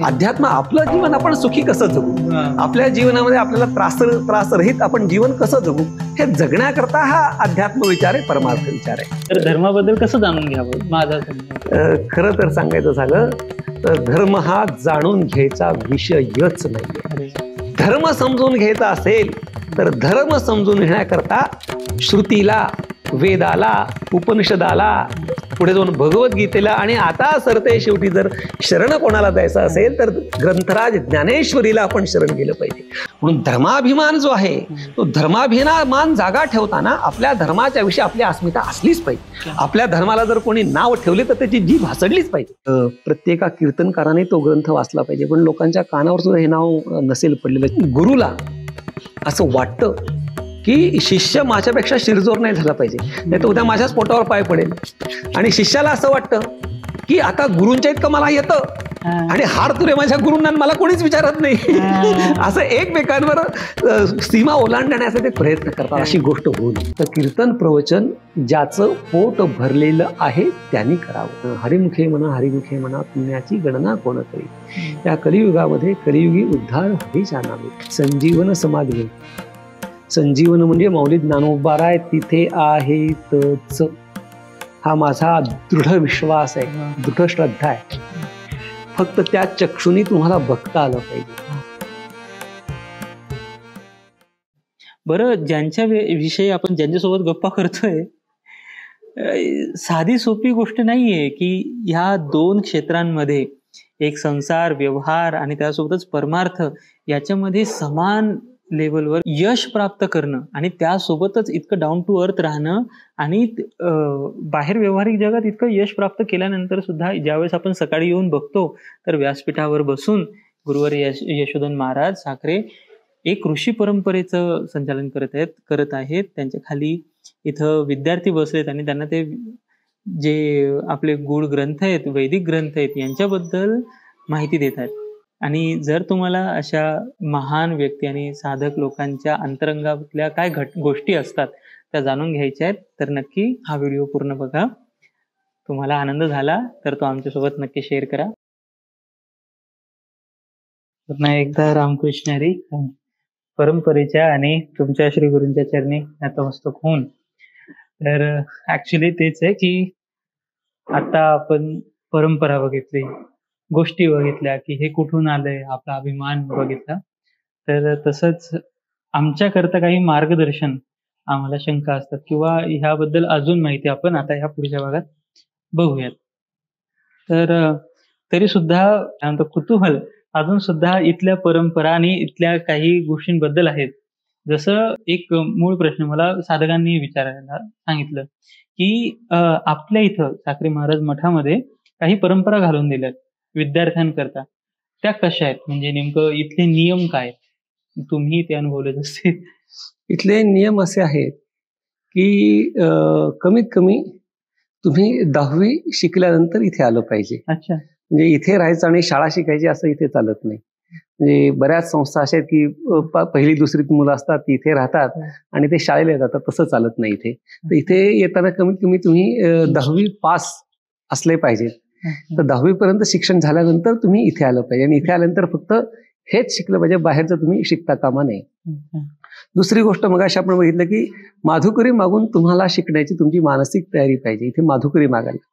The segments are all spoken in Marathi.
अध्यात्म आपलं जीवन आपण सुखी कसं जगू, आपल्या जीवनामध्ये आपल्याला त्रासरहित आपण जीवन कसं जगू, हे जगण्याकरता हा अध्यात्म विचार आहे, परमार्थ विचार आहे. तर धर्माबद्दल कसं जाणून घ्यावं माझा खरं तर सांगायचं झालं तर धर्म हा जाणून घ्यायचा विषयच नाहीये. धर्म समजून घ्यायचा असेल तर धर्म समजून घेण्याकरता श्रुतीला, वेदाला, उपनिषदाला, पुढे जाऊन भगवद्गीतेला आणि आता सरते शेवटी जर शरण कोणाला द्यायचं असेल तर ग्रंथराज ज्ञानेश्वरीला आपण शरण गेलं पाहिजे. म्हणून धर्माभिमान जो आहे तो धर्माभिमान जागा ठेवताना आपल्या धर्माच्या विषयी आपली अस्मिता असलीच पाहिजे. आपल्या धर्माला जर कोणी नाव ठेवले तर त्याची जीभ हसडलीच पाहिजे. प्रत्येका कीर्तनकाराने तो ग्रंथ वाचला पाहिजे, पण लोकांच्या कानावर सुद्धा हे नाव नसेल पडलेलं. गुरुला असं वाटतं की शिष्य माझ्यापेक्षा शिरजोर नाही झाला पाहिजे, नाही तर उद्या माझ्याच पोटावर पाय पडेल. आणि शिष्याला असं वाटतं की आता गुरूंच्या इतकं मला येतं आणि हार तुरे माझ्या गुरूंना मला कोणीच विचारत नाही. असं एकमेकांवर सीमा ओलांडण्याचा ते प्रयत्न करतात. अशी गोष्ट होऊ नये. तर कीर्तन प्रवचन ज्याचं पोट भरलेलं आहे त्यांनी करावं. हरिमुखे म्हणा पुण्याची गणना कोण करी. त्या कलियुगामध्ये कलियुगी उद्धार हरीच्या नावे. संजीवन समाधी. संजीवन म्हणजे माऊली ज्ञानोबा आहे तिथे आहेतच, हा माझा दृढ विश्वास आहे, दृढ श्रद्धा आहे. फक्त त्या चक्षुनी तुम्हाला बघता आलं पाहिजे. बरं, ज्यांच्या विषयी आपण ज्यांच्यासोबत गप्पा करतोय, साधी सोपी गोष्ट नाहीये की ह्या दोन क्षेत्रांमध्ये, एक संसार व्यवहार आणि त्यासोबतच परमार्थ, याच्यामध्ये समान लेवलवर यश प्राप्त करणं आणि त्यासोबतच इतकं डाऊन टू अर्थ राहणं आणि बाहेर व्यावहारिक जगात इतकं यश प्राप्त केल्यानंतर सुद्धा ज्यावेळेस आपण सकाळी येऊन बघतो तर व्यासपीठावर बसून गुरुवर यशोधन महाराज साखरे एक ऋषी परंपरेचं संचालन करत आहेत. त्यांच्या खाली इथं विद्यार्थी बसलेत आणि त्यांना ते जे आपले गूढ ग्रंथ आहेत, वैदिक ग्रंथ आहेत, यांच्याबद्दल माहिती देत आहेत. आणि जर तुम्हाला अशा महान व्यक्ती आणि साधक लोकांच्या अंतरंगातल्या काय गोष्टी असतात त्या जाणून घ्यायच्या आहेत तर नक्की हा व्हिडिओ पूर्ण बघा. तुम्हाला आनंद झाला तर तो आमच्यासोबत नक्की शेअर करा. पुन्हा एकदा रामकृष्ण हरी. परंपरेच्या आणि तुमच्या श्री गुरूंच्या चरणी नतमस्तक होऊन. तर ऍक्च्युली तेच आहे की आता आपण परंपरा बघितली, गोष्टी बघितल्या की हे कुठून आलंय, आपला अभिमान बघितला. तर तसंच आमच्याकरता काही मार्गदर्शन आम्हाला शंका असतात किंवा ह्याबद्दल अजून माहिती आपण आता ह्या पुढच्या भागात बघूयात. तर तरी सुद्धा कुतूहल अजून सुद्धा इथल्या परंपरा आणि इथल्या काही गोष्टींबद्दल आहेत. जसं एक मूळ प्रश्न मला साधकांनी विचारायला सांगितलं की आपल्या इथं साखरे महाराज मठामध्ये काही परंपरा घालून दिल्यात विद्यार्थ्यांकरता, त्या कशा आहेत, म्हणजे नेमकं इथले नियम काय, तुम्ही ते अनुभवलेच असतील. इथले नियम असे आहेत की कमीत कमी तुम्ही 10वी शिकल्यानंतर इथे आलं पाहिजे. अच्छा. म्हणजे इथे राहायचं आणि शाळा शिकायची असं इथे चालत नाही. म्हणजे बऱ्याच संस्था अशा आहेत की पहिली दुसरीत मुलं असतात ती इथे राहतात आणि ते शाळेला जातात, तसं चालत नाही इथे. तर इथे येताना कमीत कमी तुम्ही 10वी पास असले पाहिजे. तर 10वी पर्यंत शिक्षण झाल्यानंतर तुम्ही इथे आलं पाहिजे आणि इथे आल्यानंतर फक्त हेच शिकलं पाहिजे, बाहेरचं तुम्ही शिकता कामा नये. दुसरी गोष्ट मग अशी आपण बघितलं की माधुकरी मागून तुम्हाला शिकण्याची तुमची मानसिक तयारी पाहिजे. इथे माधुकरी मागायला.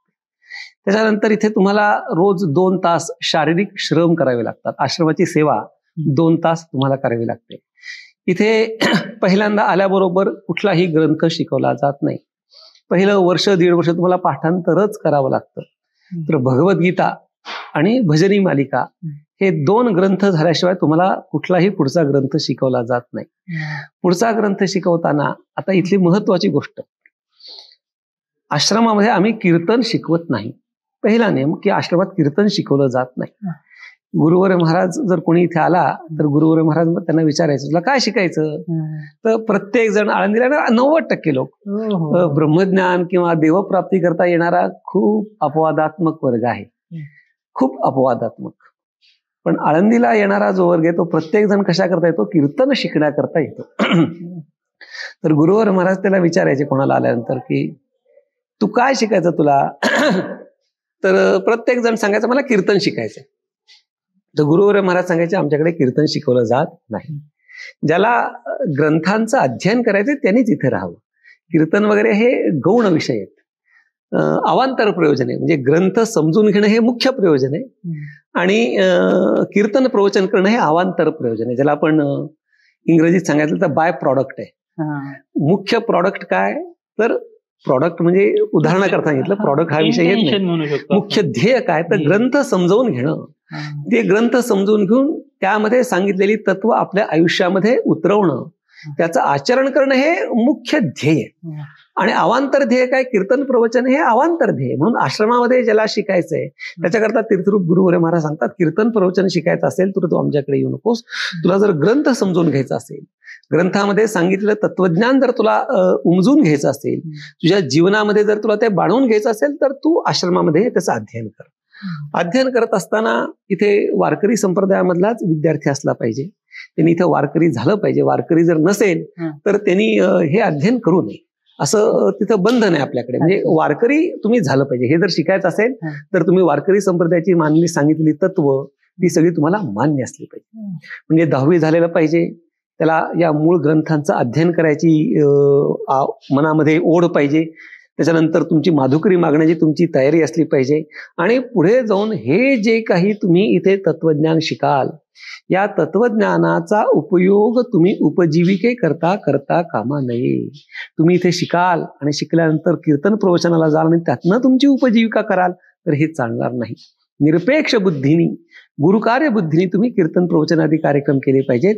त्याच्यानंतर इथे तुम्हाला रोज 2 तास शारीरिक श्रम करावे लागतात. आश्रमाची सेवा 2 तास तुम्हाला करावी लागते. इथे पहिल्यांदा आल्याबरोबर कुठलाही ग्रंथ शिकवला जात नाही. पहिलं वर्ष 1.5 वर्ष तुम्हाला पाठांतरच करावं लागतं. तर भगवद्गीता आणि भजनी मालिका हे 2 ग्रंथ झाल्याशिवाय तुम्हाला कुठलाही पुढचा ग्रंथ शिकवला जात नाही. पुढचा ग्रंथ शिकवताना आता इथली महत्वाची गोष्ट, आश्रमामध्ये आम्ही कीर्तन शिकवत नाही. पहिला नियम की आश्रमात कीर्तन शिकवलं जात नाही. गुरुवर महाराज जर कोणी इथे आला तर गुरुवर महाराज त्यांना विचारायचं तुला काय शिकायचं, तर प्रत्येक जण आळंदीला 90% लोक ब्रह्मज्ञान किंवा देवप्राप्ती करता येणारा खूप अपवादात्मक वर्ग आहे, खूप अपवादात्मक. पण आळंदीला येणारा जो वर्ग आहे तो प्रत्येक जण कशा करता येतो, कीर्तन शिकण्याकरता येतो. तर गुरुवर महाराज त्याला विचारायचे कोणाला आल्यानंतर की तू काय शिकायचं तुला, तर प्रत्येक जण सांगायचं मला कीर्तन शिकायचंय. तर गुरुवर्य महाराज सांगायचे आमच्याकडे कीर्तन शिकवलं जात नाही. ज्याला ग्रंथांचं अध्ययन करायचं त्यांनीच इथे राहावं. कीर्तन वगैरे हे गौण विषय आहेत, अवांतर प्रयोजन आहे. म्हणजे ग्रंथ समजून घेणं हे मुख्य प्रयोजन आहे आणि कीर्तन प्रवचन करणं हे अवांतर प्रयोजन आहे, ज्याला आपण इंग्रजीत सांगायचं तर बाय प्रॉडक्ट आहे. मुख्य प्रॉडक्ट काय, तर प्रॉडक्ट म्हणजे उदाहरणाकरता सांगितलं, प्रॉडक्ट हा विषय येत नाही. मुख्य ध्येय काय, तर ग्रंथ समजावून घेणं. ते ग्रंथ समजून घेऊन त्यामध्ये सांगितलेली तत्व आपल्या आयुष्यामध्ये उतरवणं, त्याचं आचरण करणं हे मुख्य ध्येय. आणि अवांतर ध्येय काय, कीर्तन प्रवचन हे अवांतर ध्येय. म्हणून आश्रमामध्ये ज्याला शिकायचंय त्याच्याकरता तीर्थरूप गुरुवर्य महाराज सांगतात, कीर्तन प्रवचन शिकायचं असेल तर तू आमच्याकडे येऊ नकोस. तुला जर ग्रंथ समजून घ्यायचा असेल, ग्रंथामध्ये सांगितलेलं तत्वज्ञान जर तुला उमजून घ्यायचं असेल, तुझ्या जीवनामध्ये जर तुला ते बाळवून घ्यायचं असेल, तर तू आश्रमामध्ये त्याचं अध्ययन कर. अध्ययन करत असताना इथे वारकरी संप्रदायामधलाच विद्यार्थी असला पाहिजे. त्यांनी इथे वारकरी झालं पाहिजे. वारकरी जर नसेल तर त्यांनी हे अध्ययन करू नये, असं तिथं बंधन आहे आपल्याकडे. म्हणजे वारकरी तुम्ही झालं पाहिजे. हे जर शिकायचं असेल तर तुम्ही वारकरी संप्रदायाची मानली सांगितलेली तत्व ती सगळी तुम्हाला मान्य असली पाहिजे. म्हणजे 10वी झालेलं पाहिजे, त्याला या मूळ ग्रंथांचं अध्ययन करायची मनामध्ये ओढ पाहिजे. त्याच्यानंतर तुमची माधुकरी मागण्याची तुमची तयारी असली पाहिजे. आणि पुढे जाऊन हे जे काही तुम्ही इथे तत्वज्ञान शिकाल, या तत्वज्ञानाचा उपयोग तुम्ही उपजीविके करता करता कामा नये. तुम्ही इथे शिकाल आणि शिकल्यानंतर कीर्तन प्रवचनाला जाल आणि त्यातनं तुमची उपजीविका कराल तर हे चालणार नाही. निरपेक्ष बुद्धीनी, गुरुकार्य बुद्धीने तुम्ही कीर्तन प्रवचन आदी कार्यक्रम केले पाहिजेत.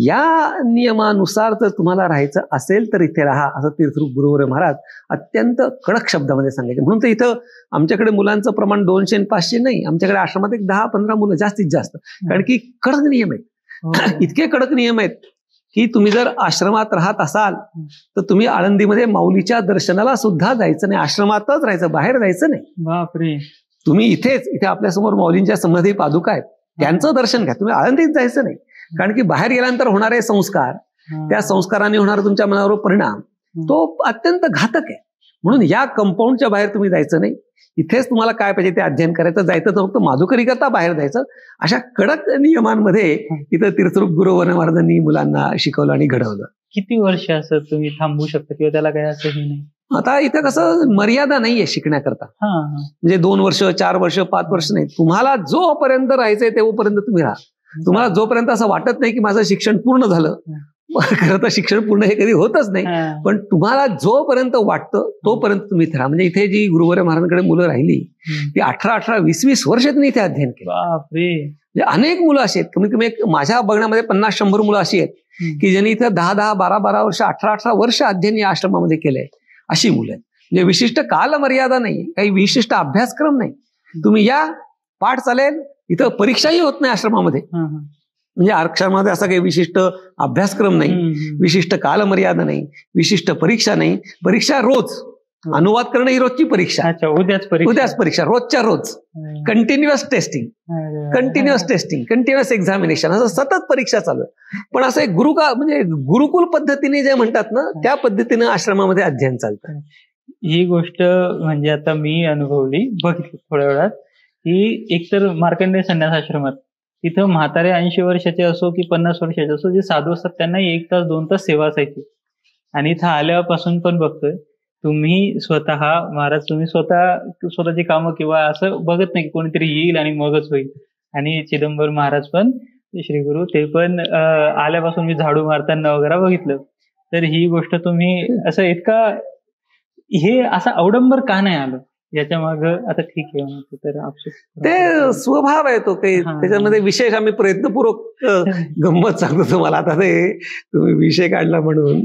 या नियमानुसार जर तुम्हाला राहायचं असेल तर इथे राहा, असं तीर्थरूप गुरुवर्य महाराज अत्यंत कडक शब्दामध्ये सांगायचे. म्हणून तर इथं आमच्याकडे मुलांचं प्रमाण 200 आणि 500 नाही, आमच्याकडे आश्रमात एक 10-15 मुलं जास्तीत जास्त. कारण की कडक नियम आहेत. इतके कडक नियम आहेत की तुम्ही जर आश्रमात राहत असाल तर तुम्ही आळंदीमध्ये माऊलीच्या दर्शनाला सुद्धा जायचं नाही, आश्रमातच राहायचं, बाहेर जायचं नाही. बापरे. तुम्ही इथे आपल्यासमोर माऊलींच्या समाधी पादुका आहेत, त्यांचं दर्शन घ्या. तुम्ही आळंदीत जायचं नाही. कारण की बाहेर गेल्यानंतर होणारे संस्कार, त्या संस्काराने होणारा तुमच्या मनावर परिणाम तो अत्यंत घातक आहे. म्हणून या कंपाऊंडच्या बाहेर तुम्ही जायचं नाही. इथेच तुम्हाला काय पाहिजे ते अध्ययन करायचं, जायचं तर फक्त माधुकरी करता बाहेर जायचं. अशा कडक नियमांमध्ये इथं तीर्थरूप गुरुवर्य महाराजांनी मुलांना शिकवलं आणि घडवलं. किती वर्ष असं तुम्ही थांबू शकता किंवा त्याला काय असंही नाही? आता इथं कसं मर्यादा नाहीये शिकण्याकरता. म्हणजे 2 वर्ष, 4 वर्ष, 5 वर्ष नाही. तुम्हाला जोपर्यंत राहायचंय तेव्हापर्यंत तुम्ही राहा. तुम्हाला जोपर्यंत असं वाटत नाही की माझं शिक्षण पूर्ण झालं, खरं तर शिक्षण पूर्ण हे कधी होतच नाही, पण तुम्हाला जोपर्यंत वाटतं तोपर्यंत तुम्ही इथे राहा. म्हणजे इथे जी गुरुवर्य महाराजांकडे मुलं राहिली ती 18-18, 20-20 वर्ष त्यांनी इथे अध्ययन केलं. म्हणजे अनेक मुलं अशी आहेत, कमीत कमी माझ्या बघण्यामध्ये 50-100 मुलं अशी आहेत की ज्यांनी इथे 10-10, 12-12 वर्ष, 18-18 वर्ष अध्ययन या आश्रमामध्ये केलंय. अशी मुलं आहेत. म्हणजे विशिष्ट कालमर्यादा नाही, काही विशिष्ट अभ्यासक्रम नाही. तुम्ही या, पाठ चालेल. इथं परीक्षाही होत नाही आश्रमामध्ये. म्हणजे आश्रमामध्ये असा काही विशिष्ट अभ्यासक्रम नाही, विशिष्ट कालमर्यादा नाही, विशिष्ट परीक्षा नाही. परीक्षा रोज, अनुवाद करणं ही रोजची परीक्षा. उद्याच परीक्षा, रोजच्या रोज. कंटिन्युअस टेस्टिंग, कंटिन्युअस एक्झामिनेशन, असं सतत परीक्षा चालू आहे. पण असं एक म्हणजे गुरुकुल पद्धतीने जे म्हणतात ना, त्या पद्धतीने आश्रमामध्ये अध्ययन चालतं. ही गोष्ट म्हणजे आता मी अनुभवली, बघितली थोड्या वेळात, की एकतर मार्कंडेय संन्यास आश्रमात तिथं म्हातारे 80 वर्षाचे असो की 50 वर्षाचे असो, जे साधू असतात त्यांना 1 तास 2 तास सेवा असायची. आणि इथं आल्यापासून पण बघतोय, तुम्ही स्वतः महाराज, तुम्ही स्वतःची कामं किंवा असं बघत नाही की कोणीतरी येईल आणि मगच होईल. आणि चिदंबर महाराज पण, श्री गुरु, ते पण आल्यापासून मी झाडू मारताना वगैरे बघितलं. तर ही गोष्ट तुम्ही असं इतका, हे असा अवडंबर का नाही आलं याच्या माग? आता ठीक आहे, तर ते स्वभाव आहे तो काही, त्याच्यामध्ये विशेष आम्ही प्रयत्नपूर्वक गंमत सांगतो तुम्हाला. आता ते तुम्ही विषय काढला म्हणून,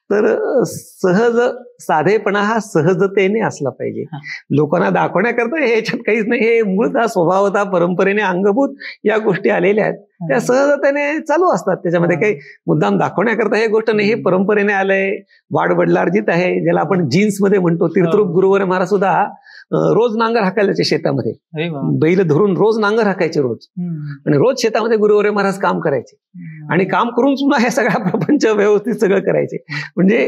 तर सहज साधेपणा हा सहजतेने असला पाहिजे. लोकांना दाखवण्याकरता ह्याच्यात काहीच नाही. हे मूळतः स्वभावतः परंपरेने अंगभूत या गोष्टी आलेल्या आहेत. त्या सहजतेने चालू असतात. त्याच्यामध्ये काही मुद्दाम दाखवण्याकरता हे गोष्ट नाही, हे परंपरेने आलंय, वाडवडलार्जित आहे, ज्याला आपण जीन्स मध्ये म्हणतो. तीर्थरूप गुरुवर महाराज सुद्धा रोज नांगर हाकायचे शेतामध्ये, बैल धरून रोज नांगर हाकायचे रोज, आणि रोज शेतामध्ये गुरुवर महाराज काम करायचे, आणि काम करून सुद्धा हे सगळा प्रपंच व्यवस्थित सगळं करायचे. म्हणजे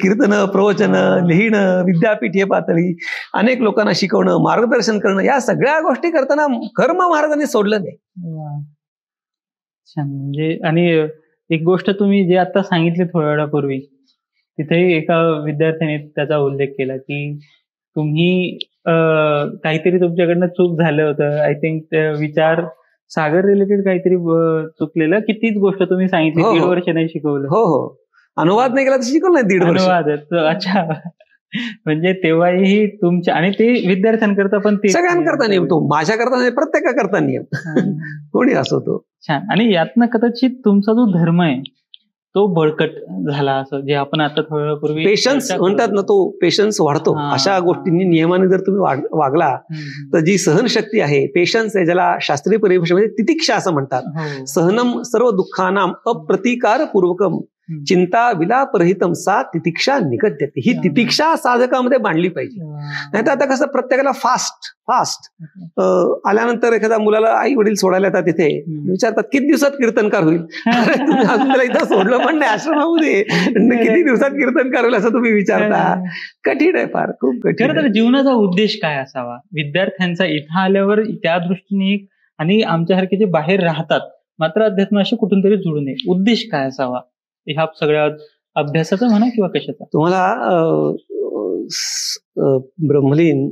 कीर्तन, प्रवचन, लिहिणं, विद्यापीठ हे पातळी, अनेक लोकांना शिकवणं, मार्गदर्शन करणं, या सगळ्या गोष्टी करताना कर्म महाराजांनी सोडलं नाही. म्हणजे आणि एक गोष्ट तुम्ही जे आता सांगितली थोड्या वेळापूर्वी, तिथेही एका विद्यार्थ्याने त्याचा उल्लेख केला की तुम्ही काहीतरी तुमच्याकडनं चूक झालं होतं. आय थिंक विचार सागर रिलेटेड काहीतरी चुकलेलं, की तीच गोष्ट तुम्ही सांगितली. 1.5 वर्ष नाही शिकवलं. हो हो, अनुवाद नाही केला तर शिकवलं नाही 1.5 वर्ष. अनुवाद, अच्छा. म्हणजे तेव्हाही तुमच्या, आणि ते विद्यार्थ्यांकरता पण ते सगळ्यांकरता नियम, तो माझ्याकरता नाही, प्रत्येकाकरता नियम, कोणी असो तो. छान. आणि यातनं कदाचित तुमचा जो धर्म आहे तो बळकट झाला, असं जे आपण आता थोड्या वेळापूर्वी पेशन्स म्हणतात ना, तो पेशन्स वाढतो. अशा गोष्टींनी नियमाने जर तुम्ही वागला तर जी सहनशक्ती आहे, पेशन्स आहे, ज्याला शास्त्रीय परिभाषेमध्ये तितिक्षा असं म्हणतात. सहनम सर्व दुःखानाम अप्रतिकार पूर्वकम चिंता विलापरहितम सा तितिक्षा निगद्यते. ही तितिक्षा साधकामध्ये बांधली पाहिजे. नाही तर आता कसं प्रत्येकाला फास्ट आल्यानंतर एखाद्या मुलाला आई वडील सोडायला येतात, तिथे विचारतात किती दिवसात कीर्तनकार होईल. तुम्ही अजून त्याला इथं सोडलं पण नाही आश्रमामध्ये, किती दिवसात कीर्तनकार होईल असं तुम्ही विचारता. कठीण आहे, फार खूप कठीण. खरं तर जीवनाचा उद्देश काय असावा विद्यार्थ्यांचा इथं आल्यावर, त्या दृष्टीने? आणि आमच्यासारखे जे बाहेर राहतात मात्र अध्यात्माशी कुठून तरी जुळू नये, उद्देश काय असावा ह्या सगळ्या अभ्यासाचा म्हणा किंवा कशाचा? तुम्हाला ब्रह्मलीन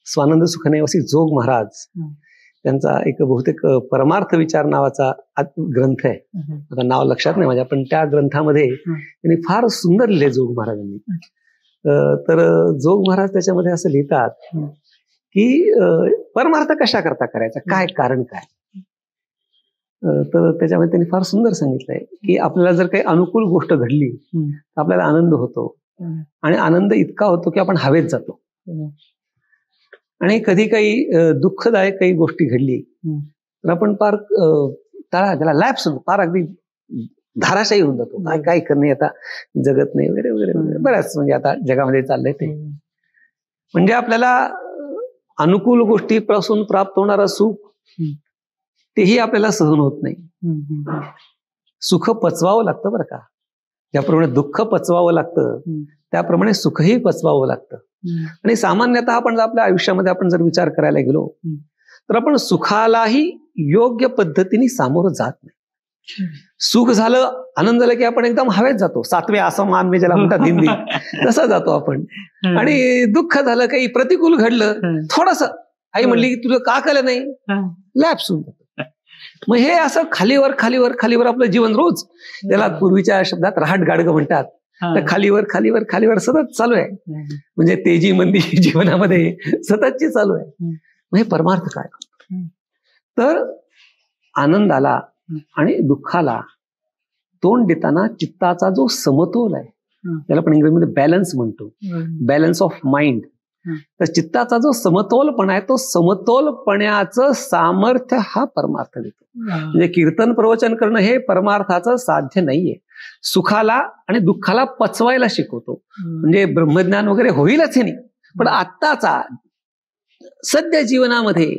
स्वानंद सुखनेवासी जोग महाराज त्यांचा एक बहुतेक परमार्थ विचार नावाचा ग्रंथ आहे. आता नाव लक्षात नाही माझ्या, पण त्या ग्रंथामध्ये त्यांनी फार सुंदर लिहिले जोग महाराजांनी. तर जोग महाराज त्याच्यामध्ये असं लिहितात की परमार्थ कशा करता करायचा, काय कारण काय. तर त्याच्यामध्ये त्यांनी फार सुंदर सांगितलंय की आपल्याला जर काही अनुकूल गोष्ट घडली तर आपल्याला आनंद होतो, आणि आनंद इतका होतो की आपण हवेत जातो. आणि कधी काही दुःखदायक काही गोष्टी घडली तर आपण फार त्याला लॅप्स होतो, फार अगदी धाराशाही होऊन जातो. काय करणे, आता जगत नाही वगैरे वगैरे वगैरे, बऱ्याच म्हणजे आता जगामध्ये चाललंय ते. म्हणजे आपल्याला अनुकूल गोष्टीपासून प्राप्त होणारं सुख तेही आपल्याला सहन होत नाही. सुख पचवावं लागतं बरं का. ज्याप्रमाणे दुःख पचवावं लागतं त्याप्रमाणे सुखही पचवावं लागतं. आणि सामान्यतः आपण आपल्या आयुष्यामध्ये आपण जर विचार करायला गेलो तर आपण सुखालाही योग्य पद्धतीने सामोरं जात नाही. सुख झालं, आनंद झाला की आपण एकदम हवेत जातो, 7वे आसमान ज्याला म्हणतात हिंदी, तसं जातो आपण. आणि दुःख झालं, काही प्रतिकूल घडलं, थोडस आई म्हणली की तुला का केलं नाही, लॅप्स होऊन जातो. मग हे असं खालीवर खालीवर खालीवर आपलं जीवन रोज, त्याला पूर्वीच्या शब्दात रहाट गाडगं म्हणतात, तर खालीवर खालीवर खालीवर सतत चालू आहे. म्हणजे तेजी मंदी जीवनामध्ये सततची चालू आहे. मग हे परमार्थ काय? तर आनंदाला आणि दुःखाला तोंड देताना चित्ताचा जो समतोल आहे, त्याला आपण इंग्रजीमध्ये बॅलन्स म्हणतो, बॅलन्स ऑफ माइंड. तर चित्ताचा जो समतोलपणा आहे, तो समतोलपणाचं सामर्थ्य हा परमार्थ देतो. म्हणजे कीर्तन प्रवचन करणं हे परमार्थाचं साध्य नाहीये. सुखाला आणि दुःखाला पचवायला शिकवतो. म्हणजे ब्रह्मज्ञान वगैरे होईलच हे नाही, पण आत्ताचा सध्या जीवनामध्ये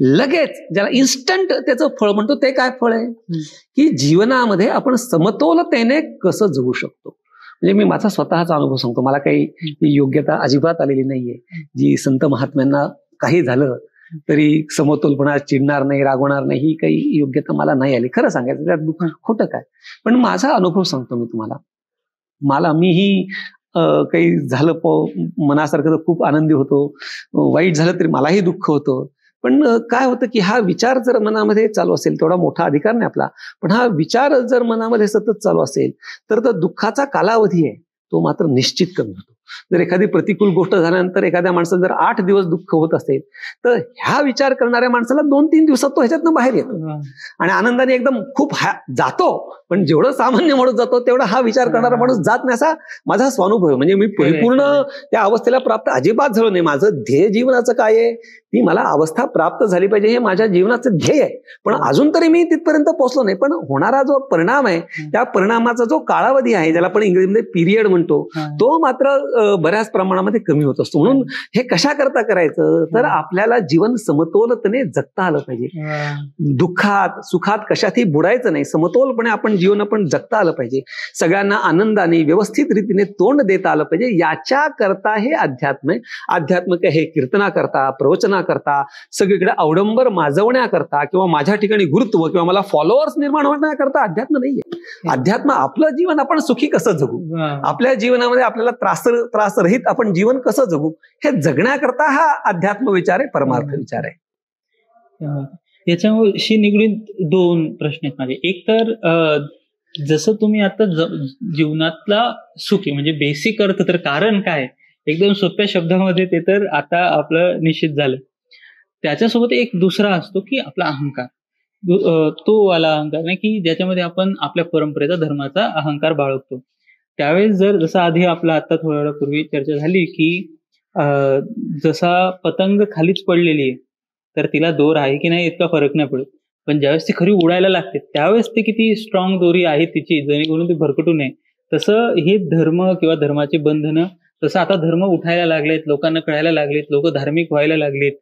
लगेच ज्याला इन्स्टंट त्याचं फळ म्हणतो, ते काय फळ आहे की जीवनामध्ये आपण समतोलतेने कसं जगू शकतो. म्हणजे मी माझा स्वतःचा अनुभव सांगतो. मला काही योग्यता अजिबात आलेली नाहीये, जी संत महात्म्यांना काही झालं तरी समतोलपणा, चिडणार नाही, रागवणार नाही, ही काही योग्यता मला नाही आली. खरं सांगायचं त्यात दुःख खोटं काय, पण माझा अनुभव सांगतो मी तुम्हाला. मीही काही झालं मनासारखं तर खूप आनंदी होतो, वाईट झालं तरी मलाही दुःख होतं. पण काय होतं की हा विचार जर मनामध्ये चालू असेल, तेवढा मोठा अधिकार नाही आपला, पण हा विचार जर मनामध्ये सतत चालू असेल तर दुःखाचा कालावधी आहे तो मात्र निश्चित कमी होतो. जर एखादी प्रतिकूल गोष्ट झाल्यानंतर एखाद्या माणसाला जर 8 दिवस दुःख होत असेल तर ह्या विचार करणाऱ्या माणसाला 2-3 दिवसात तो ह्याच्यातनं बाहेर येतो आणि आनंदाने एकदम खूप जातो. पण जेवढं सामान्य माणूस जातो तेवढा हा विचार करणारा माणूस जात नाही, असा माझा स्वानुभव आहे. म्हणजे मी परिपूर्ण त्या अवस्थेला प्राप्त अजिबात झालो नाही. माझं ध्येय जीवनाचं काय आहे ती मला अवस्था प्राप्त झाली पाहिजे, हे माझ्या जीवनाचं ध्येय आहे. पण अजून तरी मी तिथपर्यंत पोहोचलो नाही. पण होणारा जो परिणाम आहे, त्या परिणामाचा जो कालावधी आहे, ज्याला आपण इंग्रजीमध्ये पिरियड म्हणतो, तो मात्र बऱ्याच प्रमाणामध्ये कमी होत असतो. म्हणून हे कशा करता करायचं, तर आपल्याला जीवन समतोलतेने जगता आलं पाहिजे. दुःखात सुखात कशातही बुडायचं नाही, समतोलपणे आपण जीवन जगता आलं पाहिजे. सगळ्यांना आनंदाने व्यवस्थित रीतीने तोंड देता आलं पाहिजे. याच्या करता हे अध्यात्म आहे. अध्यात्म काय हे कीर्तना करता, प्रवचना करता, सगळीकडे अवडंबर माजवण्याकरता किंवा माझ्या ठिकाणी गुरुत्व किंवा मला फॉलोअर्स निर्माण होण्याकरता अध्यात्म नाहीये. अध्यात्म आपलं जीवन आपण सुखी कसं जगू, आपल्या जीवनामध्ये आपल्याला त्रासरहित आपण जीवन कसं जगू, हे जगण्याकरता हा अध्यात्म विचार आहे, परमार्थ विचार आहे. याच्याशी निगडीत दोन प्रश्न आहेत माझे. एक तर जसं तुम्ही आता जीवनातला सुखी म्हणजे बेसिक अर्थ, तर कारण काय एकदम सोप्या शब्दामध्ये ते तर आता आपलं निश्चित झालं. त्याच्यासोबत एक दुसरा असतो की आपला अहंकार, तो वाला अहंकार नाही की ज्याच्यामध्ये आपण आपल्या परंपरेचा धर्माचा अहंकार बाळगतो. त्यावेळेस जसं आधी आपला आता थोड्या वेळापूर्वी चर्चा झाली की जसा पतंग खालीच पडलेली आहे तर तिला दोर आहे की नाही इतका फरक नाही पडत, पण ज्यावेळेस ती खरी उडायला लागते त्यावेळेस ती किती स्ट्रॉंग दोरी आहे तिची, जेणेकरून ती भरकटू नये. तसं हे धर्म किंवा धर्माचे बंधनं, तसं आता धर्म उठायला लागलेत, लोकांना कळायला लागलेत, लोक धार्मिक व्हायला लागलेत.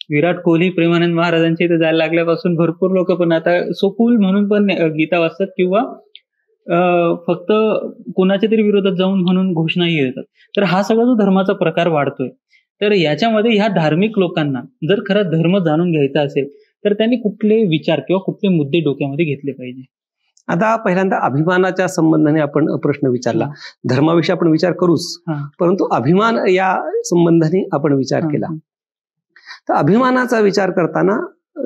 विराट कोहली प्रेमानंद महाराजांच्या इथे जायला लागल्यापासून भरपूर लोक पण आता सो कूल म्हणून पण गीता वाचतात किंवा फक्त कोणाच्या तरी विरोधात जाऊन म्हणून घोषणाही देतात. तर हा सगळा जो धर्माचा प्रकार वाढतोय, तर याच्यामध्ये ह्या धार्मिक लोकांना जर खरा धर्म जाणून घ्यायचा असेल तर त्यांनी कुठले विचार किंवा कुठले मुद्दे डोक्यामध्ये घेतले पाहिजे? आता पहिल्यांदा अभिमानाच्या संबंधाने आपण प्रश्न विचारला. धर्माविषयी आपण विचार करूच, परंतु अभिमान या संबंधाने आपण विचार केला. तर अभिमानाचा विचार करताना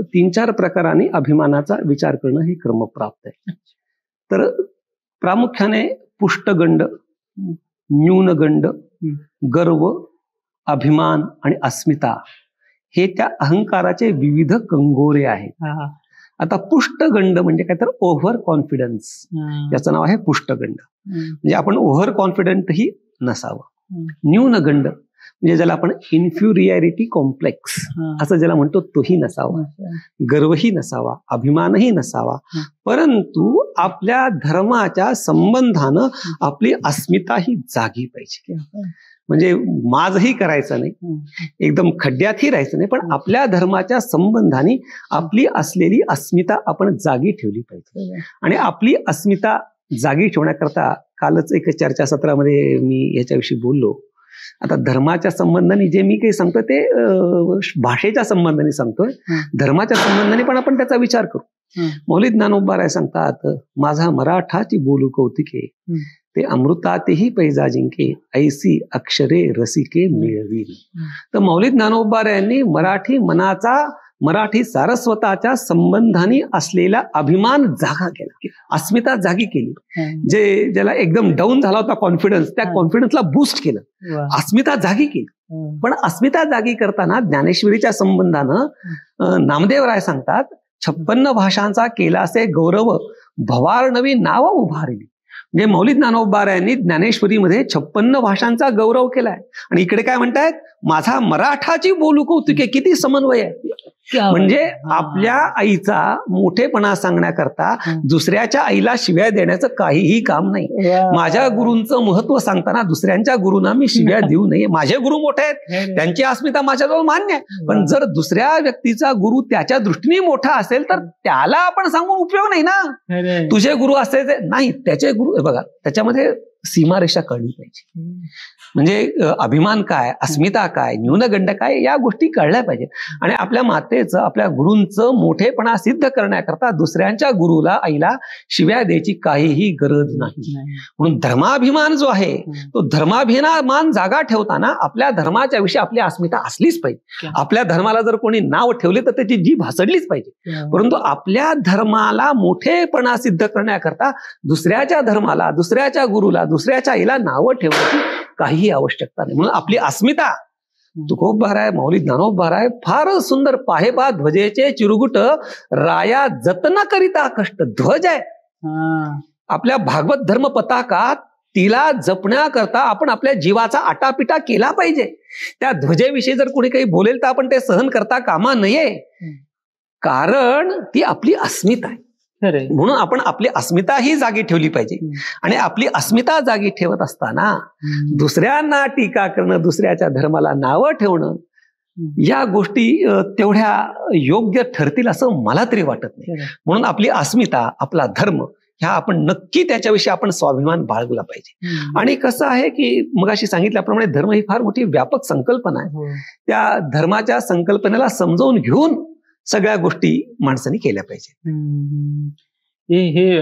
3-4 प्रकाराने अभिमानाचा विचार करणं हे क्रमप्राप्त आहे. तर प्रामुख्याने पुष्टगंड, न्यूनगंड, गर्व, अभिमान आणि अस्मिता हे त्या अहंकाराचे विविध कंगोरे आहेत. आता पुष्टगंड म्हणजे काय तर ओव्हर कॉन्फिडन्स, याचं नाव आहे पुष्टगंड. म्हणजे आपण ओव्हर कॉन्फिडंटही नसावं. न्यूनगंड म्हणजे ज्याला आपण इन्फ्युरियरिटी कॉम्प्लेक्स असं ज्याला म्हणतो तोही नसावा. गर्वही नसावा, अभिमानही नसावा, परंतु आपल्या धर्माच्या संबंधानं आपली अस्मिता ही जागी पाहिजे. म्हणजे माजही करायचं नाही, एकदम खड्ड्यातही राहायचं नाही, पण आपल्या धर्माच्या संबंधाने आपली असलेली अस्मिता आपण जागी ठेवली पाहिजे. आणि आपली अस्मिता जागी ठेवण्याकरता कालच एक चर्चासत्रामध्ये मी याच्याविषयी बोललो. आता धर्माच्या संबंधाने जे मी काही सांगतोय ते भाषेच्या संबंधाने सांगतोय, धर्माच्या संबंधाने पण आपण त्याचा विचार करू. मौली ज्ञानोबा सांगतात, माझा मराठाची बोलू कौतिके, ते अमृतातेही पैजा जिंके, ऐसी अक्षरे रसिके मिळवी. तर मौली ज्ञानोबा यांनी मराठी मनाचा, मराठी सारस्वताच्या संबंधाने असलेला अभिमान जागा केला, अस्मिता जागी केली. ज्याला एकदम डाऊन झाला होता कॉन्फिडन्स, त्या कॉन्फिडन्सला बूस्ट केलं, अस्मिता जागी केली. पण अस्मिता जागी करताना ज्ञानेश्वरीच्या संबंधानं नामदेवराय सांगतात, 56 भाषांचा केलासे गौरव, भवारनवी नाव उभारली. म्हणजे मौली ज्ञानोबा यांनी ज्ञानेश्वरीमध्ये 56 भाषांचा गौरव केलाय. आणि इकडे काय म्हणतायत, माझा मराठाची बोलू कौतुके. किती समन्वय आहे. म्हणजे आपल्या आईचा मोठेपणा सांगण्याकरता दुसऱ्याच्या आईला शिव्या देण्याचं काहीही काम नाही. माझ्या गुरूंचं महत्व सांगताना दुसऱ्यांच्या गुरूंना मी शिव्या देऊ नये. माझे गुरु मोठे आहेत, त्यांची अस्मिता माझ्याजवळ मान्य आहे, पण जर दुसऱ्या व्यक्तीचा गुरु त्याच्या दृष्टीने मोठा असेल तर त्याला आपण सांगून उपयोग नाही ना. तुझे गुरु असायचे नाही, त्याचे गुरु. बघा, त्याच्यामध्ये सीमारेषा कळली पाहिजे. म्हणजे अभिमान काय, अस्मिता काय, न्यूनगंड काय, या गोष्टी कळल्या पाहिजेत. आणि आपल्या मातेचं, आपल्या गुरूंचं मोठेपणा सिद्ध करण्याकरता दुसऱ्यांच्या गुरुला, आईला शिव्या द्यायची काहीही गरज नाही. म्हणून धर्माभिमान जो आहे तो धर्माभिमान जागा ठेवताना आपल्या धर्माच्या विषयी आपली अस्मिता असलीच पाहिजे. आपल्या धर्माला जर कोणी नाव ठेवले तर त्याची जीभ हसडलीच पाहिजे. परंतु आपल्या धर्माला मोठेपणा सिद्ध करण्याकरता दुसऱ्याच्या धर्माला, दुसऱ्याच्या गुरुला, दुसऱ्याच्या आईला नावं ठेवण्याची काहीही आवश्यकता नाही. म्हणून आपली अस्मिता, तुकोबाराय, मौली ज्ञानोबाराय फार सुंदर, पाहेपा ध्वजेचे चिरुगुट, राया जतन करिता कष्ट. ध्वज आहे आपल्या भागवत धर्म पताकात, तिला जपण्याकरता आपण आपल्या जीवाचा आटापिटा केला पाहिजे. त्या ध्वजेविषयी जर कोणी काही बोलेल तर आपण ते सहन करता कामा नये, कारण ती आपली अस्मिता आहे. म्हणून आपण आपली अस्मिता ही जागी ठेवली पाहिजे. आणि आपली अस्मिता जागी ठेवत असताना दुसऱ्यांना टीका करणं, दुसऱ्याच्या धर्माला नावं ठेवणं, या गोष्टी तेवढ्या योग्य ठरतील असं मला तरी वाटत नाही. म्हणून आपली अस्मिता, आपला धर्म, ह्या आपण नक्की त्याच्याविषयी आपण स्वाभिमान बाळगला पाहिजे. आणि कसं आहे की मगाशी सांगितल्याप्रमाणे धर्म ही फार मोठी व्यापक संकल्पना आहे. त्या धर्माच्या संकल्पनेला समजावून घेऊन सगळ्या गोष्टी माणसाने केल्या पाहिजेत. हे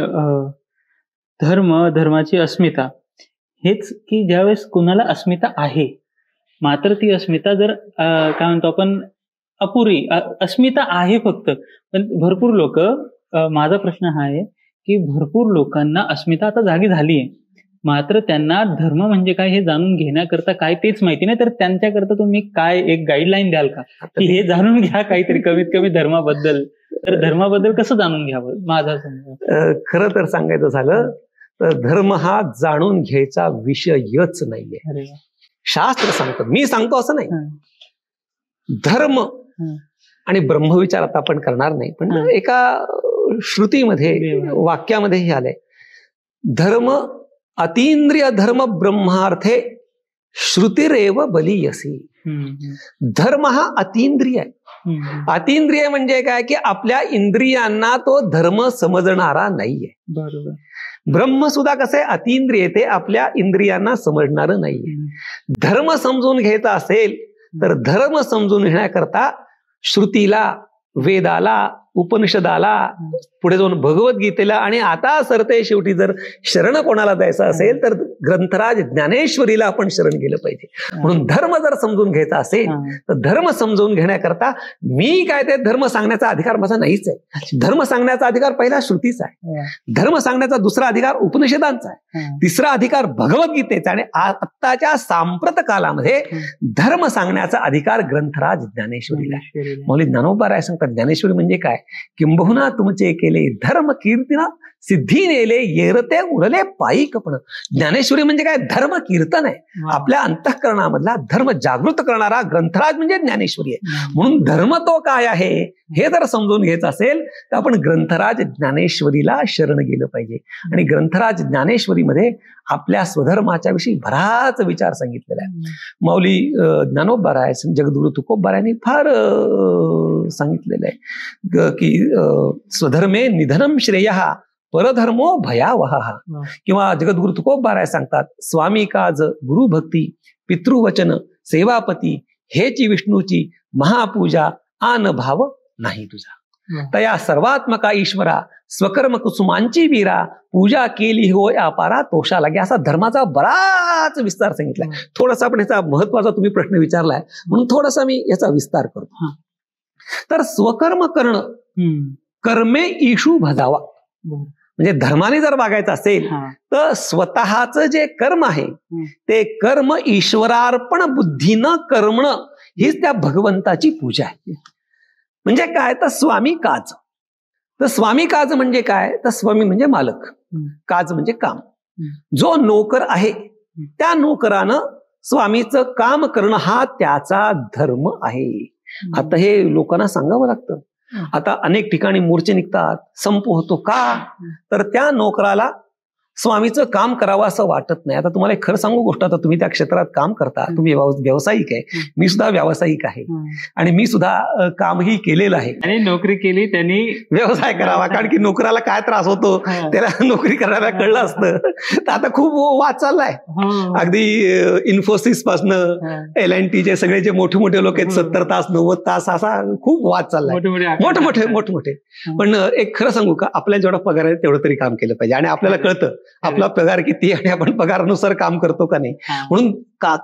धर्माची अस्मिता हेच की ज्यावेळेस कुणाला अस्मिता आहे, मात्र ती अस्मिता जर काय म्हणतो आपण अपुरी अस्मिता आहे फक्त, पण भरपूर लोक, माझा प्रश्न हा आहे की भरपूर लोकांना अस्मिता आता जागी झाली आहे, मात्र त्यांना धर्म म्हणजे काय हे जाणून घेण्याकरता काय तेच माहिती नाही. तर त्यांच्याकरता तुम्ही काय एक गाईडलाईन द्याल का की हे जाणून घ्या काहीतरी कमीत कमी धर्माबद्दल? तर धर्माबद्दल कसं जाणून घ्यावं माझा समजा? खरं तर सांगायचं झालं तर धर्म हा जाणून घ्यायचा विषयच नाहीये. शास्त्र सांगतं, मी सांगतो असं नाही. धर्म आणि ब्रह्मविचार आता आपण करणार नाही, पण एका श्रुतीमध्ये वाक्यामध्ये हे आलंय, धर्म अतींद्रिय धर्म ब्रह्मार्थे श्रुतिरेव बलीयसी. धर्म हा अतींद्रिय आहे. अतींद्रिय म्हणजे काय की आपल्या इंद्रियांना तो धर्म समजणारा नाहीये. बरोबर. ब्रह्म सुद्धा कसं आहे, अतींद्रिय, ते आपल्या इंद्रियांना समजणारं नाहीये. धर्म समजून घ्यायचा असेल तर धर्म समजून घेण्याकरता श्रुतीला, वेदाला, उपनिषदाला, पुढे जाऊन भगवद्गीतेला, आणि आता सरते शेवटी जर शरण कोणाला द्यायचं असेल तर ग्रंथराज ज्ञानेश्वरीला आपण शरण गेलं पाहिजे. म्हणून धर्म जर समजून घ्यायचा असेल तर धर्म समजून घेण्याकरता मी काय ते धर्म सांगण्याचा अधिकार माझा नाहीच आहे. धर्म सांगण्याचा अधिकार पहिला श्रुतीचा आहे, धर्म सांगण्याचा दुसरा अधिकार उपनिषदांचा आहे, तिसरा अधिकार भगवद्गीतेचा, आणि आत्ताच्या सांप्रत कालामध्ये धर्म सांगण्याचा अधिकार ग्रंथराज ज्ञानेश्वरीला आहे. मौली ज्ञानोबा राय सांगतात, ज्ञानेश्वरी म्हणजे काय, किंबहुना तुमचे केले धर्म कीर्तीना सिद्धी नेले येरते उडले पायी कपण. ज्ञानेश्वरी म्हणजे काय, धर्म कीर्तन आहे. आपल्या अंतःकरणामधला धर्म जागृत करणारा ग्रंथराज म्हणजे ज्ञानेश्वरी आहे. म्हणून धर्म तो काय आहे हे जर समजून घ्यायचं असेल तर आपण ग्रंथराज ज्ञानेश्वरीला शरण गेलं पाहिजे. आणि ग्रंथराज ज्ञानेश्वरीमध्ये आपल्या स्वधर्माच्या विषयी बराच विचार सांगितलेला आहे. माऊली ज्ञानोबा राय, जगद्गुरु तुकोबा रायांनी फार सांगितलेलं आहे की स्वधर्मे निधनम श्रेयः परधर्मो भयावह. किंवा जगद्गुरु तुकोबा राय सांगतात, स्वामी काज गुरु भक्ती पितृवचन सेवापती हेची विष्णूची महापूजा आन भाव नाही तुझा. तया सर्वात्मका ईश्वरा स्वकर्म कुसुमांची वीरा पूजा केली होय अपारा तोषा लागे. असा धर्माचा बराच विस्तार सांगितलाय. थोडासा आपण याचा महत्वाचा तुम्ही प्रश्न विचारलाय म्हणून थोडासा मी याचा विस्तार करतो. तर स्वकर्म करणं, कर्मे ईशू भजावा, म्हणजे धर्माने जर वागायचं असेल तर स्वतःच जे कर्म आहे ते कर्म ईश्वरार्पण बुद्धीनं करणं हीच त्या भगवंताची पूजा आहे. म्हणजे काय, तर स्वामी काज. तर स्वामी काज म्हणजे काय, तर स्वामी म्हणजे मालक, काज म्हणजे काम. जो नोकर आहे त्या नोकरानं स्वामीचं काम करणं हा त्याचा धर्म आहे. आता हे लोकांना सांगावं लागतं. आता अनेक ठिकाणी मोर्चे निघतात, संप होतो. का, तर त्या नोकराला स्वामीचं काम करावं असं वाटत नाही. आता तुम्हाला एक खरं सांगू गोष्ट, आता तुम्ही त्या क्षेत्रात काम करता, तुम्ही व्यावसायिक आहे, मी सुद्धा व्यावसायिक आहे, आणि मी सुद्धा कामही केलेलं आहे. आणि नोकरी केली त्यांनी व्यवसाय करावा, कारण की नोकराला काय त्रास होतो त्याला नोकरी करायला कळलं असतं. तर आता खूप वाद चाललाय. अगदी इन्फोसिस पासनं LNTचे सगळे जे मोठे मोठे लोक आहेत 70 तास 90 तास असा खूप वाद चाललाय, मोठमोठे. पण एक खरं सांगू का, आपल्या जेवढा पगार आहे तेवढं तरी काम केलं पाहिजे. आणि आपल्याला कळतं आपला पगार किती आणि आपण पगारानुसार काम करतो का नाही. म्हणून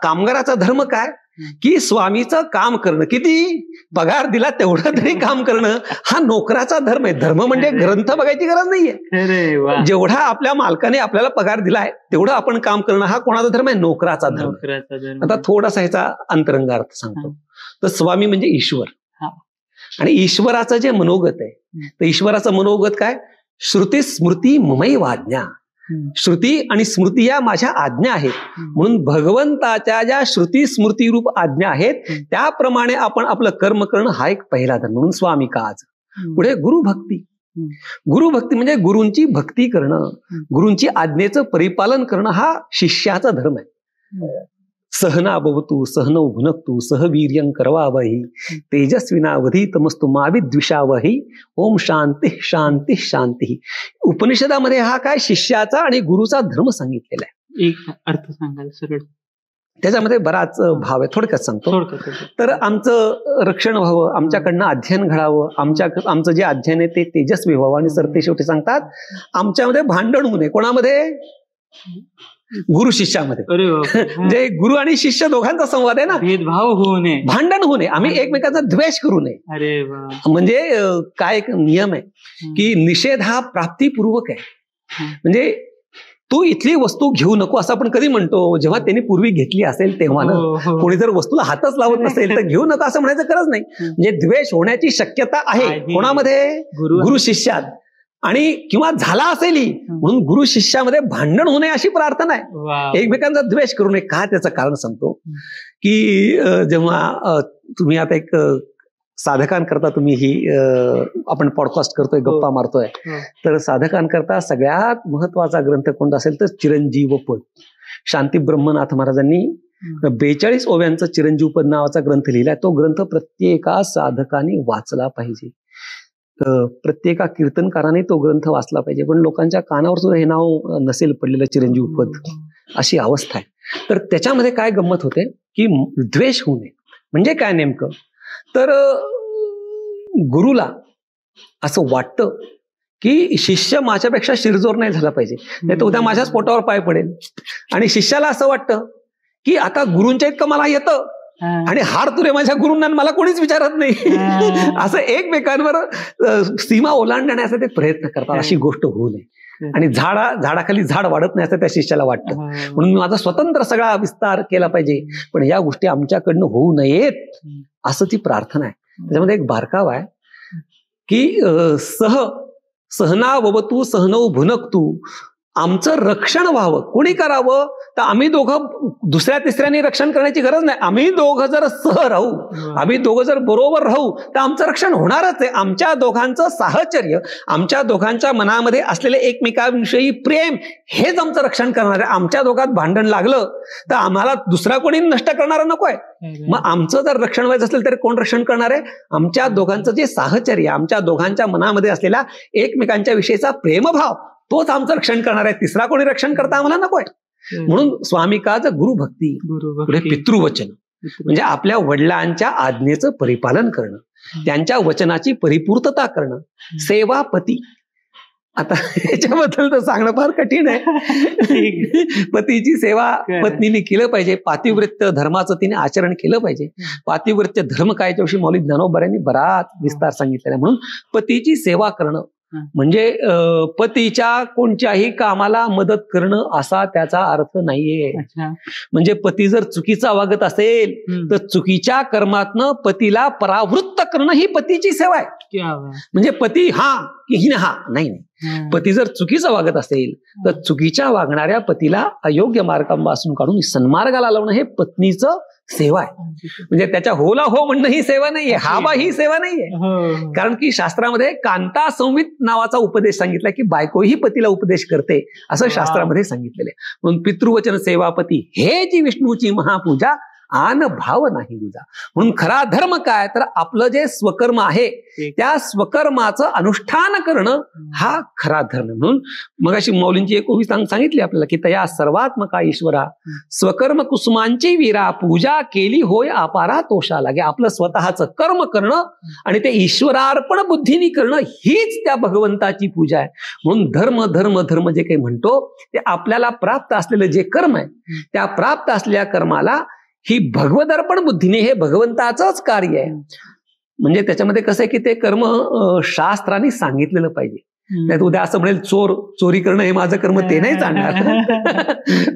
कामगाराचा धर्म काय की स्वामीचं काम करणं, किती पगार दिला तेवढं तरी काम करणं हा नोकराचा धर्म आहे. धर्म म्हणजे ग्रंथ बघायची गरज नाहीये. जेवढा आपल्या मालकाने आपल्याला पगार दिलाय तेवढं आपण काम करणं हा कोणाचा धर्म आहे, नोकराचा धर्म. आता थोडासा ह्याचा अंतरंग अर्थ सांगतो. तर स्वामी म्हणजे ईश्वर, आणि ईश्वराचं जे मनोगत आहे तर ईश्वराचं मनोगत काय, श्रुती स्मृती ममई वाज्ञा. श्रुती आणि स्मृती या माझ्या आज्ञा आहेत. म्हणून भगवंताच्या ज्या श्रुती स्मृती रूप आज्ञा आहेत त्याप्रमाणे आपण आपलं कर्म करणं हा एक पहिला धर्म. म्हणून स्वामी काज. पुढे गुरुभक्ती. गुरुभक्ती म्हणजे गुरूंची भक्ती करणं, गुरूंची आज्ञेचं परिपालन करणं हा शिष्याचा धर्म आहे. सहना भवतु सहनौ भुनक्तु सह वीर्यं करवावहि तेजस्विनावधी तमस्तु मा विद्विषावहि ओम शांती शांती शांती. उपनिषदामध्ये हा काय शिष्याचा आणि गुरुचा धर्म सांगितलेला आहे. एक अर्थ सांगाल सरळ? त्याच्यामध्ये बराच भाव आहे, थोडक्यात सांगतो. तर आमचं रक्षण व्हावं, आमच्याकडनं अध्ययन घडावं, आमचं जे अध्ययन आहे ते तेजस्वी व्हावं. आणि सर ते शेवटी सांगतात आमच्यामध्ये भांडण होऊ नये. कोणामध्ये? गुरु शिष्यामध्ये. म्हणजे गुरु आणि शिष्य दोघांचा संवाद आहे ना. भेदभाव होऊ नये, भांडण होऊ नये, आम्ही एकमेकांचा द्वेष करू नये. अरे म्हणजे काय एक नियम आहे की निषेध हा प्राप्तीपूर्वक आहे. म्हणजे तू इथली वस्तू घेऊ नको असं आपण कधी म्हणतो जेव्हा त्यांनी पूर्वी घेतली असेल तेव्हा ना. कोणी जर वस्तूला हातच लावत नसेल तर घेऊ नका असं म्हणायचं गरज नाही. म्हणजे द्वेष होण्याची शक्यता आहे. कोणामध्ये? गुरु शिष्यात. आणि किंवा झाला असेलही म्हणून गुरु शिष्यामध्ये भांडण होणे अशी प्रार्थना आहे. एकमेकांचा द्वेष करू नये. का? त्याचं कारण सांगतो की जेव्हा तुम्ही आता एक साधकांकरता तुम्ही ही आपण पॉडकास्ट करतोय, गप्पा मारतोय, तर साधकांकरता सगळ्यात महत्वाचा ग्रंथ कोणता असेल तर चिरंजीव पद. शांती ब्रह्मनाथ महाराजांनी 42 ओव्यांचा चिरंजीव पद नावाचा ग्रंथ लिहिलाय. तो ग्रंथ प्रत्येका साधकाने वाचला पाहिजे. प्रत्येका कीर्तनकाराने तो ग्रंथ वाचला पाहिजे. पण लोकांच्या कानावर सुद्धा हे नाव नसेल पडलेलं चिरंजीव पद, अशी अवस्था आहे. तर त्याच्यामध्ये काय गंमत होते की द्वेष होऊ नये म्हणजे काय नेमकं? तर गुरुला असं वाटतं की शिष्य माझ्यापेक्षा शिरजोर नाही झाला पाहिजे, नाही तर उद्या माझ्याच पोटावर पाय पडेल. आणि शिष्याला असं वाटतं की आता गुरूंच्या इतकं मला येतं आणि हार तुरे माझ्या गुरूंना मला कोणीच विचारत नाही. असं एकमेकांवर सीमा ओलांडण्याचा ते प्रयत्न करतात. अशी गोष्ट होऊ नये. आणि झाडाखाली झाड वाढत नाही असं त्या शिष्याला वाटतं. म्हणून मी माझा स्वतंत्र सगळा विस्तार केला पाहिजे, पण या गोष्टी आमच्याकडनं होऊ नयेत असं ती प्रार्थना आहे. त्याच्यामध्ये एक बारकाव आहे की सहनावतु सहनौ भुनक्तु. आमचं रक्षण व्हावं. कोणी करावं? तर आम्ही दोघं दुसऱ्या तिसऱ्याने रक्षण करण्याची गरज नाही. आम्ही दोघं जर सह राहू, आम्ही दोघं जर बरोबर राहू तर आमचं रक्षण होणारच आहे. आमच्या दोघांचं साहचर्य, आमच्या दोघांच्या मनामध्ये असलेले एकमेकांविषयी प्रेम हेच आमचं रक्षण करणार आहे. आमच्या दोघात भांडण लागलं तर आम्हाला दुसरा कोणी नष्ट करणारा नकोय. मग आमचं जर रक्षण व्हायचं असेल तर कोण रक्षण करणार आहे? आमच्या दोघांचं जे साहचर्य, आमच्या दोघांच्या मनामध्ये असलेला एकमेकांच्या विषयीचा प्रेमभाव, तोच आमचं रक्षण करणार आहे. तिसरा कोणी रक्षण करता आम्हाला नकोय. म्हणून स्वामिकाच गुरुभक्ती. पुढे पितृवचन म्हणजे आपल्या वडिलांच्या आज्ञेचं परिपालन करणं, त्यांच्या वचनाची परिपूर्तता करणं. सेवापती. आता याच्याबद्दल तर सांगणं फार कठीण आहे. पतीची सेवा पत्नीने केलं पाहिजे. पातिव्रत्य धर्माचं तिने आचरण केलं पाहिजे. पातिव्रत्य धर्म काय याच्याविषयी मौलिक ज्ञानोबा यांनी बराच विस्तार सांगितलेला आहे. म्हणून पतीची सेवा करणं म्हणजे पतीच्या कोणत्याही कामाला मदत करणं असा त्याचा अर्थ नाहीये. म्हणजे पती जर चुकीचा वागत असेल तर चुकीच्या कर्मातनं पतीला परावृत्त करणं ही पतीची सेवा आहे. म्हणजे पती हा की हिने हा नाही. पती जर चुकीचं वागत असेल तर चुकीच्या वागणाऱ्या पतीला अयोग्य मार्गापासून काढून सन्मार्गाला लावणं हे पत्नीचं सेवा आहे. म्हणजे त्याच्या होला हो म्हणणं ही सेवा नाहीये, हा बा ही सेवा नाहीये. कारण की शास्त्रामध्ये कांता संवित नावाचा उपदेश सांगितला की बायको ही पतीला उपदेश करते असं शास्त्रामध्ये सांगितलेलं आहे. म्हणून पितृवचन सेवापती हे जी विष्णूची महापूजा आन भाव नाही तुझा. म्हणून खरा धर्म काय तर आपलं जे स्वकर्म आहे त्या स्वकर्माचं अनुष्ठान करणं हा खरा धर्म. म्हणून मग अशी मौलींची एक ओवी सांगितली आपल्याला की तया सर्वात्मका ईश्वरा स्वकर्म कुसुमांची वीरा पूजा केली होय अपारा तोषा लागे. आपलं स्वतःचं कर्म करणं आणि ते ईश्वरार्पण बुद्धीनी करणं हीच त्या भगवंताची पूजा आहे. म्हणून धर्म धर्म धर्म जे काही म्हणतो ते आपल्याला प्राप्त असलेलं जे कर्म आहे त्या प्राप्त असलेल्या कर्माला ही भगवदर्पण बुद्धीने हे भगवंताचंच कार्य आहे. म्हणजे त्याच्यामध्ये कसं आहे की ते कर्म शास्त्राने सांगितलेलं पाहिजे. नाही तर उद्या असं म्हणेल चोरी करणं हे माझं कर्म, ते नाही चालणार.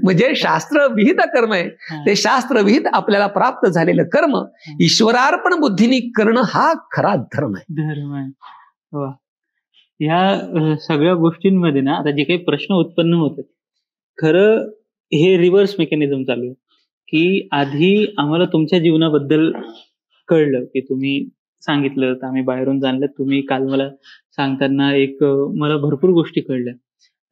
म्हणजे शास्त्रविहित कर्म आहे ते शास्त्रविहित आपल्याला प्राप्त झालेलं कर्म ईश्वरार्पण बुद्धीने करणं हा खरा धर्म आहे. ह्या सगळ्या गोष्टींमध्ये ना आता जे काही प्रश्न उत्पन्न होतात, खरं हे रिव्हर्स मेकॅनिझम चालू आहे की आधी आम्हाला तुमच्या जीवनाबद्दल कळलं की तुम्ही सांगितलं, तर आम्ही बाहेरून जाणलं, तुम्ही काल मला सांगताना मला भरपूर गोष्टी कळल्या.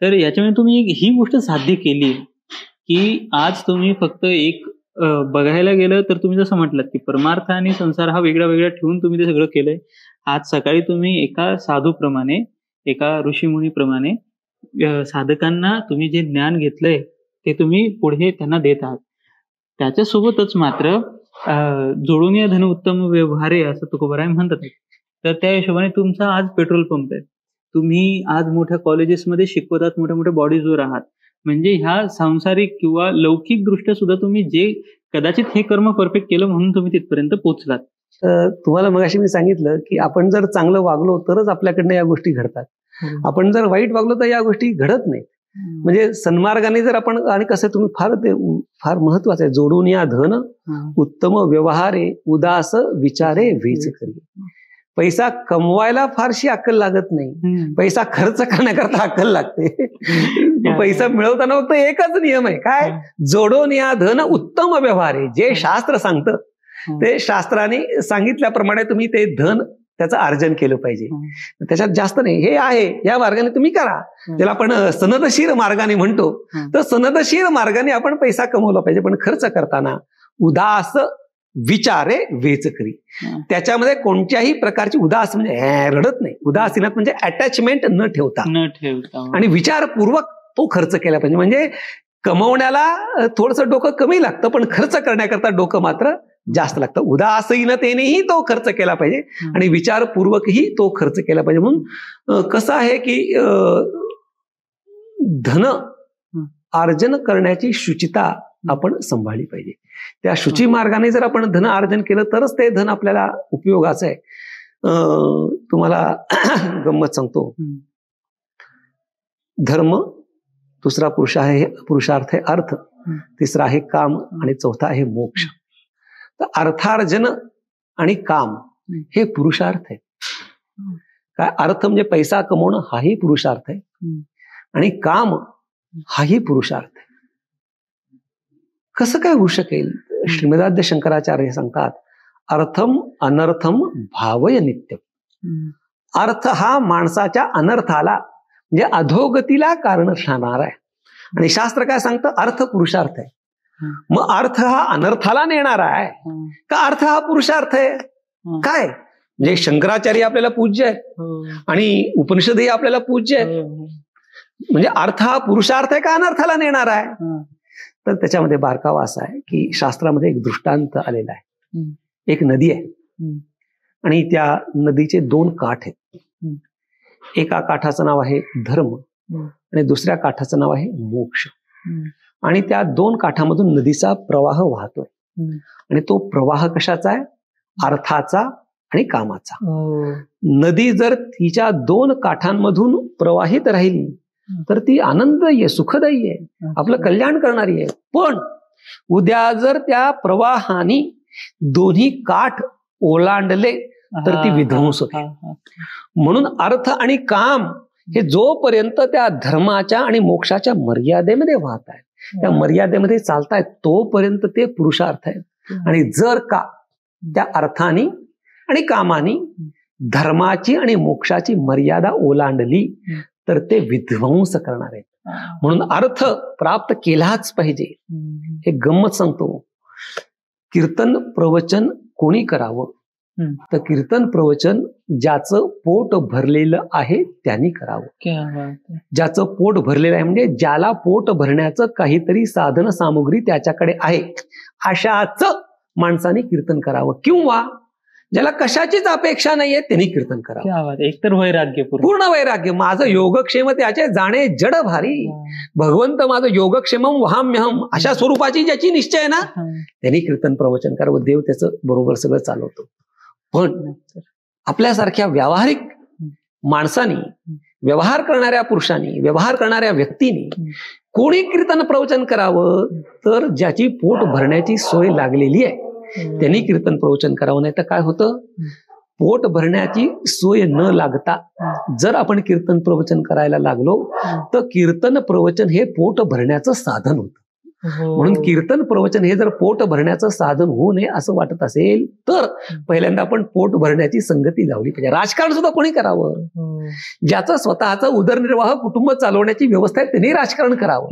तर याच्यामुळे तुम्ही ही गोष्ट साध्य केली की आज तुम्ही फक्त बघायला गेलं तर तुम्ही जसं म्हटलं की परमार्थ आणि संसार हा वेगळा वेगळा ठेवून तुम्ही ते सगळं केलंय. आज सकाळी तुम्ही एका साधूप्रमाणे, एका ऋषीमुनीप्रमाणे साधकांना तुम्ही जे ज्ञान घेतलंय ते तुम्ही पुढे त्यांना देत आहात. त्याच्यासोबतच मात्र जोडून या धन उत्तम व्यवहारे असं तुकोबाराय म्हणतात. तर त्या हिशोबाने तुमचा आज पेट्रोल पंप आहे. तुम्ही आज मोठ्या कॉलेजेसमध्ये शिकवतात, मोठ्या मोठ्या बॉडीजवर आहात. म्हणजे ह्या सांसारिक किंवा लौकिक दृष्ट्या सुद्धा तुम्ही जे कदाचित हे कर्म परफेक्ट केलं म्हणून तुम्ही तिथपर्यंत पोहोचलात. तुम्हाला मगाशी मी सांगितलं की आपण जर चांगलं वागलो तरच आपल्याकडनं या गोष्टी घडतात. आपण जर वाईट वागलो तर या गोष्टी घडत नाहीत. म्हणजे सन्मार्गाने जर आपण, आणि कसं तुम्ही फार महत्वाचं आहे, जोडून या धन उत्तम व्यवहारे उदास विचारे वेच करी. पैसा कमवायला फारशी अक्कल लागत नाही, पैसा खर्च करण्याकरता अक्कल लागते. पैसा मिळवताना फक्त एकच नियम आहे, काय? जोडून या धन उत्तम व्यवहारे. जे शास्त्र सांगतं ते शास्त्राने सांगितल्याप्रमाणे तुम्ही ते धन त्याचं अर्जन केलं पाहिजे. त्याच्यात जास्त नाही, हे आहे या मार्गाने तुम्ही करा. ज्याला आपण सनदशीर मार्गाने म्हणतो, तर सनदशीर मार्गाने आपण पैसा कमवला पाहिजे. पण खर्च करताना उदास विचारे वेच करी. त्याच्यामध्ये कोणत्याही प्रकारची उदास म्हणजे रडत नाही, उदासीनत म्हणजे अटॅचमेंट न ठेवता आणि विचारपूर्वक तो खर्च केला पाहिजे. म्हणजे कमवण्याला थोडंसं डोकं कमी लागतं, पण खर्च करण्याकरता डोकं मात्र जास्त लागतं. उदासीनतेनेही तो खर्च केला पाहिजे आणि विचारपूर्वकही तो खर्च केला पाहिजे. म्हणून कसं आहे की धन अर्जन करण्याची शुचिता आपण सांभाळली पाहिजे. त्या शुची मार्गाने जर आपण धन अर्जन केलं तरच ते धन आपल्याला उपयोगाचं आहे. तुम्हाला गंमत सांगतो. धर्म, दुसरा पुरुषार्थ आहे अर्थ, तिसरा आहे काम आणि चौथा आहे मोक्ष. तर अर्थार्जन आणि काम हे पुरुषार्थ आहे. काय अर्थ म्हणजे पैसा कमवणं, हाही पुरुषार्थ आहे, आणि काम हाही पुरुषार्थ आहे. कसं काय होऊ शकेल? श्रीमदाद्य शंकराचार्य सांगतात, अर्थम अनर्थम भावय नित्यम. अर्थ हा माणसाच्या अनर्थाला म्हणजे अधोगतीला कारण ठरणार आहे. आणि शास्त्र काय सांगतं? अर्थ पुरुषार्थ आहे. मग अर्थ हा अनर्थाला नेणारा आहे का अर्थ हा पुरुषार्थ आहे? काय म्हणजे शंकराचार्य आपल्याला पूज्य आहेत आणि उपनिषदही आपल्याला पूज्य आहेत. म्हणजे अर्थ हा पुरुषार्थ आहे का अनर्थाला नेणारा आहे? तर त्याच्यामध्ये बारकावा असा आहे की शास्त्रामध्ये एक दृष्टांत आलेला आहे. एक नदी आहे आणि त्या नदीचे 2 काठ आहेत. एका काठाचं नाव आहे धर्म आणि दुसऱ्या काठाचं नाव आहे मोक्ष. आणि त्या 2 काठामधून नदीचा प्रवाह वाहतोय. आणि तो प्रवाह कशाचा आहे? अर्थाचा आणि कामाचा. नदी जर तिच्या 2 काठांमधून प्रवाहित राहिली तर ती आनंददायी आहे, सुखदायी आहे, आपलं कल्याण करणारी आहे. पण उद्या जर त्या प्रवाहाने दोन्ही काठ ओलांडले तर ती विध्वंस होते. म्हणून अर्थ आणि काम हे जोपर्यंत त्या धर्माच्या आणि मोक्षाच्या मर्यादेमध्ये वाहत आहेत, त्या मर्यादेमध्ये चालतायत, तोपर्यंत ते पुरुषार्थ आहेत. आणि जर का त्या अर्थाने आणि कामाने धर्माची आणि मोक्षाची मर्यादा ओलांडली तर ते विध्वंस करणार आहेत. म्हणून अर्थ प्राप्त केलाच पाहिजे. हे गंमत सांगतो. कीर्तन प्रवचन कोणी करावं? तर कीर्तन प्रवचन ज्याचं पोट भरलेलं आहे त्यांनी करावं. ज्याचं पोट भरलेलं आहे म्हणजे ज्याला पोट भरण्याचं काहीतरी साधन सामुग्री त्याच्याकडे आहे, अशाच माणसाने कीर्तन करावं. किंवा ज्याला कशाचीच अपेक्षा नाहीये त्यांनी कीर्तन करावं. एकतर वैराग्य, पूर्ण वैराग्य. माझं योगक्षेम त्याचे जाणे जड भारी, भगवंत माझं योगक्षेमम वहाम्यहम, अशा स्वरूपाची ज्याची निश्चय आहे ना त्यांनी कीर्तन प्रवचन करावं. देव त्याचं बरोबर सगळं चालवतो. पण आपल्यासारख्या व्यावहारिक माणसानी, व्यवहार करणाऱ्या पुरुषांनी, व्यवहार करणाऱ्या व्यक्तीने कोणी कीर्तन प्रवचन करावं? तर ज्याची पोट भरण्याची सोय लागलेली आहे त्यांनी कीर्तन प्रवचन करावं. नाही तर काय होतं? पोट भरण्याची सोय न लागता जर आपण कीर्तन प्रवचन करायला लागलो तर कीर्तन प्रवचन हे पोट भरण्याचं साधन होतं. म्हणून कीर्तन प्रवचन हे जर पोट भरण्याचं साधन होऊ नये असं वाटत असेल तर पहिल्यांदा आपण पोट भरण्याची संगती लावली पाहिजे. राजकारण सुद्धा कोणी करावं, ज्याचं स्वतःचा उदरनिर्वाह कुटुंब चालवण्याची व्यवस्था आहे त्यांनी राजकारण करावं.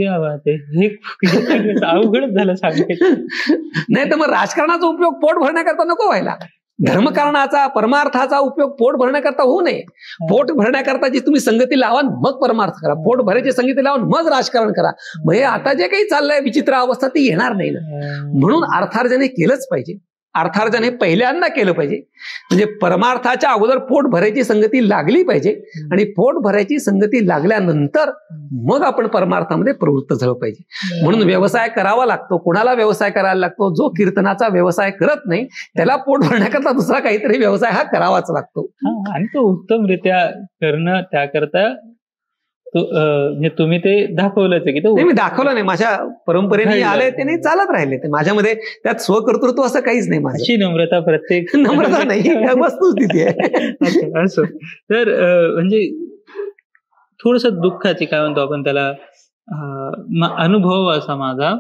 अवघड झालं सांगायचं. नाही तर मग राजकारणाचा उपयोग पोट भरण्याकरता नको व्हायला. धर्मकारणाचा परमार्थाचा उपयोग पोट भरण्याकरता होऊ नये. पोट भरण्याकरता जी तुम्ही संगती लावा मग परमार्थ करा, पोट भरायची संगती लावून मग राजकारण करा. मग हे आता जे काही चाललंय विचित्र अवस्था ती येणार नाही ना. म्हणून अर्थार्जन हे केलंच पाहिजे. अर्थार्जन हे पहिल्यांदा केलं पाहिजे. म्हणजे परमार्थाच्या अगोदर पोट भरायची संगती लागली पाहिजे आणि पोट भरायची संगती लागल्यानंतर मग आपण परमार्थामध्ये प्रवृत्त झालं पाहिजे. म्हणून व्यवसाय करावा लागतो. कोणाला व्यवसाय करायला लागतो? जो कीर्तनाचा व्यवसाय करत नाही त्याला पोट भरण्याकरता दुसरा काहीतरी व्यवसाय हा करावाच लागतो. आणि तो उत्तमरित्या करणं त्याकरता म्हणजे तुम्ही ते दाखवलंच आहे की तो मी दाखवलं नाही. माझ्या परंपरेने आले ते नाही चालत राहिले. ते माझ्यामध्ये त्यात स्वकर्तृत्व असं काहीच नाही. माझी नम्रता प्रत्येक नम्रता नाही, वस्तुस्थिती आहे. असं तर म्हणजे थोडस दुःखाची काय म्हणतो आपण त्याला अनुभव असा माझा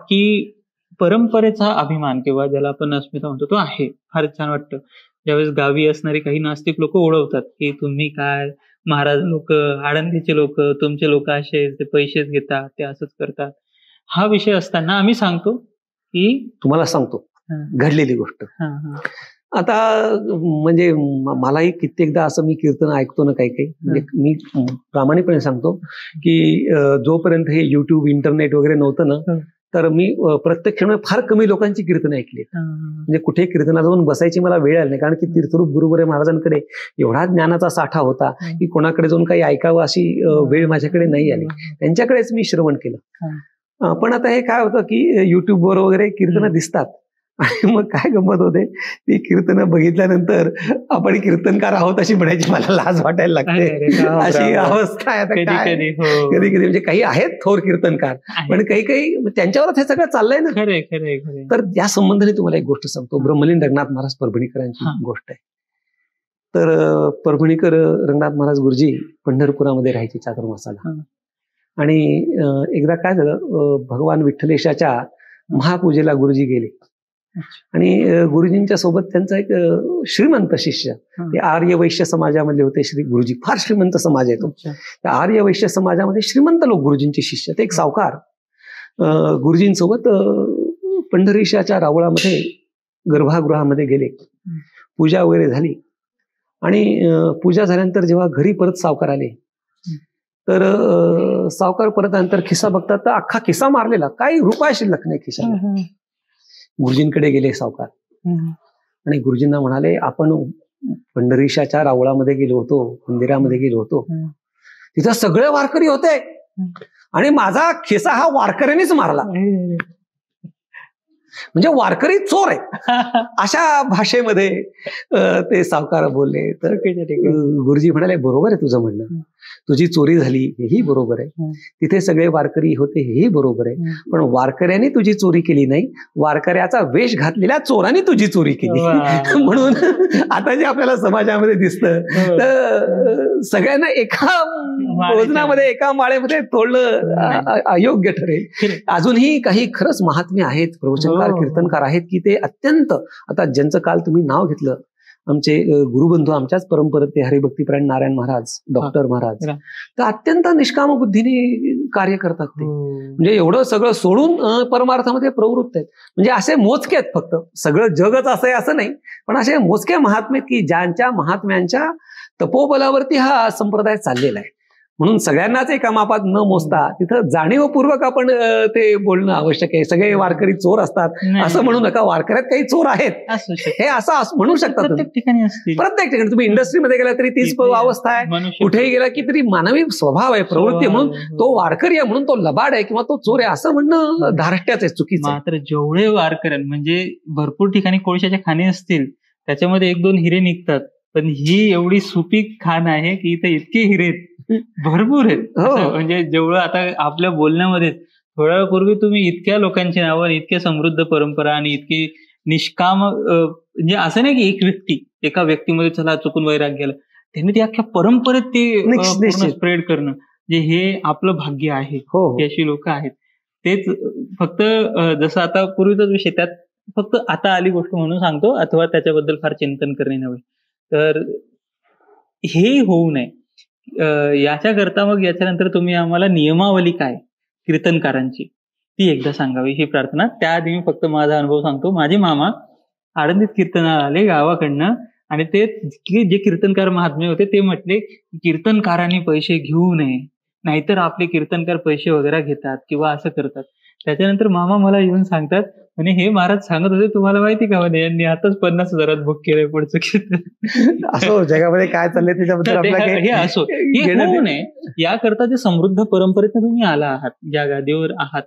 की परंपरेचा अभिमान किंवा ज्याला आपण अस्मिता म्हणतो तो आहे. फार छान वाटतं ज्यावेळेस गावी असणारे काही नास्तिक लोक ओळखतात की तुम्ही काय महाराज लोक, आळंदीचे लोक, तुमचे लोक असे ते पैसेच घेतात, ते असंच करतात. हा विषय असताना आम्ही सांगतो की तुम्हाला सांगतो घडलेली गोष्ट. आता म्हणजे मलाही कित्येकदा असं मी कीर्तन ऐकतो ना काही काही. म्हणजे मी प्रामाणिकपणे सांगतो की जोपर्यंत हे युट्यूब इंटरनेट वगैरे नव्हतं ना तर मी प्रत्यक्ष फार कमी लोकांची कीर्तन ऐकली. म्हणजे कुठे कीर्तनाला जाऊन बसायची मला वेळ आली नाही. कारण की तीर्थरूप गुरुबरे महाराजांकडे एवढा ज्ञानाचा साठा होता की कोणाकडे जाऊन काही ऐकावं अशी वेळ माझ्याकडे नाही आली. त्यांच्याकडेच मी श्रवण केलं. पण आता हे काय होतं की युट्यूबवर वगैरे कीर्तनं दिसतात आणि मग काय गंमत होते ती कीर्तनं बघितल्यानंतर आपण कीर्तनकार आहोत अशी म्हणायची मला लाज वाटायला लागते. अशी अवस्था आहे आता. कधी कधी म्हणजे काही आहेत थोर कीर्तनकार पण काही काही त्यांच्यावरच हे सगळं चाललंय ना. तर या संबंधाने तुम्हाला एक गोष्ट सांगतो. ब्रह्मलीन रंगनाथ महाराज परभणीकरांची गोष्ट आहे. तर परभणीकर रंगनाथ महाराज गुरुजी पंढरपुरामध्ये राहायचे चातुर्मासाला. आणि एकदा काय झालं, भगवान विठ्ठलेशाच्या महापूजेला गुरुजी गेले आणि गुरुजींच्या सोबत त्यांचा एक श्रीमंत शिष्य, ते आर्य वैश्य समाजामधले होते. श्री गुरुजी फार श्रीमंत समाज आहे तो. त्या आर्य वैश्य समाजामध्ये श्रीमंत लोक गुरुजींचे शिष्य. ते एक सावकार गुरुजींसोबत पंढरीशाच्या रावळामध्ये गर्भागृहामध्ये गेले. पूजा वगैरे झाली आणि पूजा झाल्यानंतर जेव्हा घरी परत सावकार आले तर सावकार परत आल्यानंतर खिसा बघतात तर अख्खा खिसा मारलेला, काही रुपया शिल्लक नाही खिशाला. गुरुजींकडे गेले सावकार आणि गुरुजींना म्हणाले आपण पंढरीशाच्या रावळामध्ये गेलो होतो, मंदिरामध्ये गेलो होतो, तिथं सगळे वारकरी होते आणि माझा खिसा हा वारकऱ्यांनीच मारला. म्हणजे वारकरी चोर आहे अशा भाषेमध्ये ते सावकार बोलले. तर गुरुजी म्हणाले बरोबर आहे तुझं म्हणणं, तुझी चोरी झाली हेही बरोबर आहे, तिथे सगळे वारकरी होते हेही बरोबर आहे, पण वारकऱ्यांनी तुझी चोरी केली नाही, वारकऱ्याचा वेश घातलेल्या चोरांनी तुझी चोरी केली. म्हणून आता जे आपल्याला समाजामध्ये दिसतं तर सगळ्यांना एका भोजनामध्ये एका माळेमध्ये तोडणं अयोग्य ठरेल. अजूनही काही खरंच महात्मे आहेत, प्रवचनकार कीर्तनकार आहेत की ते अत्यंत, आता ज्यांचं काल तुम्ही नाव घेतलं, आमचे गुरुबंधू आमच्याच परंपरेत हरिभक्तीपरायण नारायण महाराज, डॉक्टर महाराज, तर अत्यंत निष्काम बुद्धीने कार्य करतात ते. म्हणजे एवढं सगळं सोडून परमार्थामध्ये प्रवृत्त आहेत. म्हणजे असे मोजके आहेत, फक्त सगळं जगच असं आहे असं नाही, पण असे मोजके महात्मे की ज्यांच्या महात्म्यांच्या तपोबलावरती हा संप्रदाय चाललेला आहे. म्हणून सगळ्यांनाच एका मापात न मोजता तिथं जाणीवपूर्वक आपण ते बोलणं आवश्यक आहे. सगळे वारकरी चोर असतात असं म्हणू नका, वारकऱ्यात काही चोर आहेत हे असं म्हणू शकता. प्रत्येक ठिकाणी तुम्ही इंडस्ट्रीमध्ये गेला तरी तीच अवस्था आहे, कुठेही गेला की तरी मानवी स्वभाव आहे, प्रवृत्ती, म्हणून तो वारकरी आहे म्हणून तो लबाड आहे किंवा तो चोर आहे असं म्हणणं धारष्ट्याच आहे, चुकीचं. मात्र जेवढे वारकरी म्हणजे भरपूर ठिकाणी कोळशाच्या खाणी असतील त्याच्यामध्ये 1-2 हिरे निघतात, पण ही एवढी सुपीक खाण आहे की इथे इतके हिरे भरपूर आहेत. म्हणजे जेवढं आता आपल्या बोलण्यामध्ये थोड्या वेळापूर्वी तुम्ही इतक्या लोकांची नावं, इतक्या समृद्ध परंपरा आणि इतकी निष्काम म्हणजे असं नाही की एक व्यक्ती, एका व्यक्तीमध्ये चला चुकून वैराग्य गेलं, त्यांनी ते अख्ख्या परंपरेत ते निश्चित. स्प्रेड करणं, जे हे आपलं भाग्य आहे. हो ही अशी लोक आहेत. तेच फक्त जसं आता पूर्वीचाच विषय, त्यात फक्त आता आली गोष्ट म्हणून सांगतो, अथवा त्याच्याबद्दल फार चिंतन करणे नव्हे. तर हे होऊ नये याच्याकरता मग याच्यानंतर तुम्ही आम्हाला नियमावली काय कीर्तनकारांची ती एकदा सांगावी ही प्रार्थना. त्याआधी मी फक्त माझा अनुभव सांगतो. माझे मामा आळंदीत कीर्तनाला आले गावाकडनं, आणि ते जे कीर्तनकार महात्मे होते ते म्हटले कीर्तनकारांनी पैसे घेऊ नये, नाहीतर आपले कीर्तनकार पैसे वगैरे घेतात किंवा असं करतात. त्याच्यानंतर मामा मला येऊन सांगतात, म्हणे हे महाराज सांगत होते तुम्हाला माहिती का, म्हणे यांनी आताच 50,000 बुक केलंय पुढचं कीर्तन. असो, जगामध्ये काय चाललंय त्याच्याबद्दल आपल्याला हे असो, हे होऊ नये याकरता जे समृद्ध परंपरेत तुम्ही आला आहात, ज्या गादीवर आहात,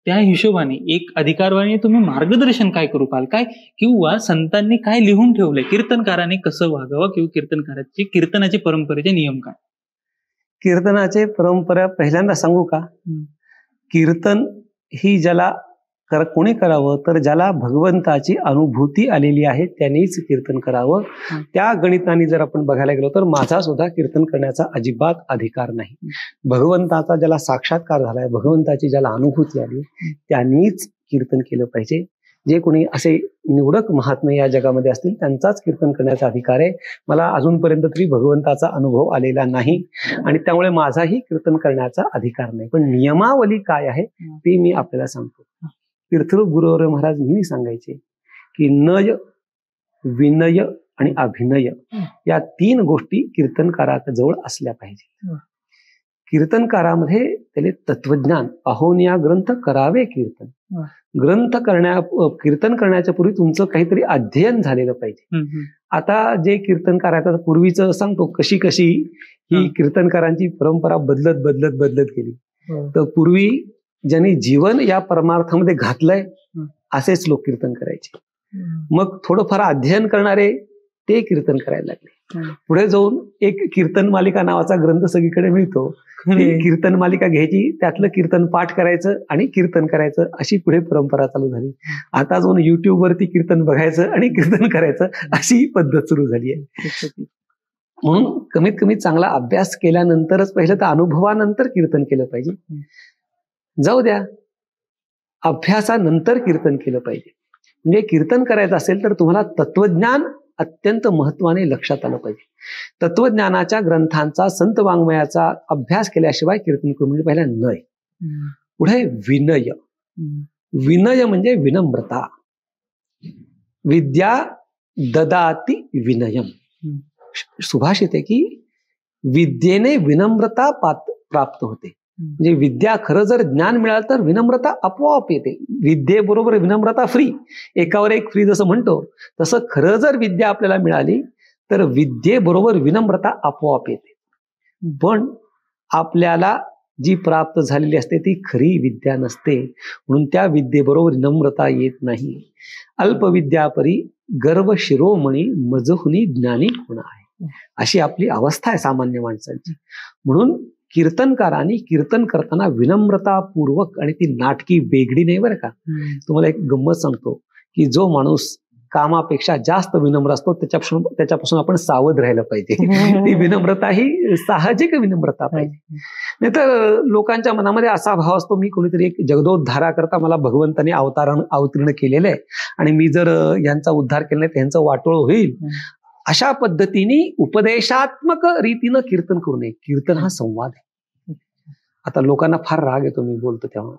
त्या हिशोबाने एक अधिकारवाणी तुम्ही मार्गदर्शन काय करू पाल काय, किंवा संतांनी काय लिहून ठेवलंय, कीर्तनकाराने कसं वागावं, किंवा कीर्तनकाराची कीर्तनाचे परंपरेचे नियम काय. कीर्तनाचे परंपरा पहिल्यांदा सांगू का. कीर्तन ही ज्याला कोणी करावं, तर ज्याला भगवंताची अनुभूती आलेली आहे त्यांनीच कीर्तन करावं. त्या गणिताने जर आपण बघायला गेलो तर माझा सुद्धा कीर्तन करण्याचा अजिबात अधिकार नाही. भगवंताचा ज्याला साक्षात्कार झालाय, भगवंताची ज्याला अनुभूती आली, त्यांनीच कीर्तन केलं पाहिजे. जे कोणी असे निवडक महात्मे या जगामध्ये असतील त्यांचाच कीर्तन करण्याचा अधिकार आहे. मला अजूनपर्यंत तरी भगवंताचा अनुभव आलेला नाही, आणि त्यामुळे माझाही कीर्तन करण्याचा अधिकार नाही. पण नियमावली काय आहे ते मी आपल्याला सांगतो. तीर्थरूप गुरुवर महाराज नेहमी सांगायचे की नय, विनय आणि अभिनय या 3 गोष्टी कीर्तनकाराजवळ असल्या पाहिजे. कीर्तनकारामध्ये त्याने तत्वज्ञान, अहोनिया ग्रंथ करावे कीर्तन. कीर्तन करण्याच्या पूर्वी तुमचं काहीतरी अध्ययन झालेलं पाहिजे. आता जे कीर्तनकार आहेत, पूर्वीचं सांगतो कशी कशी ही कीर्तनकारांची परंपरा बदलत गेली. तर पूर्वी ज्यांनी जीवन या परमार्थामध्ये घातलंय असेच लोक कीर्तन करायचे. मग थोडंफार अध्ययन करणारे ते कीर्तन करायला लागले. पुढे जाऊन एक कीर्तन मालिका नावाचा ग्रंथ सगळीकडे मिळतो. ती कीर्तन मालिका घ्यायची, त्यातलं कीर्तन पाठ करायचं आणि कीर्तन करायचं, अशी पुढे परंपरा चालू झाली. आता जाऊन युट्यूब वरती कीर्तन बघायचं आणि कीर्तन करायचं, अशी पद्धत सुरू झाली आहे. म्हणून कमीत कमी चांगला अभ्यास केल्यानंतरच, पहिलं तर अनुभवानंतर कीर्तन केलं पाहिजे. जाऊ द्या, अभ्यासानंतर कीर्तन केलं पाहिजे. म्हणजे कीर्तन करायचं असेल तर तुम्हाला तत्वज्ञान अत्यंत महत्वाने लक्षात आलं पाहिजे. तत्वज्ञानाच्या ग्रंथांचा, संत वाङ्मयाचा अभ्यास केल्याशिवाय कीर्तन करू म्हणजे पहिला नय. पुढे विनय. विनय म्हणजे विनम्रता. विद्या ददाति विनयम. सुभाषित आहे की विद्येने विनम्रता प्राप्त होते. म्हणजे विद्या, खरं जर ज्ञान मिळालं तर विनम्रता आपोआप येते. विद्येबरोबर विनम्रता फ्री, एकावर एक फ्री जसं म्हणतो तसं खरं जर विद्या आपल्याला मिळाली तर विद्येबरोबर विनम्रता आपोआप येते. पण आपल्याला जी प्राप्त झालेली असते ती खरी विद्या नसते, म्हणून त्या विद्येबरोबर विनम्रता येत नाही. अल्पविद्यापरी गर्व शिरोमणी मजहुनी ज्ञानी कोण आहे, अशी आपली अवस्था आहे सामान्य माणसांची. म्हणून कीर्तनकारांनी कीर्तन करताना विनम्रतापूर्वक, आणि ती नाटकी वेगळी नाही बरं का. तुम्हाला एक गंमत सांगतो की जो माणूस कामापेक्षा जास्त विनम्र असतो त्याच्यापासून आपण सावध राहिलं पाहिजे. ती विनम्रता ही साहजिक विनम्रता पाहिजे. नाहीतर लोकांच्या मनामध्ये असा भाव असतो, मी कोणीतरी एक जगदोद्धारा करता मला भगवंताने अवतीर्ण केलेलं आहे आणि मी जर यांचा उद्धार केला नाही तर यांचं वाटोळ होईल. अशा पद्धतीने उपदेशात्मक रीतीनं कीर्तन करू नये. कीर्तन हा संवाद आहे. आता लोकांना फार राग येतो मी बोलतो तेव्हा.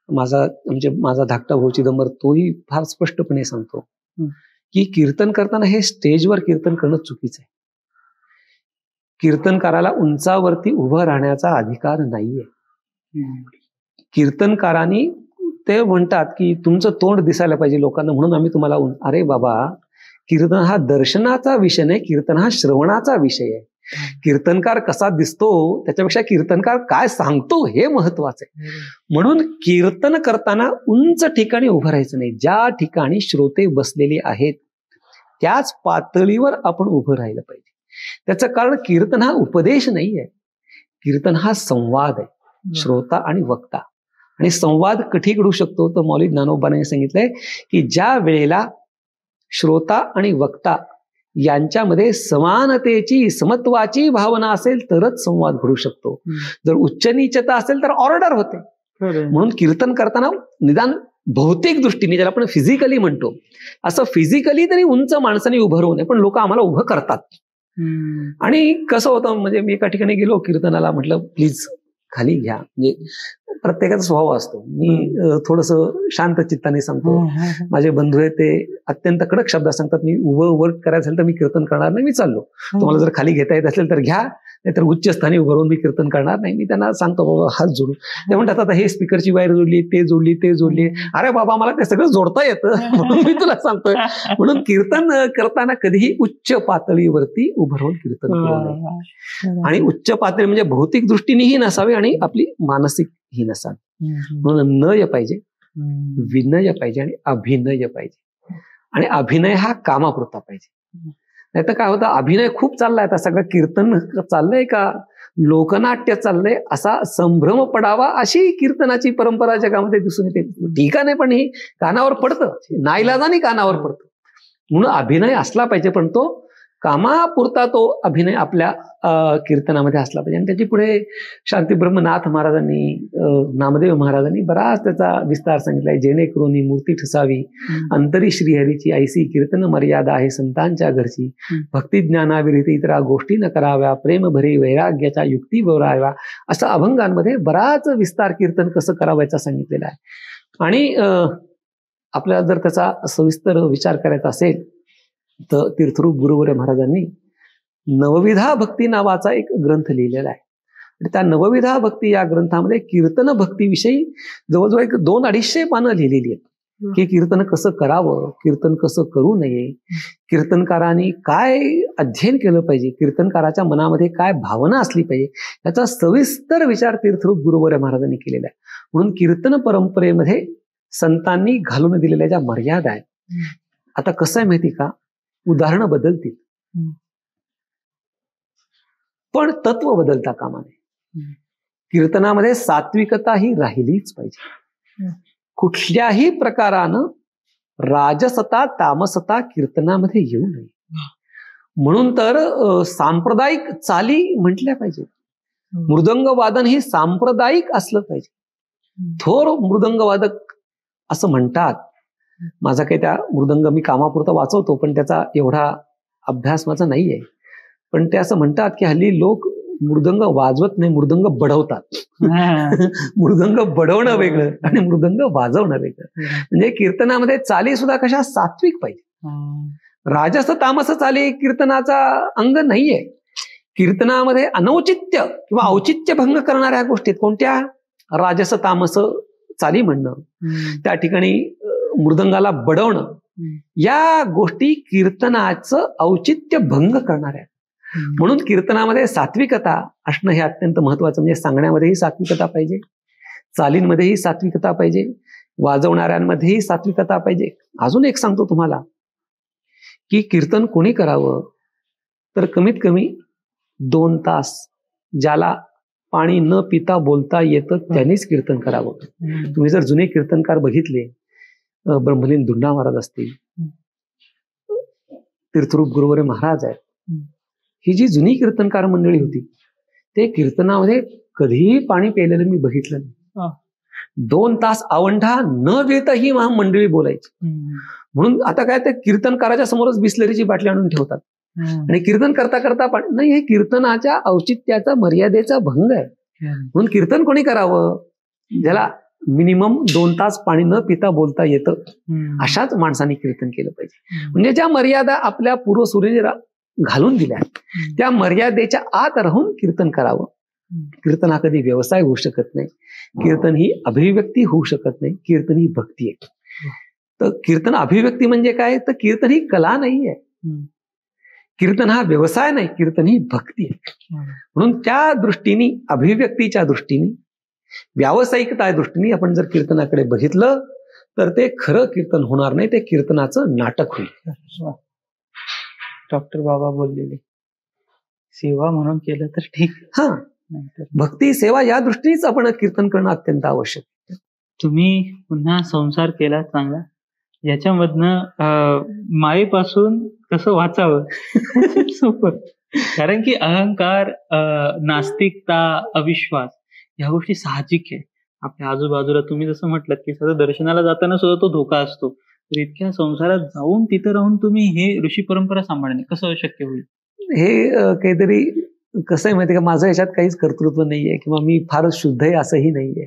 माझा धाकटा भाऊ चिदंबर तोही फार स्पष्टपणे सांगतो की कीर्तन करताना हे स्टेजवर कीर्तन करणं चुकीचं आहे. कीर्तनकाराला उंचावरती उभं राहण्याचा अधिकार नाहीये. कीर्तनकारांनी ते म्हणतात की तुमचं तोंड दिसायला पाहिजे लोकांना, म्हणून आम्ही तुम्हाला अरे बाबा, कीर्तन हा दर्शनाचा विषय नाही, कीर्तन हा श्रवणाचा विषय आहे. कीर्तनकार कसा दिसतो त्याच्यापेक्षा कीर्तनकार काय सांगतो हे महत्वाचं आहे. म्हणून कीर्तन करताना उंच ठिकाणी उभं राहायचं नाही. ज्या ठिकाणी श्रोते बसलेले आहेत त्याच पातळीवर आपण उभं राहिलं पाहिजे. त्याचं कारण कीर्तन हा उपदेश नाही आहे, कीर्तन हा संवाद आहे, श्रोता आणि वक्ता. आणि संवाद कधी घडू शकतो तर मौली ज्ञानोबाने सांगितलंय की ज्या वेळेला श्रोता आणि वक्ता यांच्यामध्ये समानतेची समत्वाची भावना असेल तरच संवाद घडू शकतो. जर उच्च नीचता असेल तर ऑर्डर होते. म्हणून कीर्तन करताना निदान भौतिक दृष्टीने, ज्याला आपण फिजिकली म्हणतो, असं फिजिकली तरी उंच माणसाने उभं राहू नये, पण लोक आम्हाला उभं करतात. आणि कसं होतं, म्हणजे मी एका ठिकाणी गेलो कीर्तनाला, म्हटलं प्लीज खाली घ्या. म्हणजे प्रत्येकाचा स्वभाव असतो. मी थोडंसं शांत चित्ताने सांगतो. माझे बंधू आहेत ते अत्यंत कडक शब्दात सांगतात, मी उभं वर्क करायचं असेल तर मी कीर्तन करणार नाही, मी चाललो. तुम्हाला जर खाली घेता येत असेल तर घ्या, नाहीतर उच्च स्थानी उभं राहून मी कीर्तन करणार नाही. मी त्यांना सांगतो बाबा हात जोडू. ते म्हणतात आता हे स्पीकरची वायर जोडली, ते जोडली, ते जोडली. अरे बाबा मला ते सगळं जोडता येतं म्हणून मी तुला सांगतोय. म्हणून कीर्तन करताना कधीही उच्च पातळीवरती उभं राहून कीर्तन करू नये. आणि उच्च पातळी म्हणजे भौतिक दृष्टीनेही नसावी आणि आपली मानसिक ही नसावी. म्हणून नय पाहिजे, विनय पाहिजे आणि अभिनय पाहिजे. आणि अभिनय हा कामापुरता पाहिजे. नाही तर काय होतं, अभिनय खूप चाललाय, आता सगळं कीर्तन चाललंय का लोकनाट्य चाललंय असा संभ्रम पडावा अशी कीर्तनाची परंपरा जगामध्ये दिसून येते. ठीक आहे, पण ही कानावर पडतं, नाईलाजाने कानावर पडतं. म्हणून अभिनय असला पाहिजे, पण तो कामापुरता तो अभिनय आपल्या कीर्तनामध्ये असला पाहिजे. आणि त्याची पुढे शांतीब्रह्मनाथ महाराजांनी, नामदेव महाराजांनी बराच त्याचा विस्तार सांगितलाय. जेणेकरून मूर्ती ठसावी अंतरी श्रीहरीची, ऐसी कीर्तन मर्यादा आहे संतांच्या घरची. भक्ती ज्ञानाविरित इतरा गोष्टी न कराव्या, प्रेम भरी वैराग्याच्या युक्ती बोलाव्या. असं अभंगांमध्ये बराच विस्तार कीर्तन कसं करावायचा सांगितलेला आहे. आणि आपल्याला जर त्याचा सविस्तर विचार करायचा असेल तर तीर्थरूप गुरुवर्य महाराजांनी नवविधा भक्ती नावाचा एक ग्रंथ लिहिलेला आहे. आणि त्या नवविधा भक्ती या ग्रंथामध्ये कीर्तन भक्तीविषयी जवळजवळ 200-250 पानं लिहिलेली आहेत. की कीर्तन कसं करावं, कीर्तन कसं करू नये, कीर्तनकारांनी काय अध्ययन केलं पाहिजे, कीर्तनकाराच्या मनामध्ये काय भावना असली पाहिजे, याचा सविस्तर विचार तीर्थरूप गुरुवर्य महाराजांनी केलेला आहे. म्हणून कीर्तन परंपरेमध्ये संतांनी घालून दिलेल्या ज्या मर्यादा आहेत, आता कसं आहे माहिती का, उदाहरणं बदलतील पण तत्व बदलता कामा नये. कीर्तनामध्ये सात्विकता ही राहिलीच पाहिजे. कुठल्याही प्रकारानं राजसता तामसता कीर्तनामध्ये येऊ नये. म्हणून तर सांप्रदायिक चाली म्हटल्या पाहिजे. मृदंग वादन ही सांप्रदायिक असलं पाहिजे. थोर मृदंगवादक असं म्हणतात. माझा काही त्या मृदंग मी कामापुरता वाचवतो, पण त्याचा एवढा अभ्यास माझा नाही आहे. पण ते असं म्हणतात की हल्ली लोक मृदंग वाजवत नाही, मृदंग बढवतात. मृदंग बढवणं वेगळं आणि मृदंग वाजवणं वेगळं. म्हणजे कीर्तनामध्ये चाली सुद्धा कशा सात्विक पाहिजे. राजस तामस चाली कीर्तनाचा अंग नाहीये. कीर्तनामध्ये अनौचित्य किंवा औचित्य भंग करणाऱ्या गोष्टीत कोणत्या, राजस तामस चाली म्हणणं, त्या ठिकाणी मृदंगाला बडवणं, या गोष्टी कीर्तनाचं औचित्य भंग करणाऱ्या. म्हणून कीर्तनामध्ये सात्विकता असणं हे अत्यंत महत्वाचं. म्हणजे सांगण्यामध्येही सात्विकता पाहिजे, चालींमध्येही सात्विकता पाहिजे, वाजवणाऱ्यांमध्येही सात्विकता पाहिजे. अजून एक सांगतो तुम्हाला की कीर्तन कोणी करावं तर कमीत कमी 2 तास ज्याला पाणी न पिता बोलता येतं त्यांनीच कीर्तन करावं. तुम्ही जर जुने कीर्तनकार बघितले, ब्रह्मलीन दुंडा महाराज असतील, तीर्थरूप गुरुवर्य महाराज आहेत, ही जी जुनी कीर्तनकार मंडळी होती, ते कीर्तनामध्ये कधीही पाणी प्यायलेलं मी बघितलं नाही. 2 तास आवंढा न देता ही मंडळी बोलायची. म्हणून आता काय, ते कीर्तनकाराच्या समोरच बिस्लरीची बाटली आणून ठेवतात आणि कीर्तन करता करता पाणी नाही. हे कीर्तनाच्या औचित्याचा मर्यादेचा भंग आहे. म्हणून कीर्तन कोणी करावं, ज्याला मिनिमम 2 तास पाणी न पिता बोलता येतं, अशाच माणसांनी कीर्तन केलं पाहिजे. म्हणजे ज्या मर्यादा आपल्या पूर्वसूर्याने घालून दिल्या त्या मर्यादेच्या आत राहून कीर्तन करावं. कीर्तन हा कधी व्यवसाय होऊ शकत नाही. कीर्तन ही अभिव्यक्ती होऊ शकत नाही. कीर्तन ही भक्ती आहे. तर कीर्तन अभिव्यक्ती म्हणजे काय, तर कीर्तन ही कला नाही आहे. कीर्तन हा व्यवसाय नाही, कीर्तन ही भक्ती आहे. म्हणून त्या दृष्टीने, अभिव्यक्तीच्या दृष्टीने, व्यावसायिकता दृष्टीने आपण जर कीर्तनाकडे बघितलं तर ते खरं कीर्तन होणार नाही, ते कीर्तनाचं नाटक होईल. डॉक्टर बाबा बोललेले, सेवा म्हणून केलं तर ठीक. भक्ती सेवा या दृष्टीनेच आपण कीर्तन करणं अत्यंत आवश्यक. तुम्ही पुन्हा संसार केला चांगला, याच्यामधनं मायेपासून कसं वाचावं सोपं. कारण की अहंकार, नास्तिकता, अविश्वास ह्या गोष्टी साहजिक आहे. आपल्या आजूबाजूला तुम्ही जसं म्हटलं की सगळं दर्शनाला जाताना सुद्धा तो धोका असतो. तर इतक्या संसारात जाऊन तिथं राहून तुम्ही हे ऋषी परंपरा सांभाळणे कसं शक्य होईल? हे काहीतरी कसं आहे माहिती का, माझं याच्यात काहीच कर्तृत्व नाहीये किंवा मी फारच शुद्ध आहे असंही नाहीये.